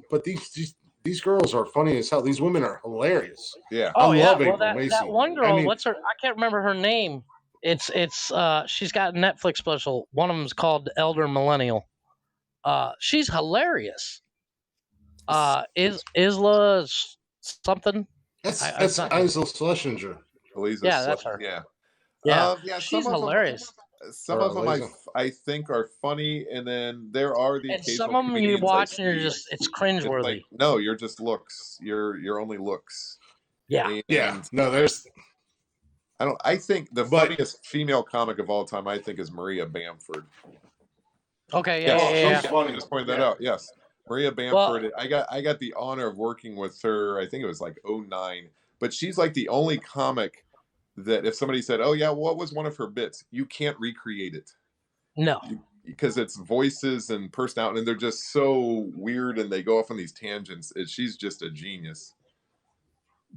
but these girls are funny as hell. These women are hilarious. Yeah. Oh, I love April that Macy. that one girl, what's her? I can't remember her name. It's she's got a Netflix special. One of them's called Elder Millennial. She's hilarious. Isla something. That's Liza Schlesinger. That's her. Yeah. She's hilarious. Some of them I think are funny, and then there are the occasional some of them you watch and you're just it's cringeworthy. Like, no, you're just looks. You're only looks. Yeah. No, there's I think the But- funniest female comic of all time, I think, is Maria Bamford. Okay, Yes, yeah. she's funny. Just pointed that Yeah. out. Yes, Maria Bamford. I got the honor of working with her. I think it was like 09. But she's like the only comic that if somebody said, "Oh yeah, what was one of her bits?" You can't recreate it. No. Because it's voices and personality, and they're just so weird, and they go off on these tangents. She's just a genius.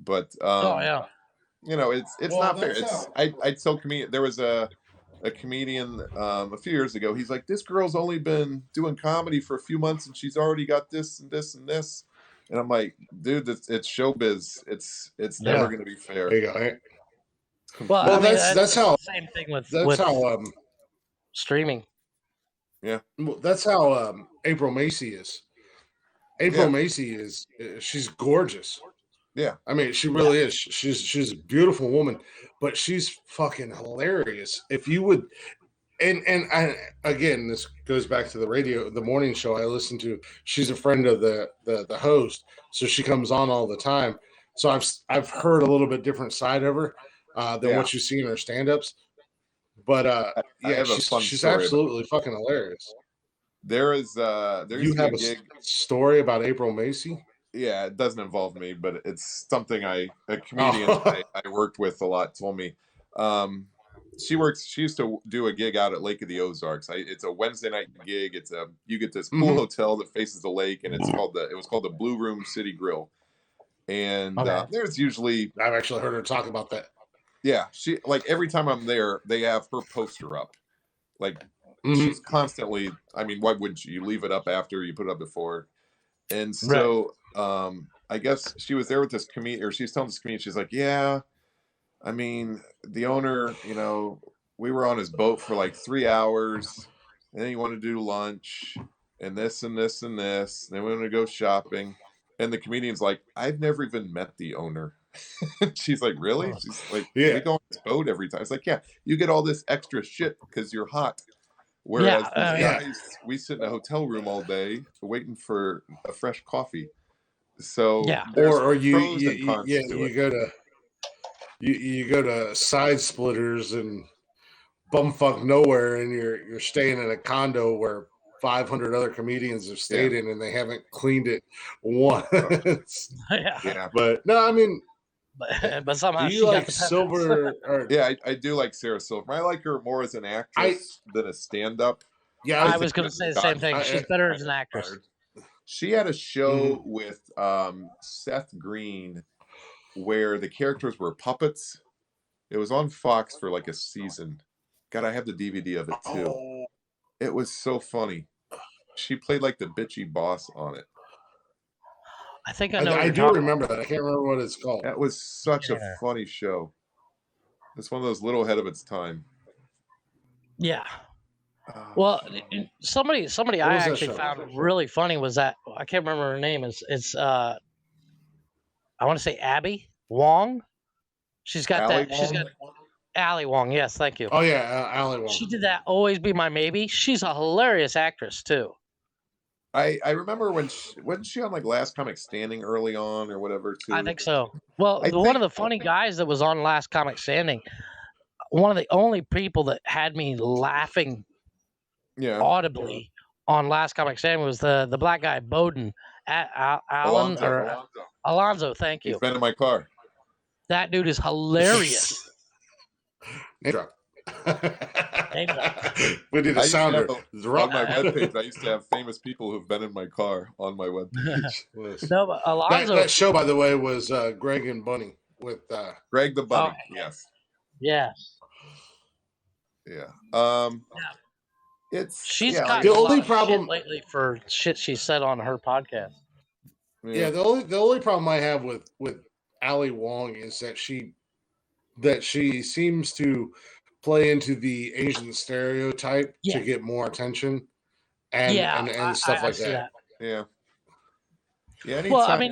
But you know, it's not fair. I tell comedian there was a comedian a few years ago. He's like, this girl's only been doing comedy for a few months, and she's already got this and this and this. And I'm like, dude, it's showbiz. It's never going to be fair. There you go. Well, Well, I mean, that's how. same thing with How streaming. Yeah. Well, that's how April Macy is. April Macy is she's gorgeous. Yeah. I mean, she really is. She's a beautiful woman, but she's fucking hilarious. If you would, and I, again, this goes back to the morning show I listen to. She's a friend of the host, so she comes on all the time. So I've heard a little bit different side of her than what you see in her stand-ups. But she's absolutely fucking hilarious. There's you have a story about April Macy? Yeah, it doesn't involve me, but it's something a comedian I worked with a lot told me. She used to do a gig out at Lake of the Ozarks. It's a Wednesday night gig. You get this cool hotel that faces the lake, and it was called the Blue Room City Grill. And there's usually I've actually heard her talk about that. Yeah, she like every time I'm there, they have her poster up. Like she's constantly. I mean, why would you leave it up after you put it up before? And so I guess she was there with this comedian, or she's telling this comedian, she's like, yeah, I mean, the owner, you know, we were on his boat for like 3 hours, and then he wanted to do lunch, and this and this and this, and then we wanted to go shopping. And the comedian's like, I've never even met the owner. She's like, really? She's like, we go on his boat every time. It's like, yeah, you get all this extra shit because you're hot. Whereas these guys, we sit in a hotel room all day waiting for a fresh coffee. So or you go to Side Splitters and bumfuck nowhere, and you're staying in a condo where 500 other comedians have stayed in, and they haven't cleaned it once. But no, I mean. But somehow do you like Silver? I do like Sarah Silverman. I like her more as an actress than a stand-up. Yeah, I was going to say the same thing. She's better as an actress. She had a show with Seth Green where the characters were puppets. It was on Fox for like a season. God, I have the DVD of it too. It was so funny. She played like the bitchy boss on it. I think I know. I do remember that. I can't remember what it's called. That was such a funny show. It's one of those little ahead of its time. Yeah. Well, somebody I actually found really funny was that I can't remember her name. It's I want to say Abby Wong. She's got Ali Wong. Yes, thank you. Oh yeah, Ali Wong. She did that. Always Be My Maybe. She's a hilarious actress too. I remember wasn't she on like Last Comic Standing early on or whatever too? I think so. Well, one of the funny guys that was on Last Comic Standing, one of the only people that had me laughing audibly on Last Comic Standing was the black guy Bowden, Alonzo. Thank you. He's been in my car. That dude is hilarious. We did a sounder. On my webpage, I used to have famous people who've been in my car on my webpage. No, but Alonzo. That show, by the way, was Greg and Bunny with Greg the Bunny. Yes. Yeah. Yeah. She's got the only problem lately for shit she said on her podcast. Yeah, the only problem I have with Ali Wong is that she seems to play into the Asian stereotype to get more attention and stuff like that. Yeah. Yeah. Well, I mean,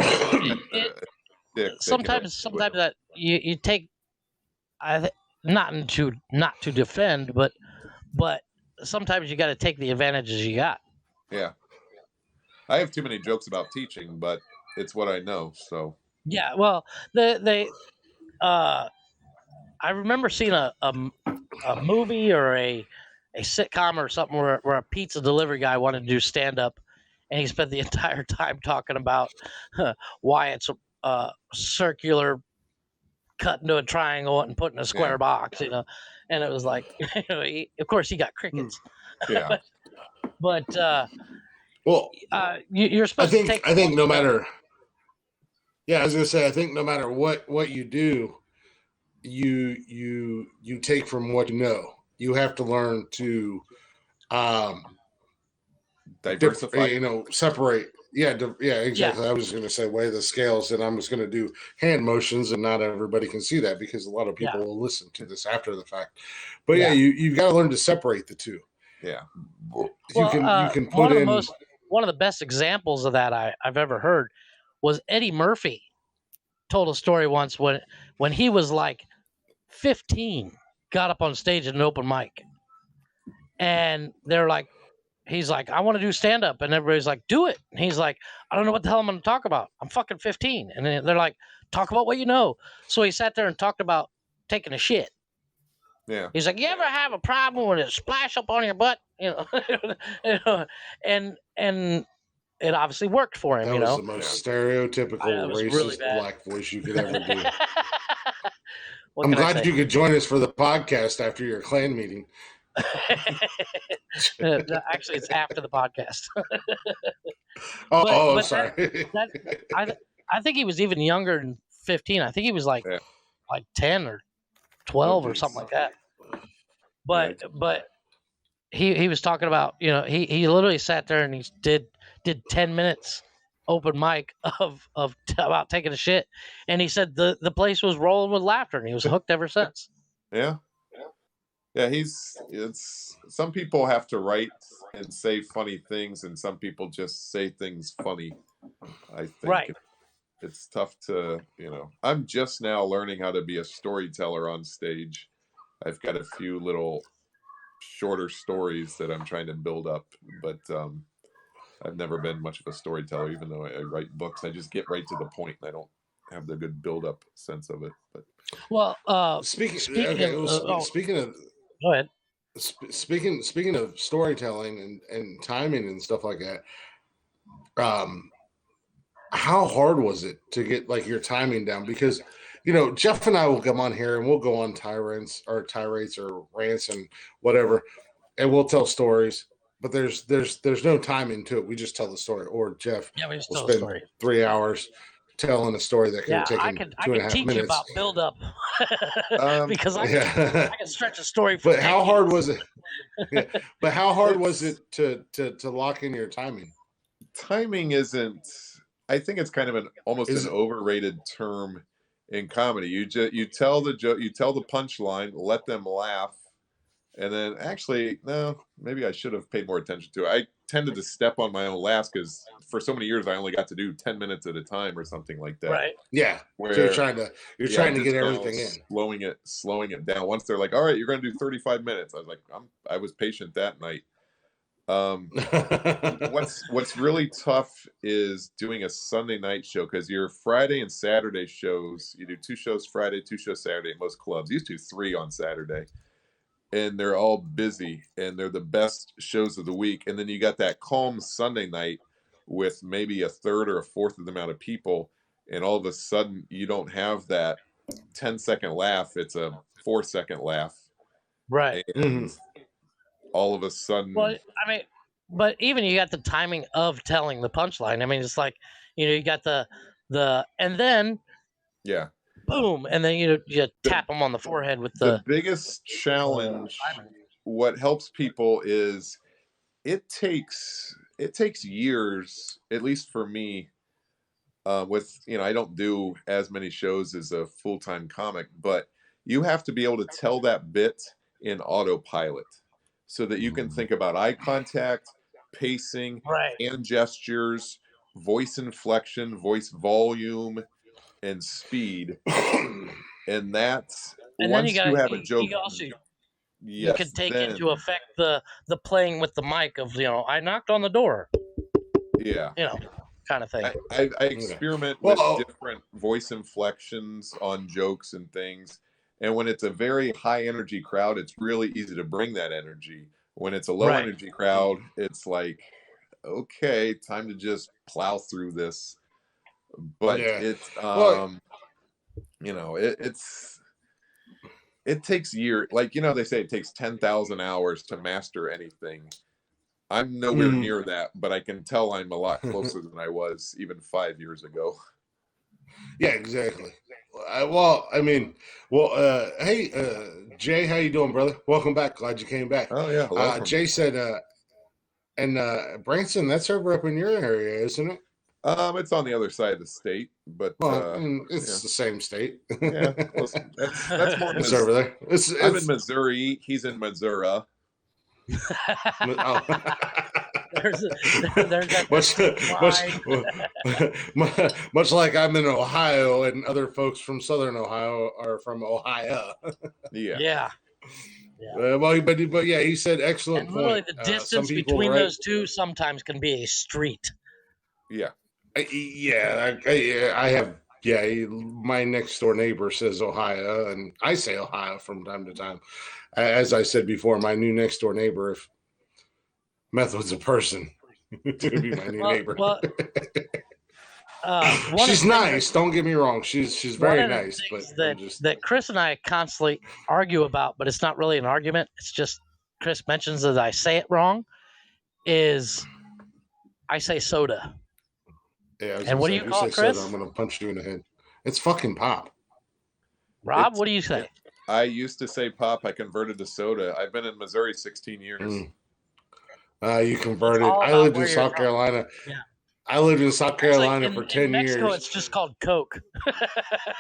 sometimes that you take, not to defend, but sometimes you got to take the advantages you got. Yeah. I have too many jokes about teaching, but it's what I know. So yeah, well, I remember seeing a movie or a sitcom or something where a pizza delivery guy wanted to do stand up, and he spent the entire time talking about why it's a circular cut into a triangle and put in a square box, and it was like, of course he got crickets. Yeah. But Well, you're I supposed to take. think no matter. Yeah, I was gonna say, I think no matter what you do, you take from what you know. You have to learn to Diversify. separate. Yeah, exactly. I was going to say weigh the scales, and I was going to do hand motions, and not everybody can see that because a lot of people will listen to this after the fact. But you've got to learn to separate the two. Yeah, You can put in one of the best examples of that I've ever heard was Eddie Murphy told a story once when he was like 15, got up on stage at an open mic, and they're like, he's like, I want to do stand up, and everybody's like, do it. And he's like, I don't know what the hell I'm going to talk about. I'm fucking 15, and they're like, talk about what you know. So he sat there and talked about taking a shit. Yeah. He's like, you ever have a problem when it splash up on your butt? And it obviously worked for him. That was the most stereotypical racist really black voice you could ever do. What I'm can I glad say? you could join us for the podcast after your Klan meeting. Actually, it's after the podcast. But sorry. I think he was even younger than 15. I think he was like 10 or 12 or something like that. But he was talking about, he literally sat there and he did 10 minutes open mic about taking a shit, and he said the place was rolling with laughter, and he was hooked ever since. Yeah. Some people have to write and say funny things, and some people just say things funny. I think right. It's tough to, I'm just now learning how to be a storyteller on stage. I've got a few little shorter stories that I'm trying to build up, but I've never been much of a storyteller, even though I write books. I just get right to the point, and I don't have the good build-up sense of it. But speaking of go ahead. Speaking of storytelling and timing and stuff like that, how hard was it to get like your timing down? Because Jeff and I will come on here and we'll go on tirades or rants and whatever, and we'll tell stories. But there's no timing to it. We just tell the story. Or Jeff will spend 3 hours telling a story that could have taken 2.5 teach minutes. You about build up because I can stretch a story. But how hard was it? But how hard was it to lock in your timing? Timing isn't. I think it's kind of almost an overrated term in comedy. You tell the joke, you tell the punchline, let them laugh, and then actually, no, maybe I should have paid more attention to it. I tended to step on my own laughs because for so many years I only got to do 10 minutes at a time or something like that. Right. Yeah. So you're trying to get everything in. Slowing it down. Once they're like, all right, you're going to do 35 minutes. I was like, I was patient that night. What's really tough is doing a Sunday night show, because your Friday and Saturday shows, you do 2 shows Friday, 2 shows Saturday at most clubs. You used to do 3 on Saturday, and they're all busy, and they're the best shows of the week. And then you got that calm Sunday night with maybe a third or a fourth of the amount of people, and all of a sudden you don't have that 10-second laugh. It's a 4-second laugh. Right. And all of a sudden. Well, I mean, but even you got the timing of telling the punchline. I mean, it's like, you got the and then boom, and then you tap them on the forehead with the biggest challenge. What helps people is it takes years, at least for me. With I don't do as many shows as a full-time comic, but you have to be able to tell that bit in autopilot, so that you can think about eye contact, pacing, hand gestures, voice inflection, voice volume, and speed. And that's once you have a joke. You can take into effect the playing with the mic of I knocked on the door. Yeah. Kind of thing. I experiment with different voice inflections on jokes and things. And when it's a very high energy crowd, it's really easy to bring that energy. When it's a low Right. energy crowd, it's like, okay, time to just plow through this. But Yeah. it's Well, you know, it takes years. Like, you know, they say it takes 10,000 hours to master anything. I'm nowhere Mhm. near that, but I can tell I'm a lot closer than I was even 5 years ago. yeah, exactly. Hey, Jay, how you doing, brother? Welcome back. Glad you came back. Oh yeah, hello from Jay said, Branson, that's over up in your area, isn't it? it's on the other side of the state, but Well, it's yeah, the same state. yeah. Well, that's more. It's over there. I'm in Missouri. He's in Missouri. Oh. there's that much like I'm in Ohio, and other folks from Southern Ohio are from Ohio. Yeah. But yeah, he said excellent And literally point. the Some distance people, between right? those two sometimes can be a street. Yeah. I have. Yeah, my next door neighbor says Ohio, and I say Ohio from time to time. As I said before, my new next door neighbor, if meth was a person, it's going to be my new neighbor. Well, she's nice. Don't get me wrong. She's very nice, but that Chris and I constantly argue about, but it's not really an argument. It's just Chris mentions that I say it wrong. Is I say soda. Yeah, and what do you call it, Chris? Soda, I'm going to punch you in the head. It's fucking pop. Rob, what do you say? I used to say pop. I converted to soda. I've been in Missouri 16 years. You converted. I lived in South Carolina. Yeah. I lived in South Carolina for 10 in Mexico, years. It's just called Coke.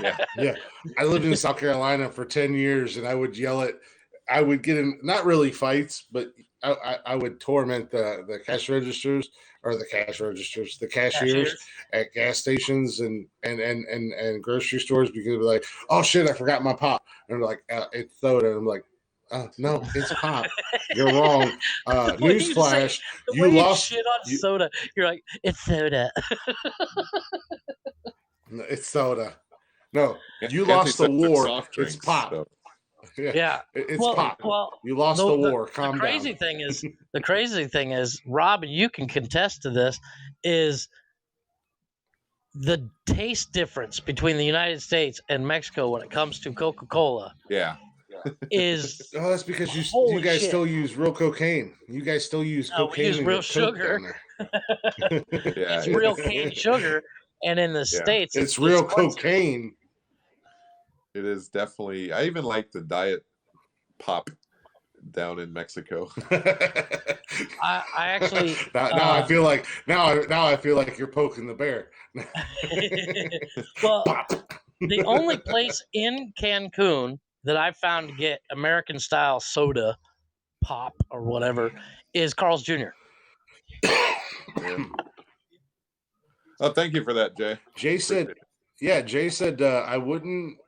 Yeah. I lived in South Carolina for 10 years, and I would yell at. I would get in, not really fights, but I would torment the cashiers at gas stations and grocery stores because they're like, oh shit, I forgot my pop. And they're like, it's soda. And I'm like, no, it's pop. You're wrong. Newsflash, you lost shit on soda. You're like, it's soda. It's soda. No, you lost the war. It's pop. So. Yeah, it's pop. Well, you lost the war. Calm the crazy down. The crazy thing is, Rob, and you can contest to this, is the taste difference between the United States and Mexico when it comes to Coca-Cola. Yeah. Is that's because you guys still use real cocaine. You guys still use cocaine. We use real sugar. It's real cane sugar, and in the States, it's real cocaine. It is definitely. I even like the diet pop down in Mexico. I actually now I feel like you're poking the bear. Well, the only place in Cancun that I found to get American style soda pop or whatever is Carl's Jr. Oh, thank you for that, Jay. Jay said I wouldn't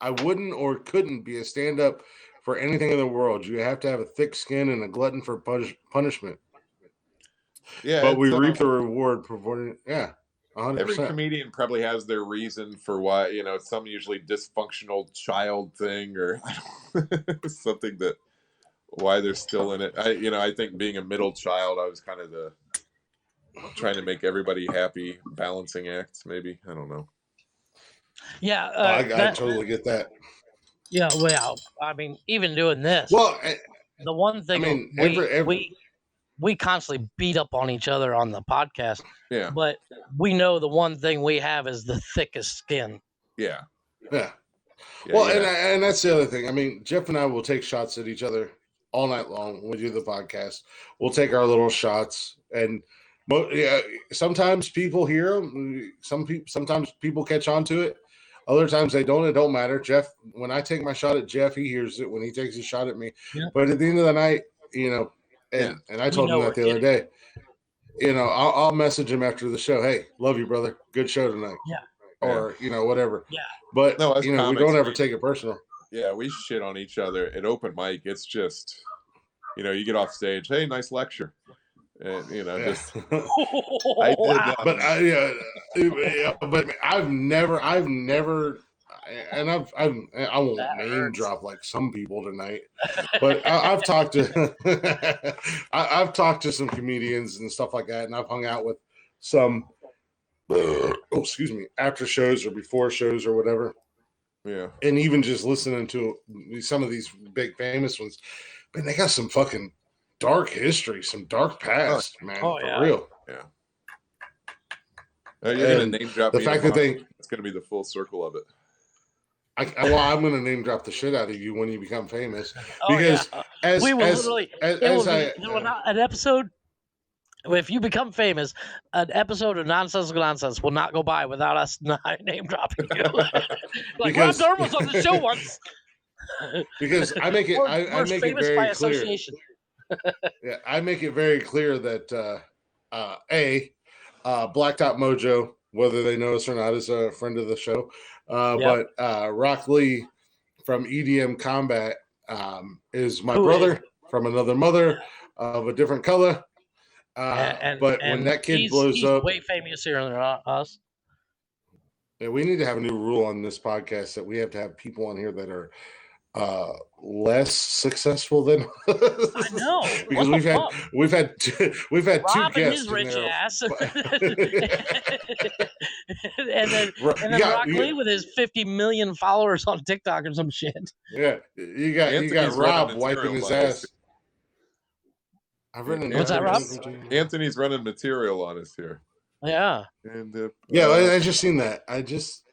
or couldn't be a stand-up for anything in the world. You have to have a thick skin and a glutton for punishment. Yeah, but we reap the reward. 100%. Every comedian probably has their reason for why. Some usually dysfunctional child thing or something that why they're still in it. I think being a middle child, I was kind of trying to make everybody happy, balancing acts. Maybe, I don't know. Yeah, I totally get that. Yeah, well, I mean, even doing this. Well, the one thing we constantly beat up on each other on the podcast. Yeah. But we know the one thing we have is the thickest skin. Yeah. Well, and that's the other thing. I mean, Jeff and I will take shots at each other all night long when we do the podcast. We'll take our little shots, and sometimes people hear them. Sometimes people catch on to it. Other times they don't. It don't matter. Jeff, when I take my shot at Jeff, he hears it when he takes his shot at me. Yeah. But at the end of the night, and I told him that the other day. I'll message him after the show. Hey, love you, brother. Good show tonight. Yeah. Or whatever. Yeah. But we don't ever take it personal. Yeah, we shit on each other at open mic. It's just, you get off stage. Hey, nice lecture. And just I did. But but I've never. and I won't That name hurts. drop like some people tonight, but I've talked to I've talked to some comedians and stuff like that, and I've hung out with some excuse me, after shows or before shows or whatever. Yeah. And even just listening to some of these big famous ones, man, they got some fucking dark history, some dark past, man, Oh, for yeah. real. Yeah. You're going And to name drop the me fact that tomorrow. they, It's going to be the full circle of it. I'm going to name drop the shit out of you when you become famous, Oh, because yeah. as We will as literally. as, It will as be I there will not, an episode. If you become famous, an episode of Nonsensical Nonsense will not go by without us not name dropping you. Like Rob Because- Durham was on the show once. because I make it I We're make it famous very by clear. association. Yeah, I make it very clear that Blacktop Mojo, whether they know us or not, is a friend of the show. Yep. But Rock Lee from EDM Combat is my Who brother from another mother of a different color. But when that kid blows he's up, way famous here than us. yeah, we need to have a new rule on this podcast that we have to have people on here that are less successful than us. I know. Because What the we've had Rob two and guests his in rich there. ass, and then Rock Lee with his 50 million followers on TikTok or some shit. Yeah, you got Anthony's Rob running wiping his material on ass. I've written What's that, Rob? Anthony's running material on us here. Yeah. And Yeah, I just seen that.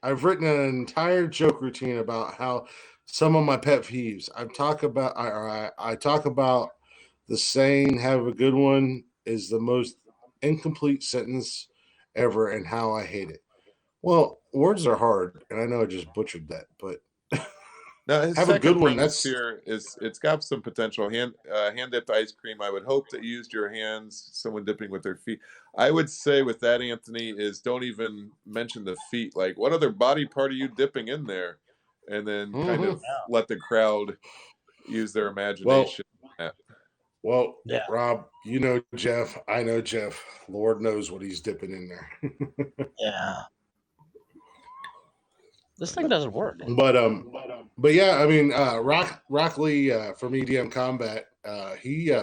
I've written an entire joke routine about how some of my pet peeves. I talk about the saying "Have a good one" is the most incomplete sentence ever, and how I hate it. Well, words are hard, and I know I just butchered that, but no, his have a second good one. premise That's here is it's got some potential. Hand dipped ice cream. I would hope that you used your hands. Someone dipping with their feet. I would say with that, Anthony, is don't even mention the feet. Like, what other body part are you dipping in there? And then kind of let the crowd use their imagination. Well, Yeah. Rob, you know Jeff. I know Jeff. Lord knows what he's dipping in there. Yeah. This thing doesn't work. But yeah, I mean, Rock Lee from EDM Combat, he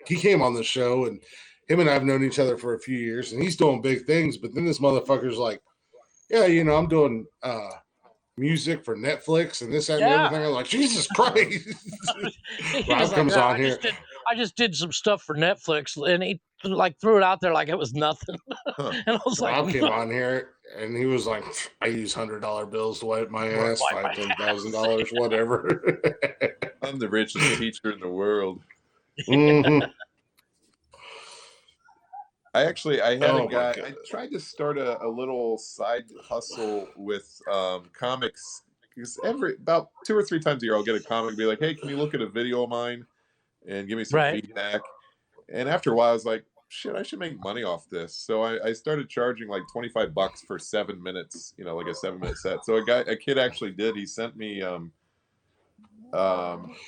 came on the show, and him and I have known each other for a few years, and he's doing big things. But then this motherfucker's like, yeah, I'm doing music for Netflix and this that, and the other thing. I'm like, Jesus Christ! Rob comes on here. I just did some stuff for Netflix, and he like threw it out there like it was nothing. And I was like, Rob came on here, and he was like, I use $100 bills to wipe my ass, $5,000, whatever. I'm the richest teacher in the world. Mm-hmm. I had a guy. I tried to start a little side hustle with comics, because about 2 or 3 times a year I'll get a comic and be like, hey, can you look at a video of mine and give me some feedback? And after a while I was like, shit, I should make money off this. So I started charging like $25 for 7 minutes, like a 7-minute set. So a kid actually did. He sent me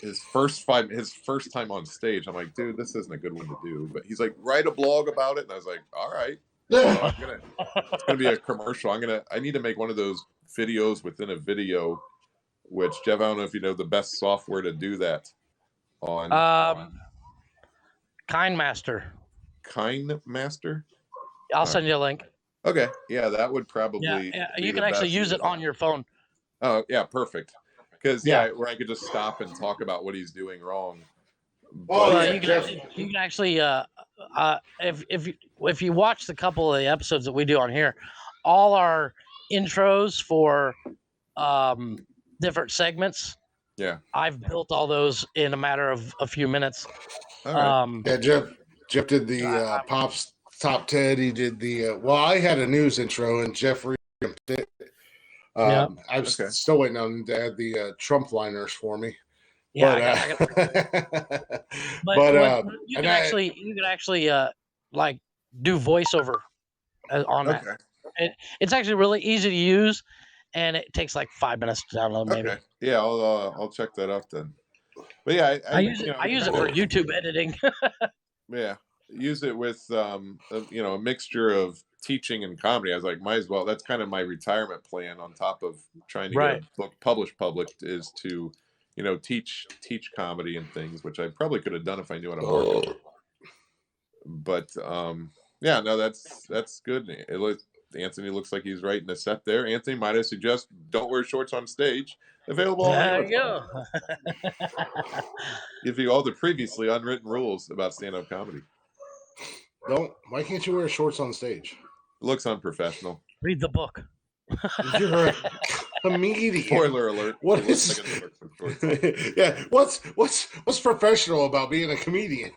his first time on stage. I'm like, dude, this isn't a good one to do. But he's like, write a blog about it. And I was like, all right. So it's gonna be a commercial. I need to make one of those videos within a video, which, Jeff, I don't know if you know the best software to do that on. KindMaster. KindMaster? I'll send you a link. Okay. Yeah, that would probably. Yeah, you can actually use it on your phone. Oh, yeah, perfect. Because where I could just stop and talk about what he's doing wrong. You can actually if you watch the couple of the episodes that we do on here, all our intros for different segments. Yeah, I've built all those in a matter of a few minutes. All right. Yeah, Jeff did the Pops Top 10. He did the I had a news intro, and Jeff revamped it. I'm still waiting on him to add the Trump liners for me. Yeah, but you can actually like do voiceover on that. It's actually really easy to use, and it takes like 5 minutes to download. Maybe. Okay. Yeah, I'll check that out then. But yeah, I use it for YouTube editing. Yeah. use it with a mixture of teaching and comedy. I was like, might as well. That's kind of my retirement plan on top of trying to get a book published is to teach comedy and things, which I probably could have done if I knew how to market. But yeah, no, that's good. Anthony looks like he's writing a set there. Anthony, might I suggest Don't Wear Shorts on Stage? Available on There you Amazon. go. Give you all the previously unwritten rules about stand-up comedy. Why can't you wear shorts on stage? It looks unprofessional. Read the book. You're a comedian. Spoiler alert. What is? Yeah. What's professional about being a comedian?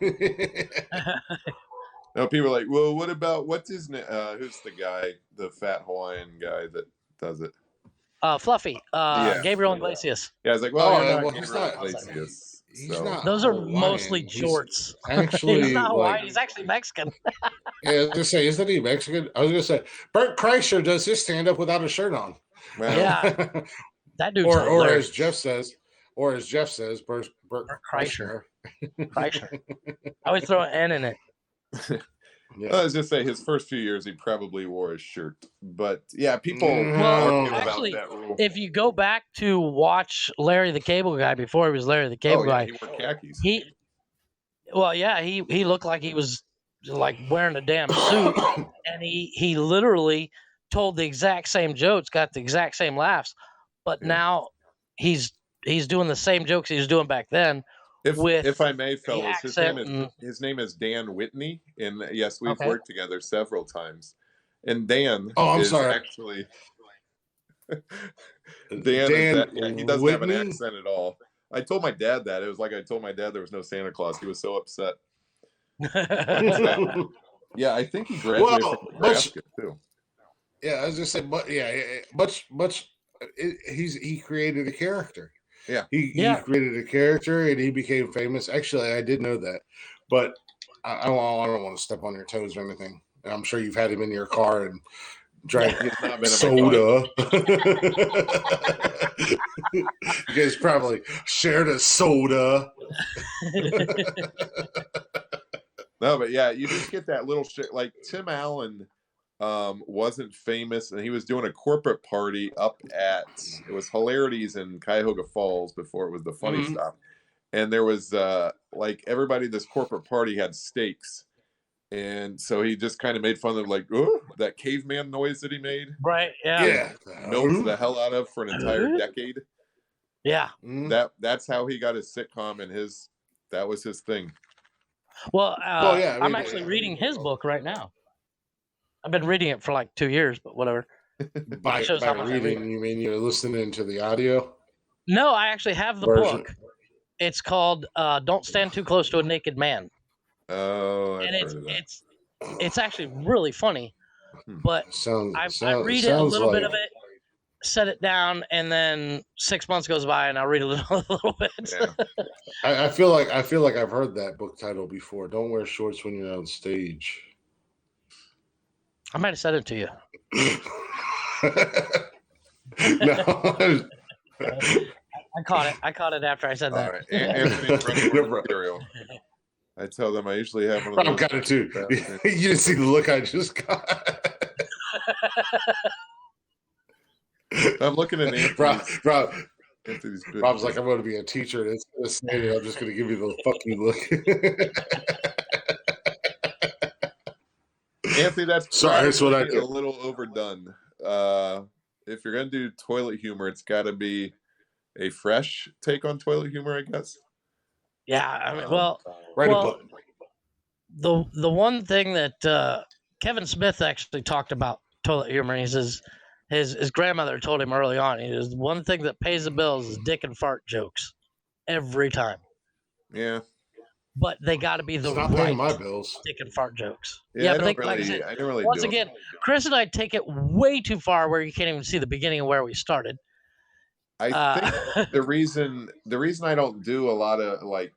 Now people are like, well, what about what's his name? Who's the guy, the fat Hawaiian guy that does it? Fluffy. Gabriel Iglesias. Yeah, I was like, well, he's not Iglesias. He's not. Those are Hawaiian. mostly jorts. Actually, he's not Hawaiian. He's actually Mexican. Yeah, I was gonna say, isn't he Mexican? I was gonna say, Bert Kreischer does his stand up without a shirt on. Well, yeah, that dude's or as Jeff says, Bert Kreischer. Kreischer. I always throw an N in it. Yeah. I was just say his first few years he probably wore a shirt, but yeah, people actually, about that rule. If you go back to watch Larry the Cable Guy before he was Larry the Cable Guy, he wore khakis. He looked like he was like wearing a damn suit, and he literally told the exact same jokes, got the exact same laughs, but now he's doing the same jokes he was doing back then. If I may, fellas, his name is Dan Whitney, and yes, we've worked together several times. And Dan, actually Dan. He doesn't Whitney? have an accent at all. I told my dad that. It was like I told my dad there was no Santa Claus. He was so upset. Yeah, I think he graduated from Nebraska too. Yeah, I was just saying, but he created a character. Yeah. He created a character and he became famous. Actually, I did know that, but I don't want to step on your toes or anything. And I'm sure you've had him in your car and drank soda. You guys probably shared a soda. No, but yeah, you just get that little shit. Like Tim Allen wasn't famous, and he was doing a corporate party up at, it was Hilarities in Cuyahoga Falls before it was the Funny Stop, and there was like everybody at this corporate party had steaks, and so he just kind of made fun of like, oh, that caveman noise that he made, right? Yeah, milked the hell out of for an entire decade. Yeah, that's how he got his sitcom, and that was his thing. Well, I'm actually reading his book right now. I've been reading it for like 2 years, but whatever. By reading, you mean you're listening to the audio? No, I actually have the book. It's called "Don't Stand Too Close to a Naked Man." Oh, and it's actually really funny. But I read it a little bit of it, set it down, and then 6 months goes by, and I read a little bit. Yeah. I feel like I've heard that book title before. Don't wear shorts when you're on stage. I might have said it to you. No. I caught it. I caught it after I said that. All right. Anthony's running material. I tell them I usually have one of those. I've got it too. You didn't see the look I just got. I'm looking at Anthony's. Rob. Anthony's Rob's like, I'm going to be a teacher, and it's I'm just going to give you the fucking look. Anthony, that's what I do. A little overdone. If you're gonna do toilet humor, it's got to be a fresh take on toilet humor, I guess. Yeah, I mean, well, the one thing that Kevin Smith actually talked about toilet humor, he says his grandmother told him early on. He says one thing that pays the bills is dick and fart jokes every time. Yeah. But they got to be the right paying my bills. Dick and fart jokes. Yeah, but I don't really. Once again, Chris and I take it way too far, where you can't even see the beginning of where we started. I think the reason I don't do a lot of like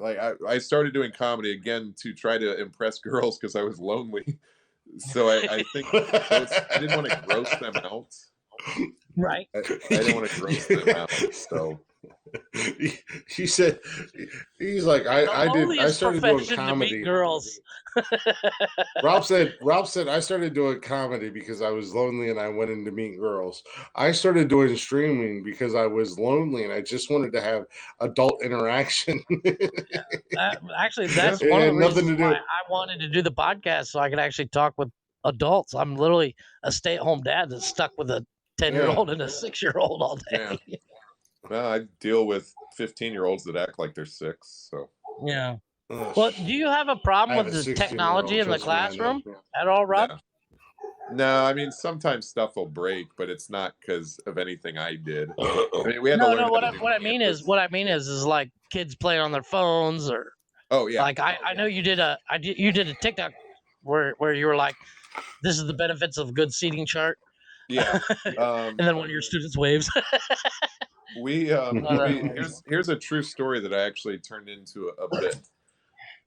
I started doing comedy again to try to impress girls because I was lonely. So I think I didn't want to gross them out. Right. I didn't want to gross them out. So He said, he's like, The I loneliest started doing profession to comedy. meet girls. Rob said, I started doing comedy because I was lonely and I went in to meet girls. I started doing streaming because I was lonely and I just wanted to have adult interaction. Actually, Yeah. that's It one of had the nothing reasons to do. why I wanted to do the podcast so I could actually talk with adults. I'm literally a stay-at-home dad that's stuck with a 10-year-old and a 6-year-old all day. Yeah. Well, I deal with 15-year-olds that act like they're 6. So Yeah. Ugh. Well, do you have a problem I with have a the 16-year-old, technology in the trust me, I know. classroom at all, Rob? no, I mean sometimes stuff will break, but it's not because of anything I did. I mean, we had to No, learn no. how What to I, do what I mean Canvas. is, like kids playing on their phones, or Oh yeah, like I know you did a TikTok where you were like, this is the benefits of good seating chart, yeah. and then one of your students waves. We here's a true story that I actually turned into a bit.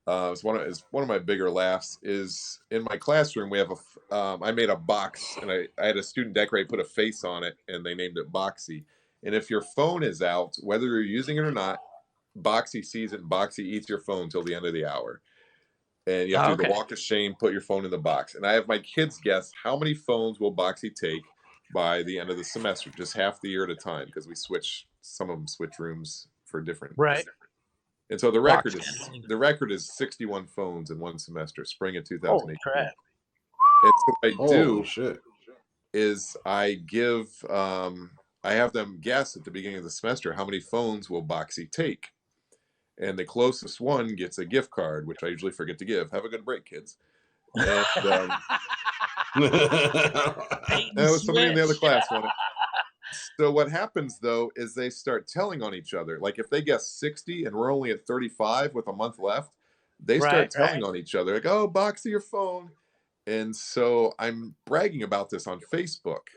It's one of my bigger laughs. Is in my classroom we have I made a box and I had a student decorate, put a face on it, and they named it Boxy. And if your phone is out, whether you're using it or not, Boxy sees it and Boxy eats your phone till the end of the hour. And you have to do the walk of shame, put your phone in the box. And I have my kids guess how many phones will Boxy take by the end of the semester, just half the year at a time, because some of them switch rooms for different. Right. And so the Box record is 61 phones in one semester, spring of Holy 2018. crap. And so what I do Holy shit. is I have them guess at the beginning of the semester how many phones will Boxy take. And the closest one gets a gift card, which I usually forget to give. Have a good break, kids. And that was somebody in the other class wanted. So what happens though is they start telling on each other. Like if they guess 60 and we're only at 35 with a month left, they start telling on each other like, "Oh, Boxy your phone." And so I'm bragging about this on Facebook.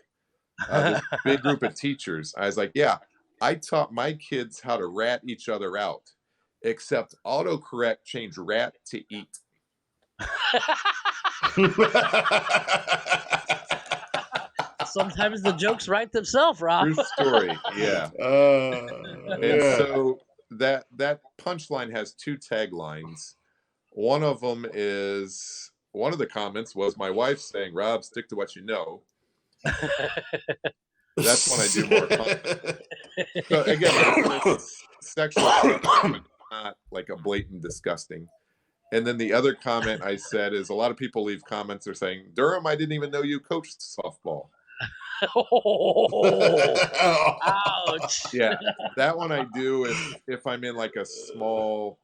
This big group of teachers. I was like, "Yeah, I taught my kids how to rat each other out, except autocorrect changed rat to eat." Sometimes the jokes write themselves, Rob. True story. Yeah. And yeah. so that punchline has 2 taglines. One of them is, one of the comments was my wife saying, "Rob, stick to what you know." That's when I do more comments. So again, it's sexual stuff, not like a blatant disgusting. And then the other comment I said is, a lot of people leave comments, they're saying, "Durham, I didn't even know you coached softball." Ouch. Yeah, that one I do if I'm in like a small,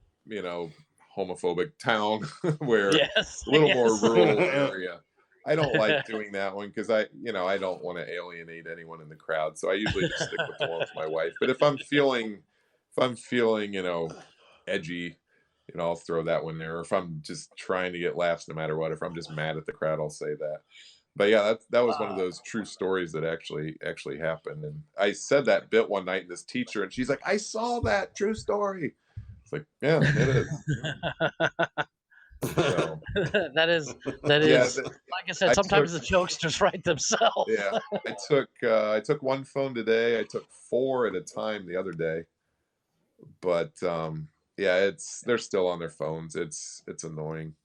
homophobic town where a little more rural area. I don't like doing that one because I don't want to alienate anyone in the crowd. So I usually just stick with the one with my wife. But if I'm feeling, edgy, I'll throw that one there. Or if I'm just trying to get laughs no matter what, if I'm just mad at the crowd, I'll say that. But yeah, that was one of those true stories that actually happened. And I said that bit one night, and this teacher, and she's like, "I saw that true story." It's like, yeah, it is. So, that is like I said, sometimes the jokes just write themselves. Yeah, I took one phone today. I took 4 at a time the other day. But yeah, they're still on their phones. It's annoying.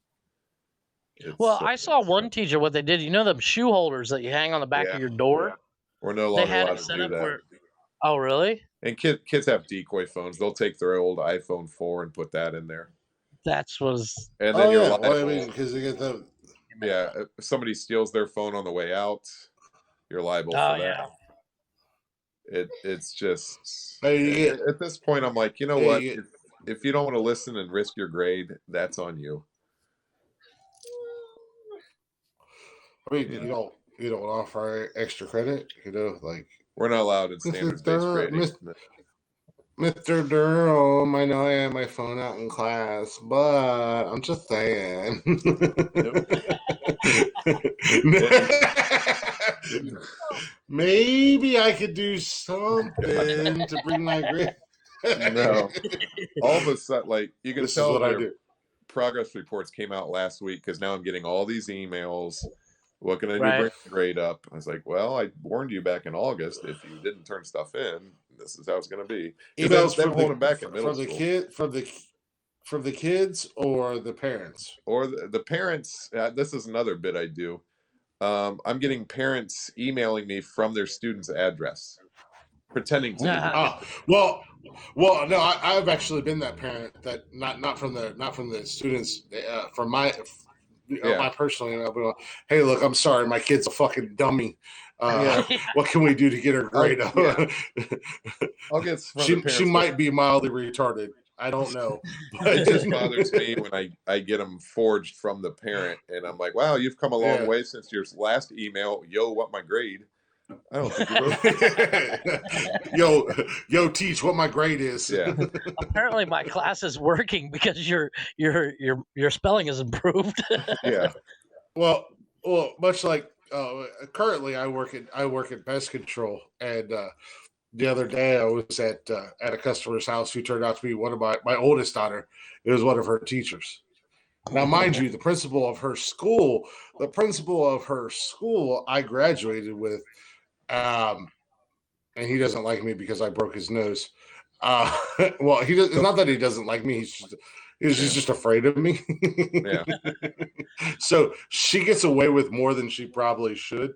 I saw one teacher, what they did, them shoe holders that you hang on the back of your door? We're no longer allowed to do that. Oh, really? And kids have decoy phones. They'll take their old iPhone 4 and put that in there. And then you're liable. Well, I mean, because they get the. Yeah, if somebody steals their phone on the way out, you're liable for that. It's just at this point, I'm like, what? If you don't want to listen and risk your grade, that's on you. I mean, you don't offer extra credit, like we're not allowed in standards-based grading. Mr. Durham, I know I have my phone out in class, but I'm just saying. Maybe I could do something to bring my grade. No. All of a sudden, like, you can tell what I do. Progress reports came out last week because now I'm getting all these emails. What can I do to bring the grade up? I was like, well, I warned you back in August if you didn't turn stuff in. this is how it's going to be. Emails Them from holding back in middle from the school. from the kids or the parents. Or the parents. This is another bit I do. I'm getting parents emailing me from their student's address, pretending to be. Ah. Well, no, I've actually been that parent that not from the students, from my personal email. But hey, look, I'm sorry, my kid's a fucking dummy. What can we do to get her grade up? I'll get She might be mildly retarded. I don't know. But it just bothers me when I get them forged from the parent, and I'm like, wow, you've come a long way since your last email. Yo, what my grade? I don't think you will. yo, teach what my grade is. Yeah. Apparently, my class is working because your spelling is improved. Yeah. Well, much like currently, I work at Pest Control, and the other day I was at a customer's house who turned out to be one of my oldest daughter. It was one of her teachers. Now, mind you, the principal of her school, I graduated with. And he doesn't like me because I broke his nose. Well, he does. It's not that he doesn't like me. He's just afraid of me. Yeah. So she gets away with more than she probably should.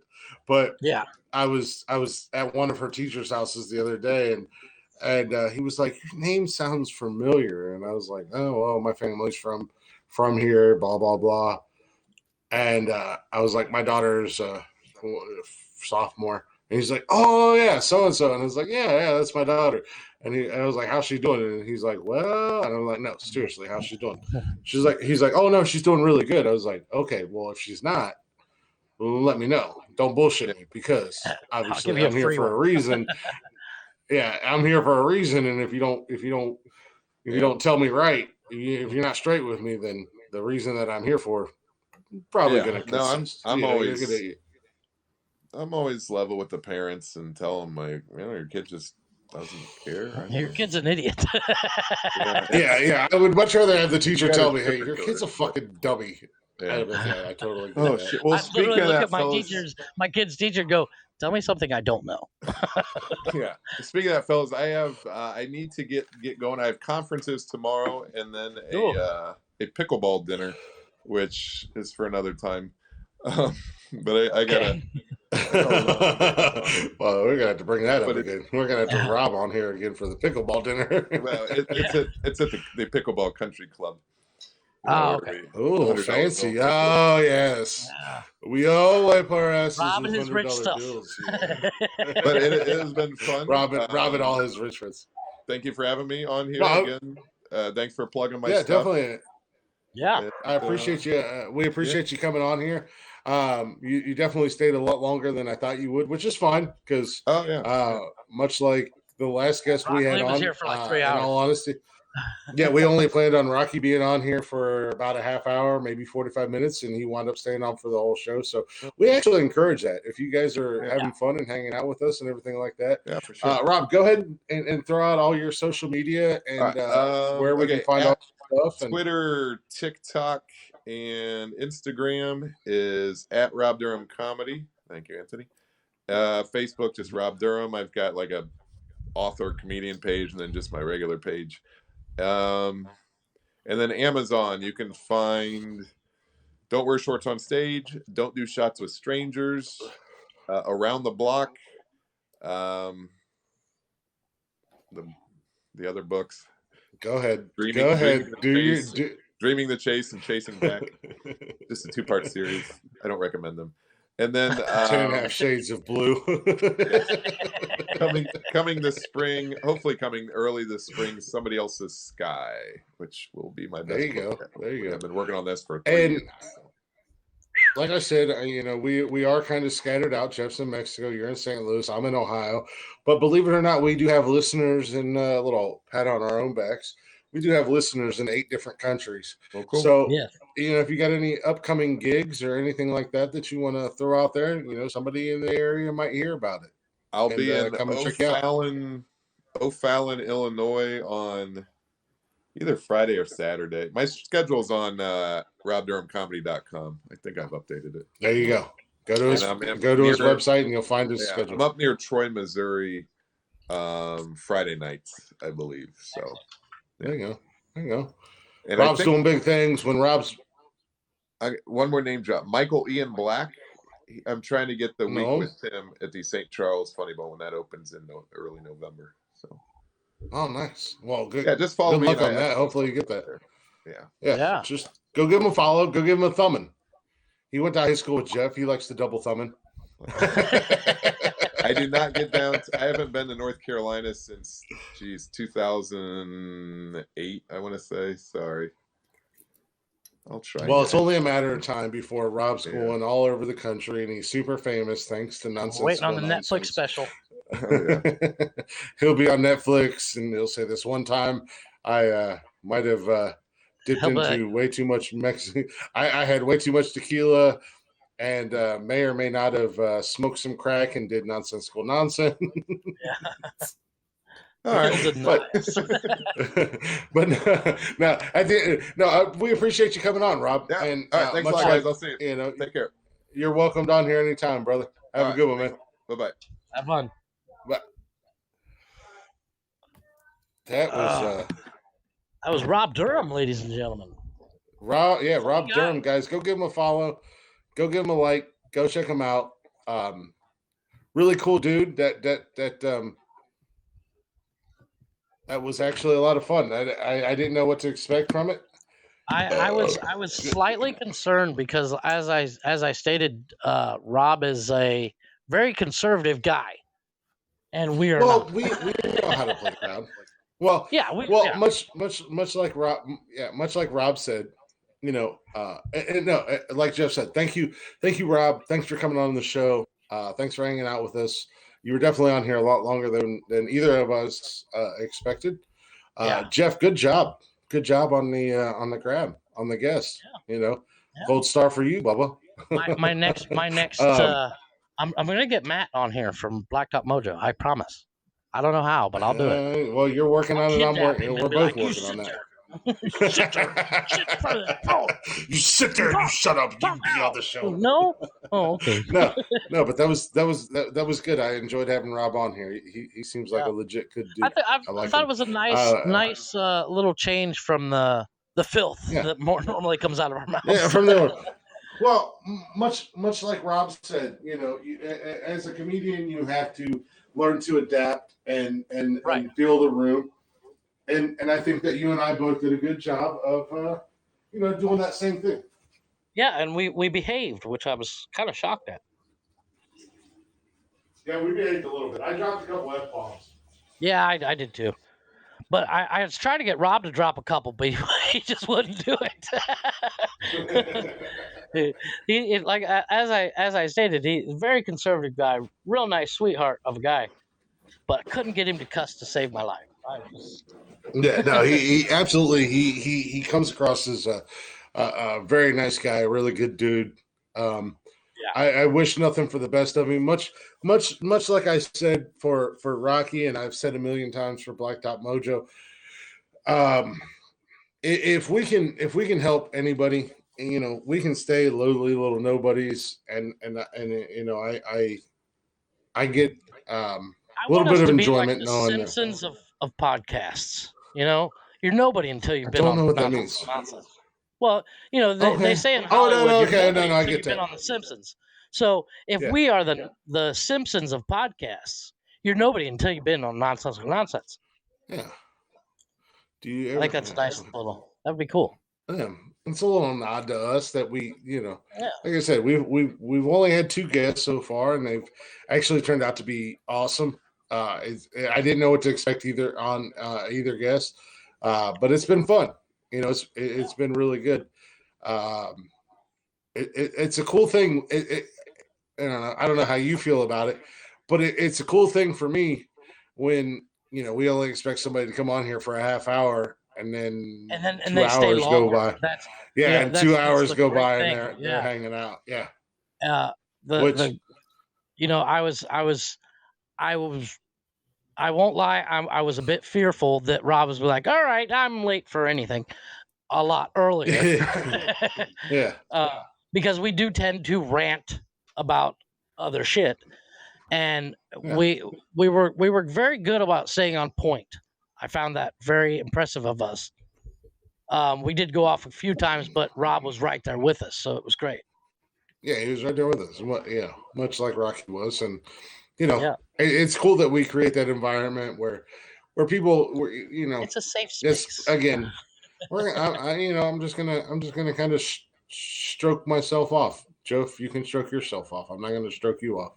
But yeah, I was at one of her teachers' houses the other day, and he was like, "Your name sounds familiar," and I was like, "Oh, well, my family's from here, blah blah blah," and I was like, "My daughter's sophomore." And he's like, "Oh yeah, so and so," and I was like, "Yeah, that's my daughter." And I was like, "How's she doing?" And he's like, "Well," and I'm like, "No, seriously, how's she doing?" He's like, "Oh no, she's doing really good." I was like, "Okay, well, if she's not, let me know. Don't bullshit me because obviously I'm here for a reason." Yeah, I'm here for a reason, and if you don't tell me right, if you're not straight with me, then the reason that I'm here for probably gonna consist. No, I'm always level with the parents and tell them like, your kid just doesn't care. Your kid's an idiot. Yeah. I would much rather have the teacher tell me, "Hey, your kid's a fucking dummy." Yeah. I totally get that. Shit. Well, I literally look at fellas, my kid's teacher, and go, "Tell me something I don't know." Yeah. Speaking of that, fellas, I need to get going. I have conferences tomorrow, and then a pickleball dinner, which is for another time. But I gotta. Well, we're gonna have to bring that up again. We're gonna have to Rob on here again for the pickleball dinner. Well, it's at the Pickleball Country Club. Oh, okay. Oh, fancy! Oh, yes. Yeah. We all wipe our asses Rob with and his rich stuff. Bills, yeah. But it has been fun. Rob and all his rich friends. Thank you for having me on here again. Thanks for plugging my stuff. Definitely. Yeah, I appreciate you. We appreciate you coming on here. You definitely stayed a lot longer than I thought you would, which is fine because much like the last guest we had was on, here for like 3 hours. In all honesty, yeah, we only planned on Rocky being on here for about a half hour, maybe 45 minutes, and he wound up staying on for the whole show. So we actually encourage that. If you guys are having fun and hanging out with us and everything like that, for sure. Rob, go ahead and throw out all your social media and where we can find all stuff. Twitter, TikTok, and Instagram is at Rob Durham Comedy. Thank you, Anthony. Facebook, just Rob Durham. I've got like a author comedian page and then just my regular page. And then Amazon, you can find Don't Wear Shorts on Stage, Don't Do Shots with Strangers, Around the Block, the other books. Go ahead. Dreaming the Chase and Chasing Back. Just a 2-part series. I don't recommend them. And then 10.5 Shades of Blue. coming this spring, hopefully coming early this spring, Somebody Else's Sky, which will be my best. There you go. I've been working on this for 3 years. Like I said, we are kind of scattered out. Jeff's in Mexico. You're in St. Louis. I'm in Ohio. But believe it or not, we do have listeners in a little pat on our own backs. We do have listeners in 8 different countries. Well, cool. So, if you got any upcoming gigs or anything like that you want to throw out there, somebody in the area might hear about it. I'll be in O'Fallon, Illinois on either Friday or Saturday. My schedule's on robdurhamcomedy.com. I think I've updated it. There you go. Go to his website and you'll find his schedule. I'm up near Troy, Missouri Friday nights, I believe. So there you go. And Rob's doing big things. When Rob's one more name drop, Michael Ian Black. I'm trying to get the week No. with him at the St. Charles Funny Bone when that opens in early November. So, oh, nice. Well, good. Yeah, just follow Good me. luck on that. Hopefully, you get that. Yeah. Just go give him a follow. Go give him a thumbing. He went to high school with Jeff. He likes the double thumbing. I do not get down. I haven't been to North Carolina since 2008. I want to say. Sorry. I'll try. Well, it's only a matter of time before Rob's going all over the country, and he's super famous thanks to Nonsensical Waiting on the Nonsense. Netflix special. He'll be on Netflix, and he'll say, "This one time, I might have dipped into way too much Mexican. I had way too much tequila, and may or may not have smoked some crack and did nonsensical nonsense." All right, but no, we appreciate you coming on, Rob. Yeah. And all right, thanks a lot, guys. I'll see you. Take care. You're welcome down here anytime, brother. Have a good one, man. Bye. Have fun. But that was Rob Durham, ladies and gentlemen. Rob Durham, guys. Go give him a follow. Go give him a like. Go check him out. Really cool dude. That was actually a lot of fun. I didn't know what to expect from it. I was slightly concerned because as I stated, Rob is a very conservative guy, and we are. Well, not. we know how to play the crowd. Well, much like Rob. Yeah, much like Rob said. Like Jeff said, thank you, Rob. Thanks for coming on the show. Thanks for hanging out with us. You were definitely on here a lot longer than either of us expected. Jeff, good job on the grab on the guest. Gold star for you, Bubba. my next. I'm gonna get Matt on here from Blacktop Mojo. I promise. I don't know how, but I'll do it. Well, you're working on it. I'm working. We're both working on that. Sit there. Sit in front of that phone. You sit there and you shut up. You be on the show. No? Oh, okay. No, but that was good. I enjoyed having Rob on here. He seems like a legit good dude. I thought it was a nice little change from the filth that more normally comes out of our mouths. Yeah, from there. Well, much like Rob said, as a comedian, you have to learn to adapt and feel the room. And I think that you and I both did a good job of, doing that same thing. Yeah, and we behaved, which I was kind of shocked at. Yeah, we behaved a little bit. I dropped a couple F-bombs. Yeah, I did too. But I was trying to get Rob to drop a couple, but he just wouldn't do it. he like as I stated, he's a very conservative guy, real nice sweetheart of a guy, but I couldn't get him to cuss to save my life. Yeah, no, he absolutely he comes across as a very nice guy, a really good dude. I wish nothing for the best of him. Much like I said for Rocky, and I've said a million times for Blacktop Mojo. If we can help anybody, we can stay lowly little nobodies, and I get a little bit of enjoyment like knowing the Simpsons of podcasts. You're nobody until you've been don't on know what that means. Nonsense. Well, they say in Hollywood, I get that. Been on the Simpsons. So if we are the Simpsons of podcasts, you're nobody until you've been on Nonsensical Nonsense. Yeah. Do you ever, I think that's a nice little. That'd be cool. Yeah, it's a little nod to us that we, like I said, we've only had 2 guests so far, and they've actually turned out to be awesome. I didn't know what to expect either on either guest, but it's been fun. It's been really good. It's a cool thing. I don't know how you feel about it, but it's a cool thing for me when we only expect somebody to come on here for a half hour and then 2 hours go by. And 2 hours go by and they're hanging out. Yeah. I won't lie. I was a bit fearful that Rob was like, all right, I'm late for anything a lot earlier. Yeah. Because we do tend to rant about other shit. and Yeah. we were very good about staying on point. I found that very impressive of us. We did go off a few times, but Rob was right there with us, so it was great. Yeah, he was right there with us. Much like Rocky was, and Yeah. it's cool that we create that environment where people, It's a safe Yes, space. again, I'm just gonna kind of stroke myself off. Joe, if you can stroke yourself off, I'm not gonna stroke you off.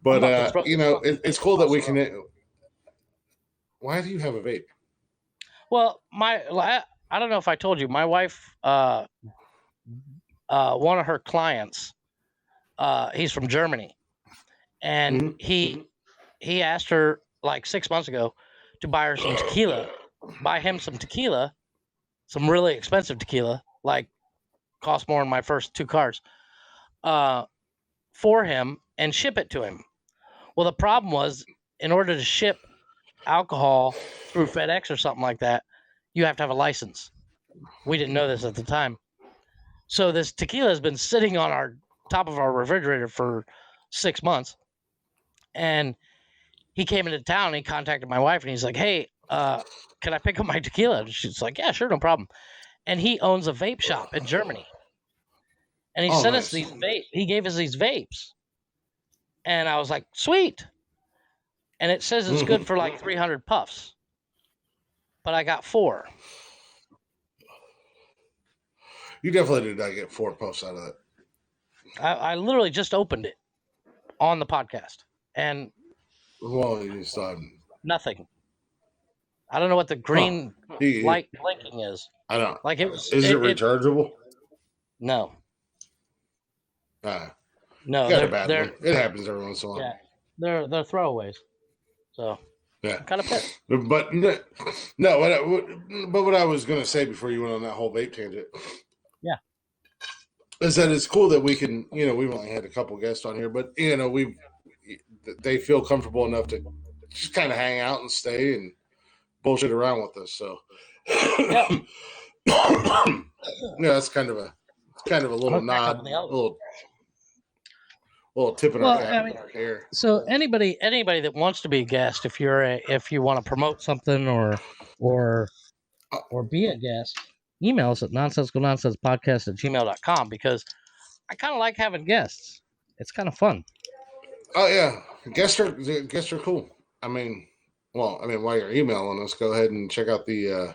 But I'm about to throw this fucking it's thing cool that across we the room. can. Why do you have a vape? Well, I don't know if I told you, my wife, one of her clients, he's from Germany, and Mhm. he asked her like 6 months ago to buy her some tequila, buy him some tequila, some really expensive tequila, like cost more than my first 2 cars, for him and ship it to him. Well, the problem was, in order to ship alcohol through FedEx or something like that, you have to have a license. We didn't know this at the time. So this tequila has been sitting on our top of our refrigerator for 6 months. And he came into town and he contacted my wife and he's like, "Hey, can I pick up my tequila?" And she's like, "Yeah, sure, no problem." And he owns a vape shop in Germany. And he Oh, sent us nice. these vape. He gave us these vapes. And I was like, "Sweet." And it says it's good for like 300 puffs. But I got 4. You definitely did not get 4 puffs out of that. I literally just opened it on the podcast and Well, you just nothing. I don't know what the green light blinking is. I don't. Like it was. Is it rechargeable? No. No, No, a bad one. It happens every once in a while. Yeah, they're throwaways. So yeah, kind of pissed. But no, what I was gonna say before you went on that whole vape tangent, yeah, is that it's cool that we can, we've only had a couple guests on here, but they feel comfortable enough to just kind of hang out and stay and bullshit around with us. So yeah, that's kind of a little nod, a little tip in our cap here. So anybody that wants to be a guest, if you want to promote something or be a guest, email us at nonsensicalnonsensepodcast@gmail.com, because I kind of like having guests. It's kind of fun. Oh yeah, guests are cool. I mean, while you're emailing us, go ahead and check out the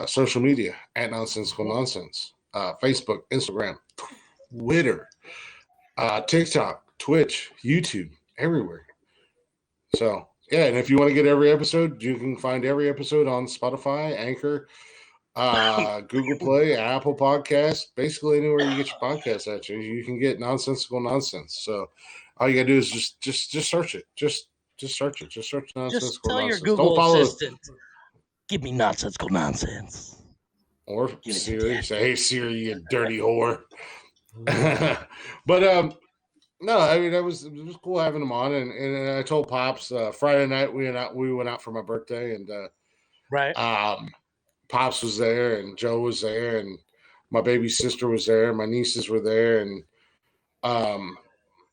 social media at Nonsensical Nonsense, Facebook, Instagram, Twitter, TikTok, Twitch, YouTube, everywhere. So yeah, and if you want to get every episode, you can find every episode on Spotify, Anchor, Google Play, Apple Podcasts, basically anywhere you get your podcasts at. You can get Nonsensical Nonsense. So all you gotta do is just search it. Just search it. Just search Nonsensical Nonsense. Just tell your Google Assistant, give me Nonsensical Nonsense. Or Siri, say, "Hey Siri, you dirty whore." But no, I mean it was cool having them on, and I told Pops Friday night we went out for my birthday, and right. Pops was there, and Joe was there, and my baby sister was there, my nieces were there, and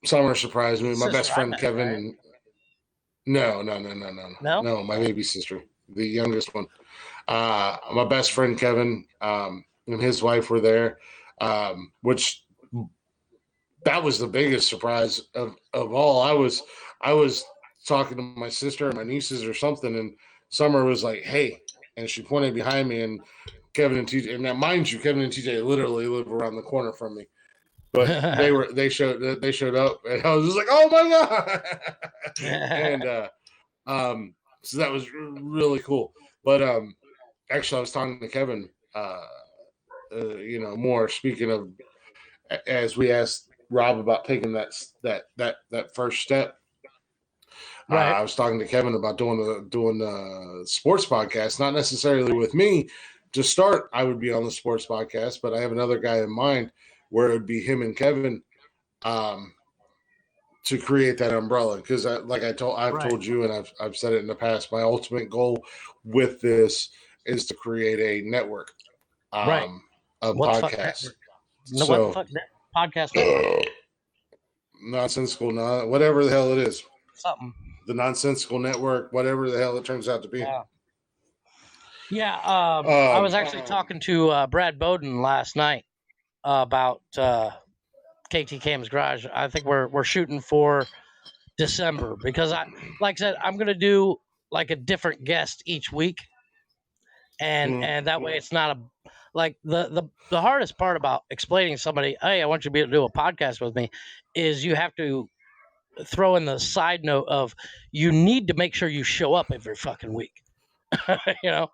Summer surprised me. My best friend Kevin, right? No, my baby sister, the youngest one. My best friend Kevin and his wife were there, which that was the biggest surprise of all. I was talking to my sister and my nieces or something, and Summer was like, "Hey," and she pointed behind me, and Kevin and TJ. And now, mind you, Kevin and TJ literally live around the corner from me, but they showed up, and I was just like, "Oh my god!" And so that was really cool. But actually, I was talking to Kevin. More speaking of, as we asked Rob about taking that first step. Right. I was talking to Kevin about doing the sports podcast, not necessarily with me. To start, I would be on the sports podcast, but I have another guy in mind where it would be him and Kevin to create that umbrella. Because I've told you, and I've said it in the past, my ultimate goal with this is to create a network of podcasts. What the fuck podcast network? No, nonsensical, whatever the hell it is. Something. The Nonsensical Network, whatever the hell it turns out to be. Yeah. Yeah. I was actually talking to Brad Bowden last night about KT Cam's Garage. I think we're shooting for December because like I said, I'm gonna do like a different guest each week, and that way it's not like the hardest part about explaining to somebody, hey, I want you to be able to do a podcast with me, is you have to throw in the side note of you need to make sure you show up every fucking week. Yeah.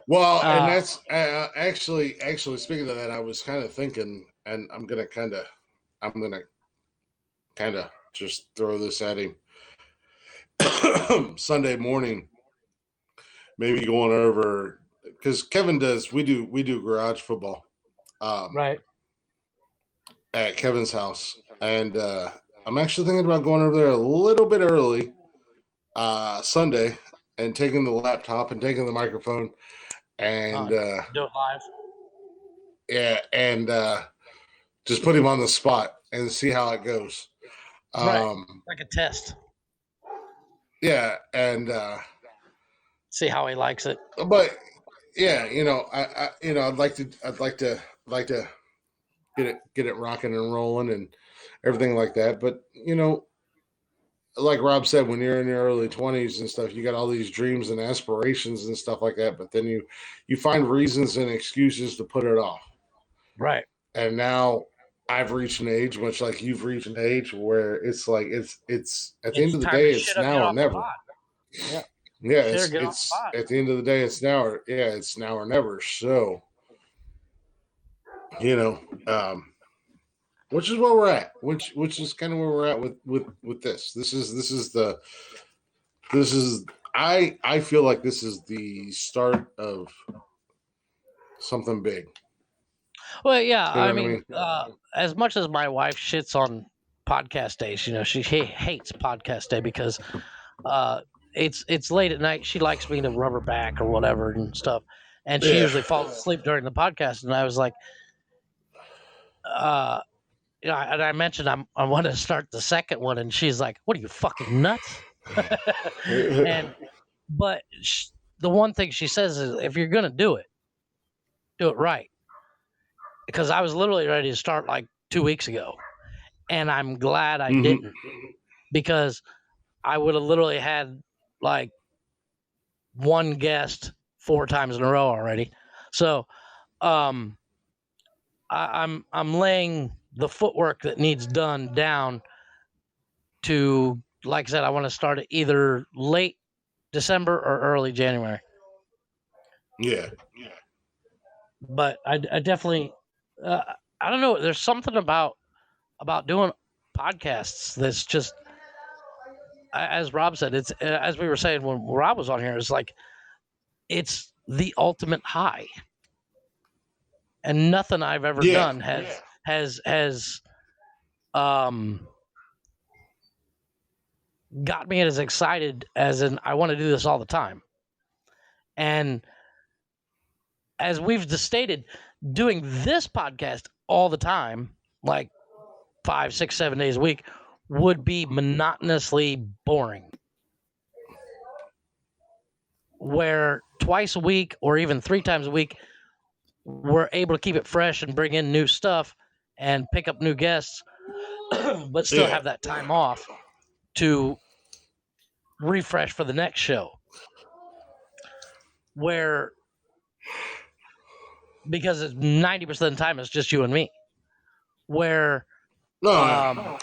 Well, and that's actually speaking of that, I was kind of thinking, and I'm gonna kind of just throw this at him. Sunday morning, maybe going over, because Kevin does. We do garage football, right, at Kevin's house, and I'm actually thinking about going over there a little bit early Sunday and taking the laptop and taking the microphone and do it live. Yeah, and just put him on the spot and see how it goes. Right, like a test. Yeah, and see how he likes it. But yeah, I'd like to get it rocking and rolling and everything like that. But like Rob said, when you're in your early 20s and stuff, you got all these dreams and aspirations and stuff like that. But then you find reasons and excuses to put it off. Right. And now I've reached an age, much like you've reached an age, where it's like it's at the end of the day, it's now or never. Yeah, it's at the end of the day, it's now or it's now or never. So, which is where we're at. Which is kind of where we're at with this. This is I feel like this is the start of something big. Well, yeah, I mean, as much as my wife shits on podcast days, she hates podcast day because it's late at night. She likes me to rub her back or whatever and stuff, and she usually falls asleep during the podcast. And I was like, and I mentioned I want to start the second one, and she's like, "What are you fucking nuts?" But the one thing she says is, if you're gonna do it right. Because I was literally ready to start like 2 weeks ago, and I'm glad I didn't, because I would have literally had like one guest 4 times in a row already. So, I'm laying the footwork that needs done down to, like I said, I want to start it either late December or early January. Yeah. But I definitely. I don't know. There's something about doing podcasts that's just, as Rob said, it's as we were saying when Rob was on here, it's like it's the ultimate high, and nothing I've ever done has got me as excited as in I want to do this all the time, and as we've just stated, doing this podcast all the time, like 5, 6, 7 days a week, would be monotonously boring. Where twice a week or even 3 times a week, we're able to keep it fresh and bring in new stuff and pick up new guests, but still have that time off to refresh for the next show. Where, because it's 90% of the time it's just you and me. Where, Joe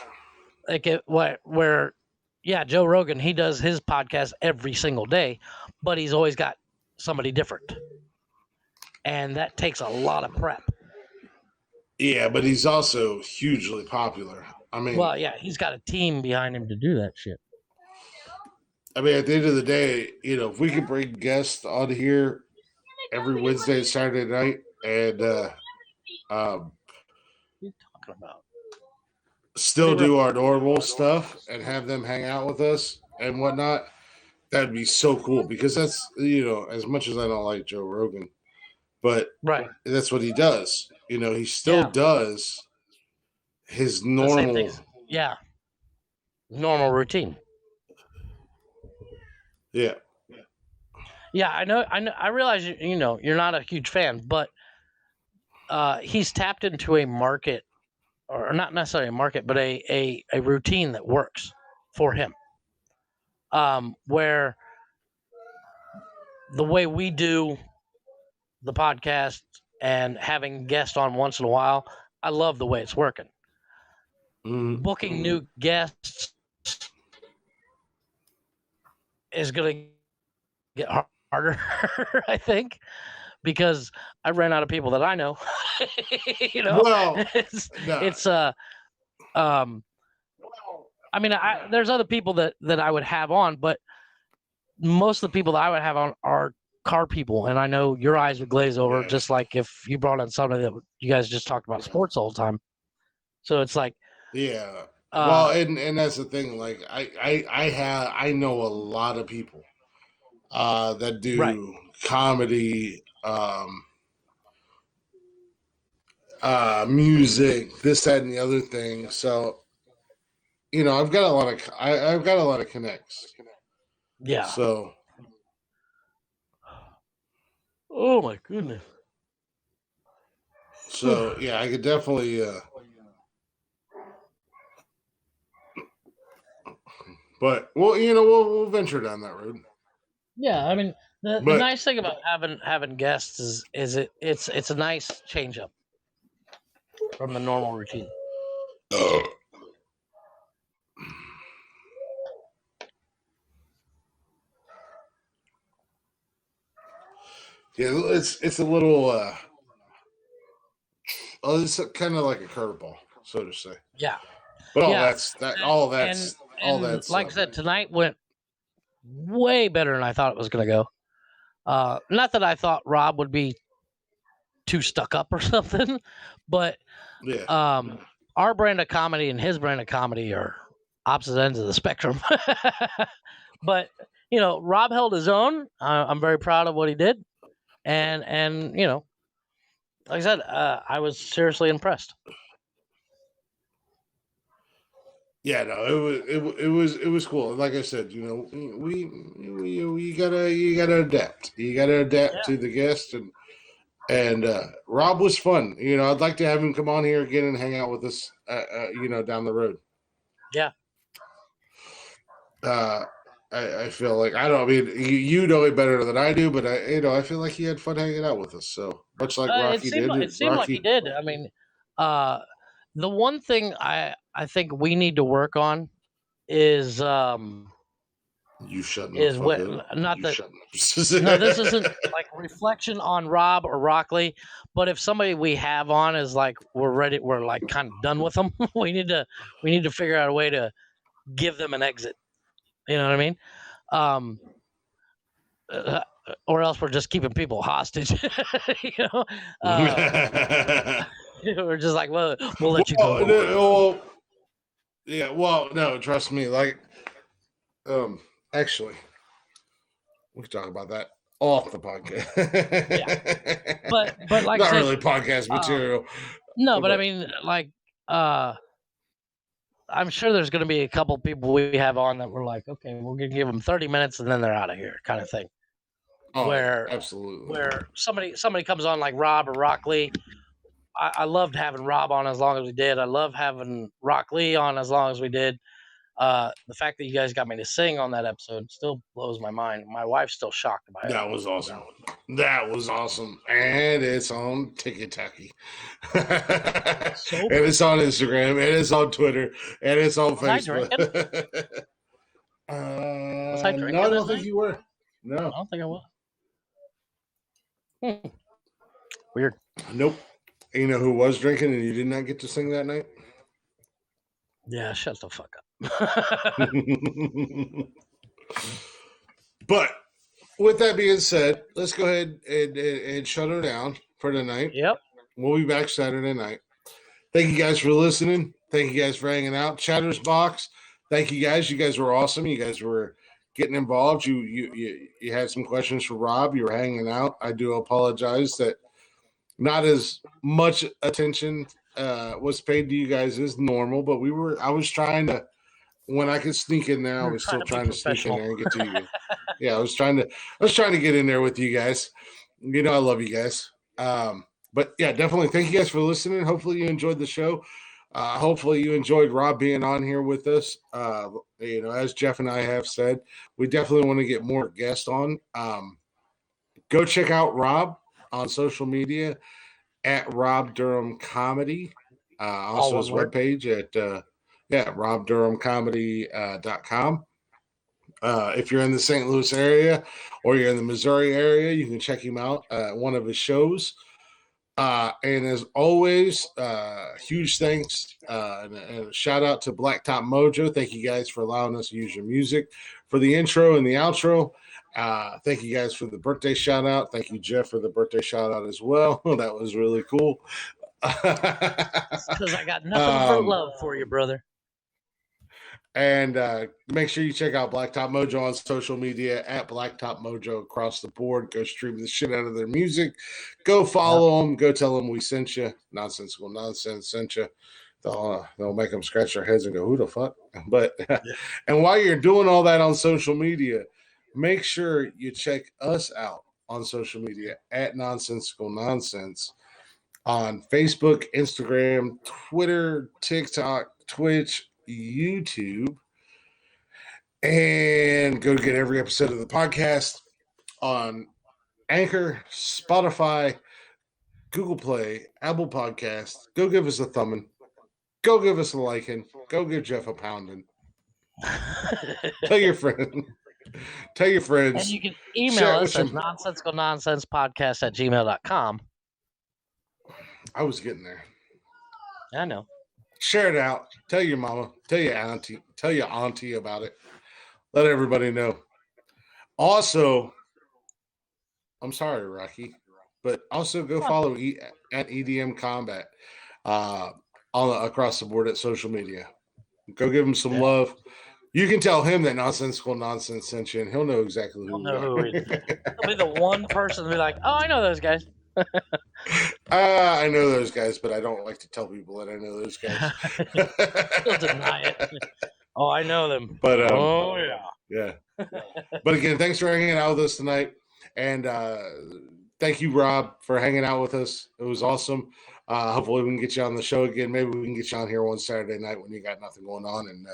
Rogan, he does his podcast every single day, but he's always got somebody different, and that takes a lot of prep. Yeah, but he's also hugely popular. I mean, well, yeah, he's got a team behind him to do that shit. I mean, at the end of the day, if we could bring guests on here every Wednesday and Saturday night, and what are you talking about? Still do our normal stuff and have them hang out with us and whatnot, that'd be so cool, because that's, as much as I don't like Joe Rogan, but that's what he does. He still does his normal normal routine. Yeah. Yeah, I know. I realize you know you're not a huge fan, but he's tapped into a market, or not necessarily a market, but a routine that works for him. Where the way we do the podcast and having guests on once in a while, I love the way it's working. Booking new guests is going to get harder, I think, because I ran out of people that I know. You know, Well, it's I mean, there's other people that I would have on, but most of the people that I would have on are car people, and I know your eyes would glaze over, just like if you brought in somebody that you guys just talked about sports all the time. So it's like, yeah. Well, and that's the thing. Like I know a lot of people that do comedy, music, this, that, and the other thing. So, you know, I've got a lot of connects. Yeah. So. Oh my goodness. So yeah, I could definitely. But well, you know, we'll venture down that road. Yeah, I mean, the nice thing about having guests is it's a nice change up from the normal routine. Yeah, it's a little. It's kind of like a curveball, so to say. Yeah. But all that's like I said, tonight went way better than I thought it was going to go. Not that I thought Rob would be too stuck up or something, but our brand of comedy and his brand of comedy are opposite ends of the spectrum. But you know, Rob held his own. I'm very proud of what he did, and you know, like I said, I was seriously impressed. Yeah, no, it was cool. Like I said, you know, you gotta adapt. You gotta adapt to the guest, and Rob was fun. You know, I'd like to have him come on here again and hang out with us. You know, down the road. Yeah. I feel like I don't. I mean, you know it better than I do, but I feel like he had fun hanging out with us. So much like Rocky did. It seemed like he did. I mean, the one thing I think we need to work on is you shut is what not that no, this isn't like reflection on Rob or Rockley, but if somebody we have on is like we're like kind of done with them, we need to figure out a way to give them an exit. You know what I mean? Or else we're just keeping people hostage. You know, we're just like, well, we'll let you go. Yeah, well, no, trust me. Like, actually, we can talk about that off the podcast. Yeah. But like not I said, really podcast material. No, but I mean, like, I'm sure there's going to be a couple people we have on that we're like, okay, we're going to give them 30 minutes and then they're out of here, kind of thing. Oh, where absolutely, where somebody comes on like Rob or Rockley. I loved having Rob on as long as we did. I love having Rockley on as long as we did. The fact that you guys got me to sing on that episode still blows my mind. My wife's still shocked by it. That was awesome. That was awesome. And it's on TikTok. And it's on Instagram. And it's on Twitter. And it's on Facebook. Was I drinking? No, I don't think you were. No. I don't think I was. Weird. Nope. You know who was drinking and you did not get to sing that night? Yeah, shut the fuck up. But with that being said, let's go ahead and shut her down for tonight. Yep. We'll be back Saturday night. Thank you guys for listening. Thank you guys for hanging out. Chatter's Box. Thank you guys. You guys were awesome. You guys were getting involved. You had some questions for Rob. You were hanging out. I do apologize that not as much attention was paid to you guys as normal, but I was trying to when I could sneak in there, I You're was trying still to be trying to sneak in professional. there and get to you. Yeah, I was trying to get in there with you guys. You know, I love you guys. But yeah, definitely thank you guys for listening. Hopefully you enjoyed the show. Hopefully you enjoyed Rob being on here with us. You know, as Jeff and I have said, we definitely want to get more guests on. Go check out Rob on social media at Rob Durham Comedy. Also one his word. webpage at robdurhamcomedy.com. If you're in the St. Louis area or you're in the Missouri area, you can check him out at one of his shows. And as always, huge thanks and a shout out to Blacktop Mojo. Thank you guys for allowing us to use your music for the intro and the outro. Thank you guys for the birthday shout out. Thank you, Jeff, for the birthday shout out as well. That was really cool. Because I got nothing but love for you, brother. And make sure you check out Blacktop Mojo on social media at Blacktop Mojo across the board. Go stream the shit out of their music. Go follow them. Go tell them we sent you. Nonsensical Nonsense sent you. They'll make them scratch their heads and go, who the fuck? But and while you're doing all that on social media, make sure you check us out on social media at Nonsensical Nonsense on Facebook, Instagram, Twitter, TikTok, Twitch, YouTube, and go get every episode of the podcast on Anchor, Spotify, Google Play, Apple Podcasts. Go give us a thumbing. Go give us a liking. Go give Jeff a pounding. Tell your friend. Tell your friends. And you can email us at nonsensicalnonsensepodcast@gmail.com. I was getting there. I know. Share it out. Tell your mama. Tell your auntie about it. Let everybody know. Also, I'm sorry, Rocky, but also go follow at EDM Combat across the board at social media. Go give him some love. You can tell him that Nonsensical Nonsense sent you, and he'll know exactly who. He'll be the one person to be like, "Oh, I know those guys." I know those guys, but I don't like to tell people that I know those guys. He'll deny it. Oh, I know them. But yeah. But again, thanks for hanging out with us tonight, and thank you, Rob, for hanging out with us. It was awesome. Hopefully, we can get you on the show again. Maybe we can get you on here one Saturday night when you got nothing going on, and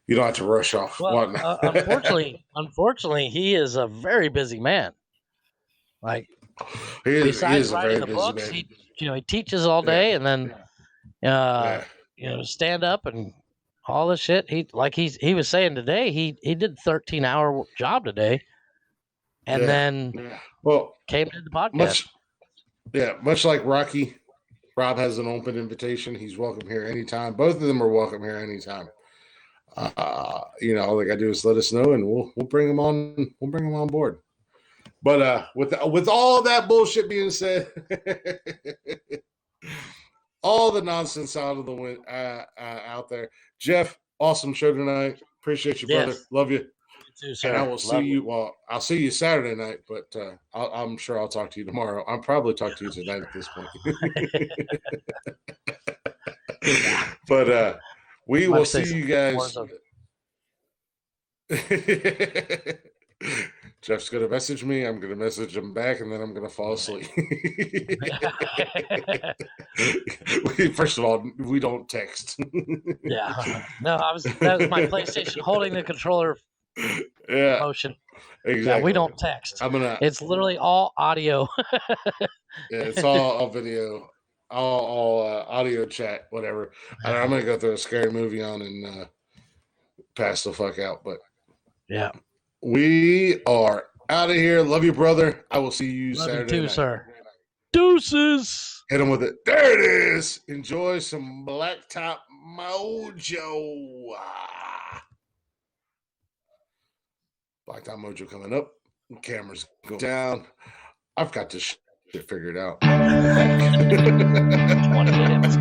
you don't have to rush off. Well, unfortunately, he is a very busy man. Like, besides writing the books, he teaches all day, and then stand up and all this shit. He was saying today, he did 13-hour job today, and then came to the podcast. Much like Rocky, Rob has an open invitation. He's welcome here anytime. Both of them are welcome here anytime. All they gotta do is let us know, and we'll bring them on. We'll bring them on board. But with all that bullshit being said, all the nonsense out of the out there, Jeff, awesome show tonight. Appreciate you, brother. Love you. Too, sir. And I will see you. Well, I'll see you Saturday night, but I'm sure I'll talk to you tomorrow. I'll probably talk to you tonight at this point. But we will see you guys. Jeff's going to message me. I'm going to message him back, and then I'm going to fall asleep. First of all, we don't text. Yeah. No, that was my PlayStation holding the controller motion. Exactly. Yeah, we don't text. It's literally all audio. It's all video, all audio chat, whatever. I'm going to go throw a scary movie on and pass the fuck out. But yeah. We are out of here. Love you, brother. I will see you Saturday night. Sir. Deuces. Hit him with it. There it is. Enjoy some Blacktop Mojo. Blacktop Mojo coming up. Cameras go down. I've got this shit figured out. 20 minutes.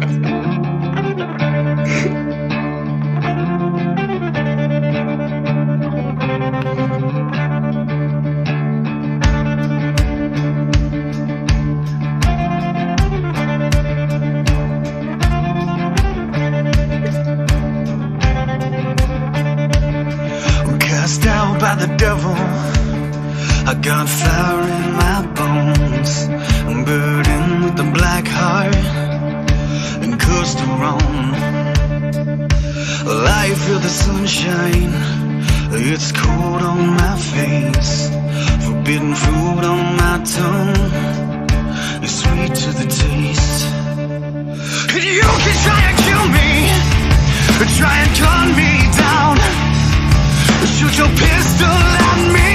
by the devil. I got fire in my bones. I'm burdened with the black heart and cursed and wrong. I feel the sunshine, it's cold on my face. Forbidden fruit on my tongue, it's sweet to the taste. And you can try and kill me, try and gun me down, shoot your pistol at me,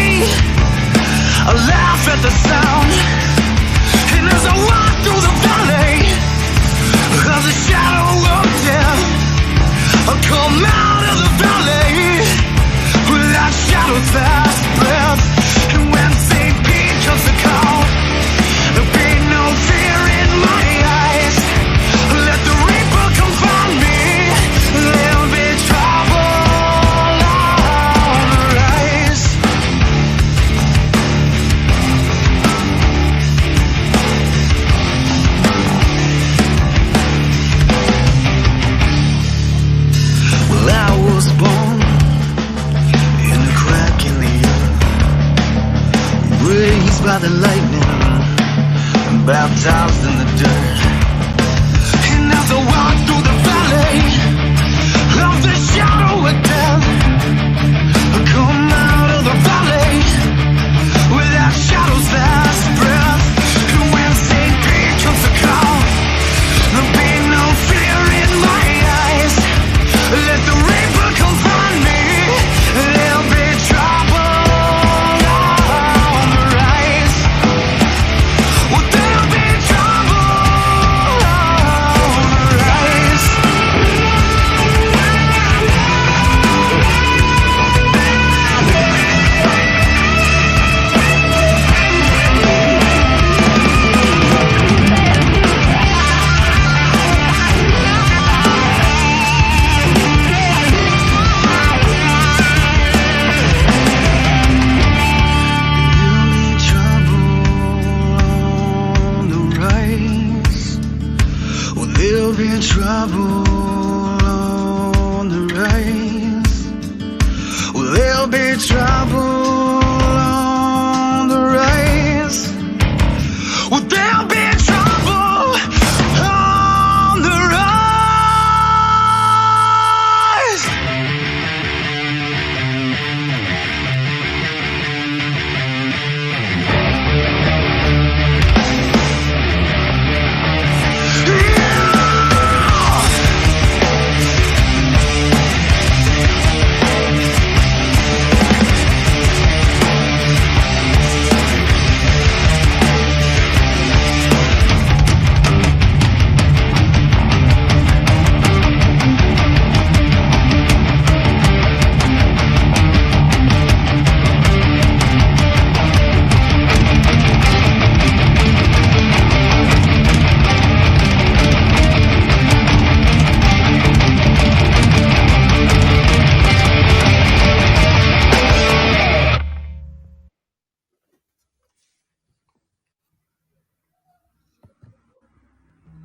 I laugh at the sound. And as I walk through the valley of the shadow of death, I'll come out of the valley with that shadow fast breath. And when St. Pete comes to call, there'll be no fear in my eyes. Let the reaper come find me, there'll be trouble on the rise. Well, I was born in a crack in the earth, raised by the lightning and baptized in the dirt. And as I walk through the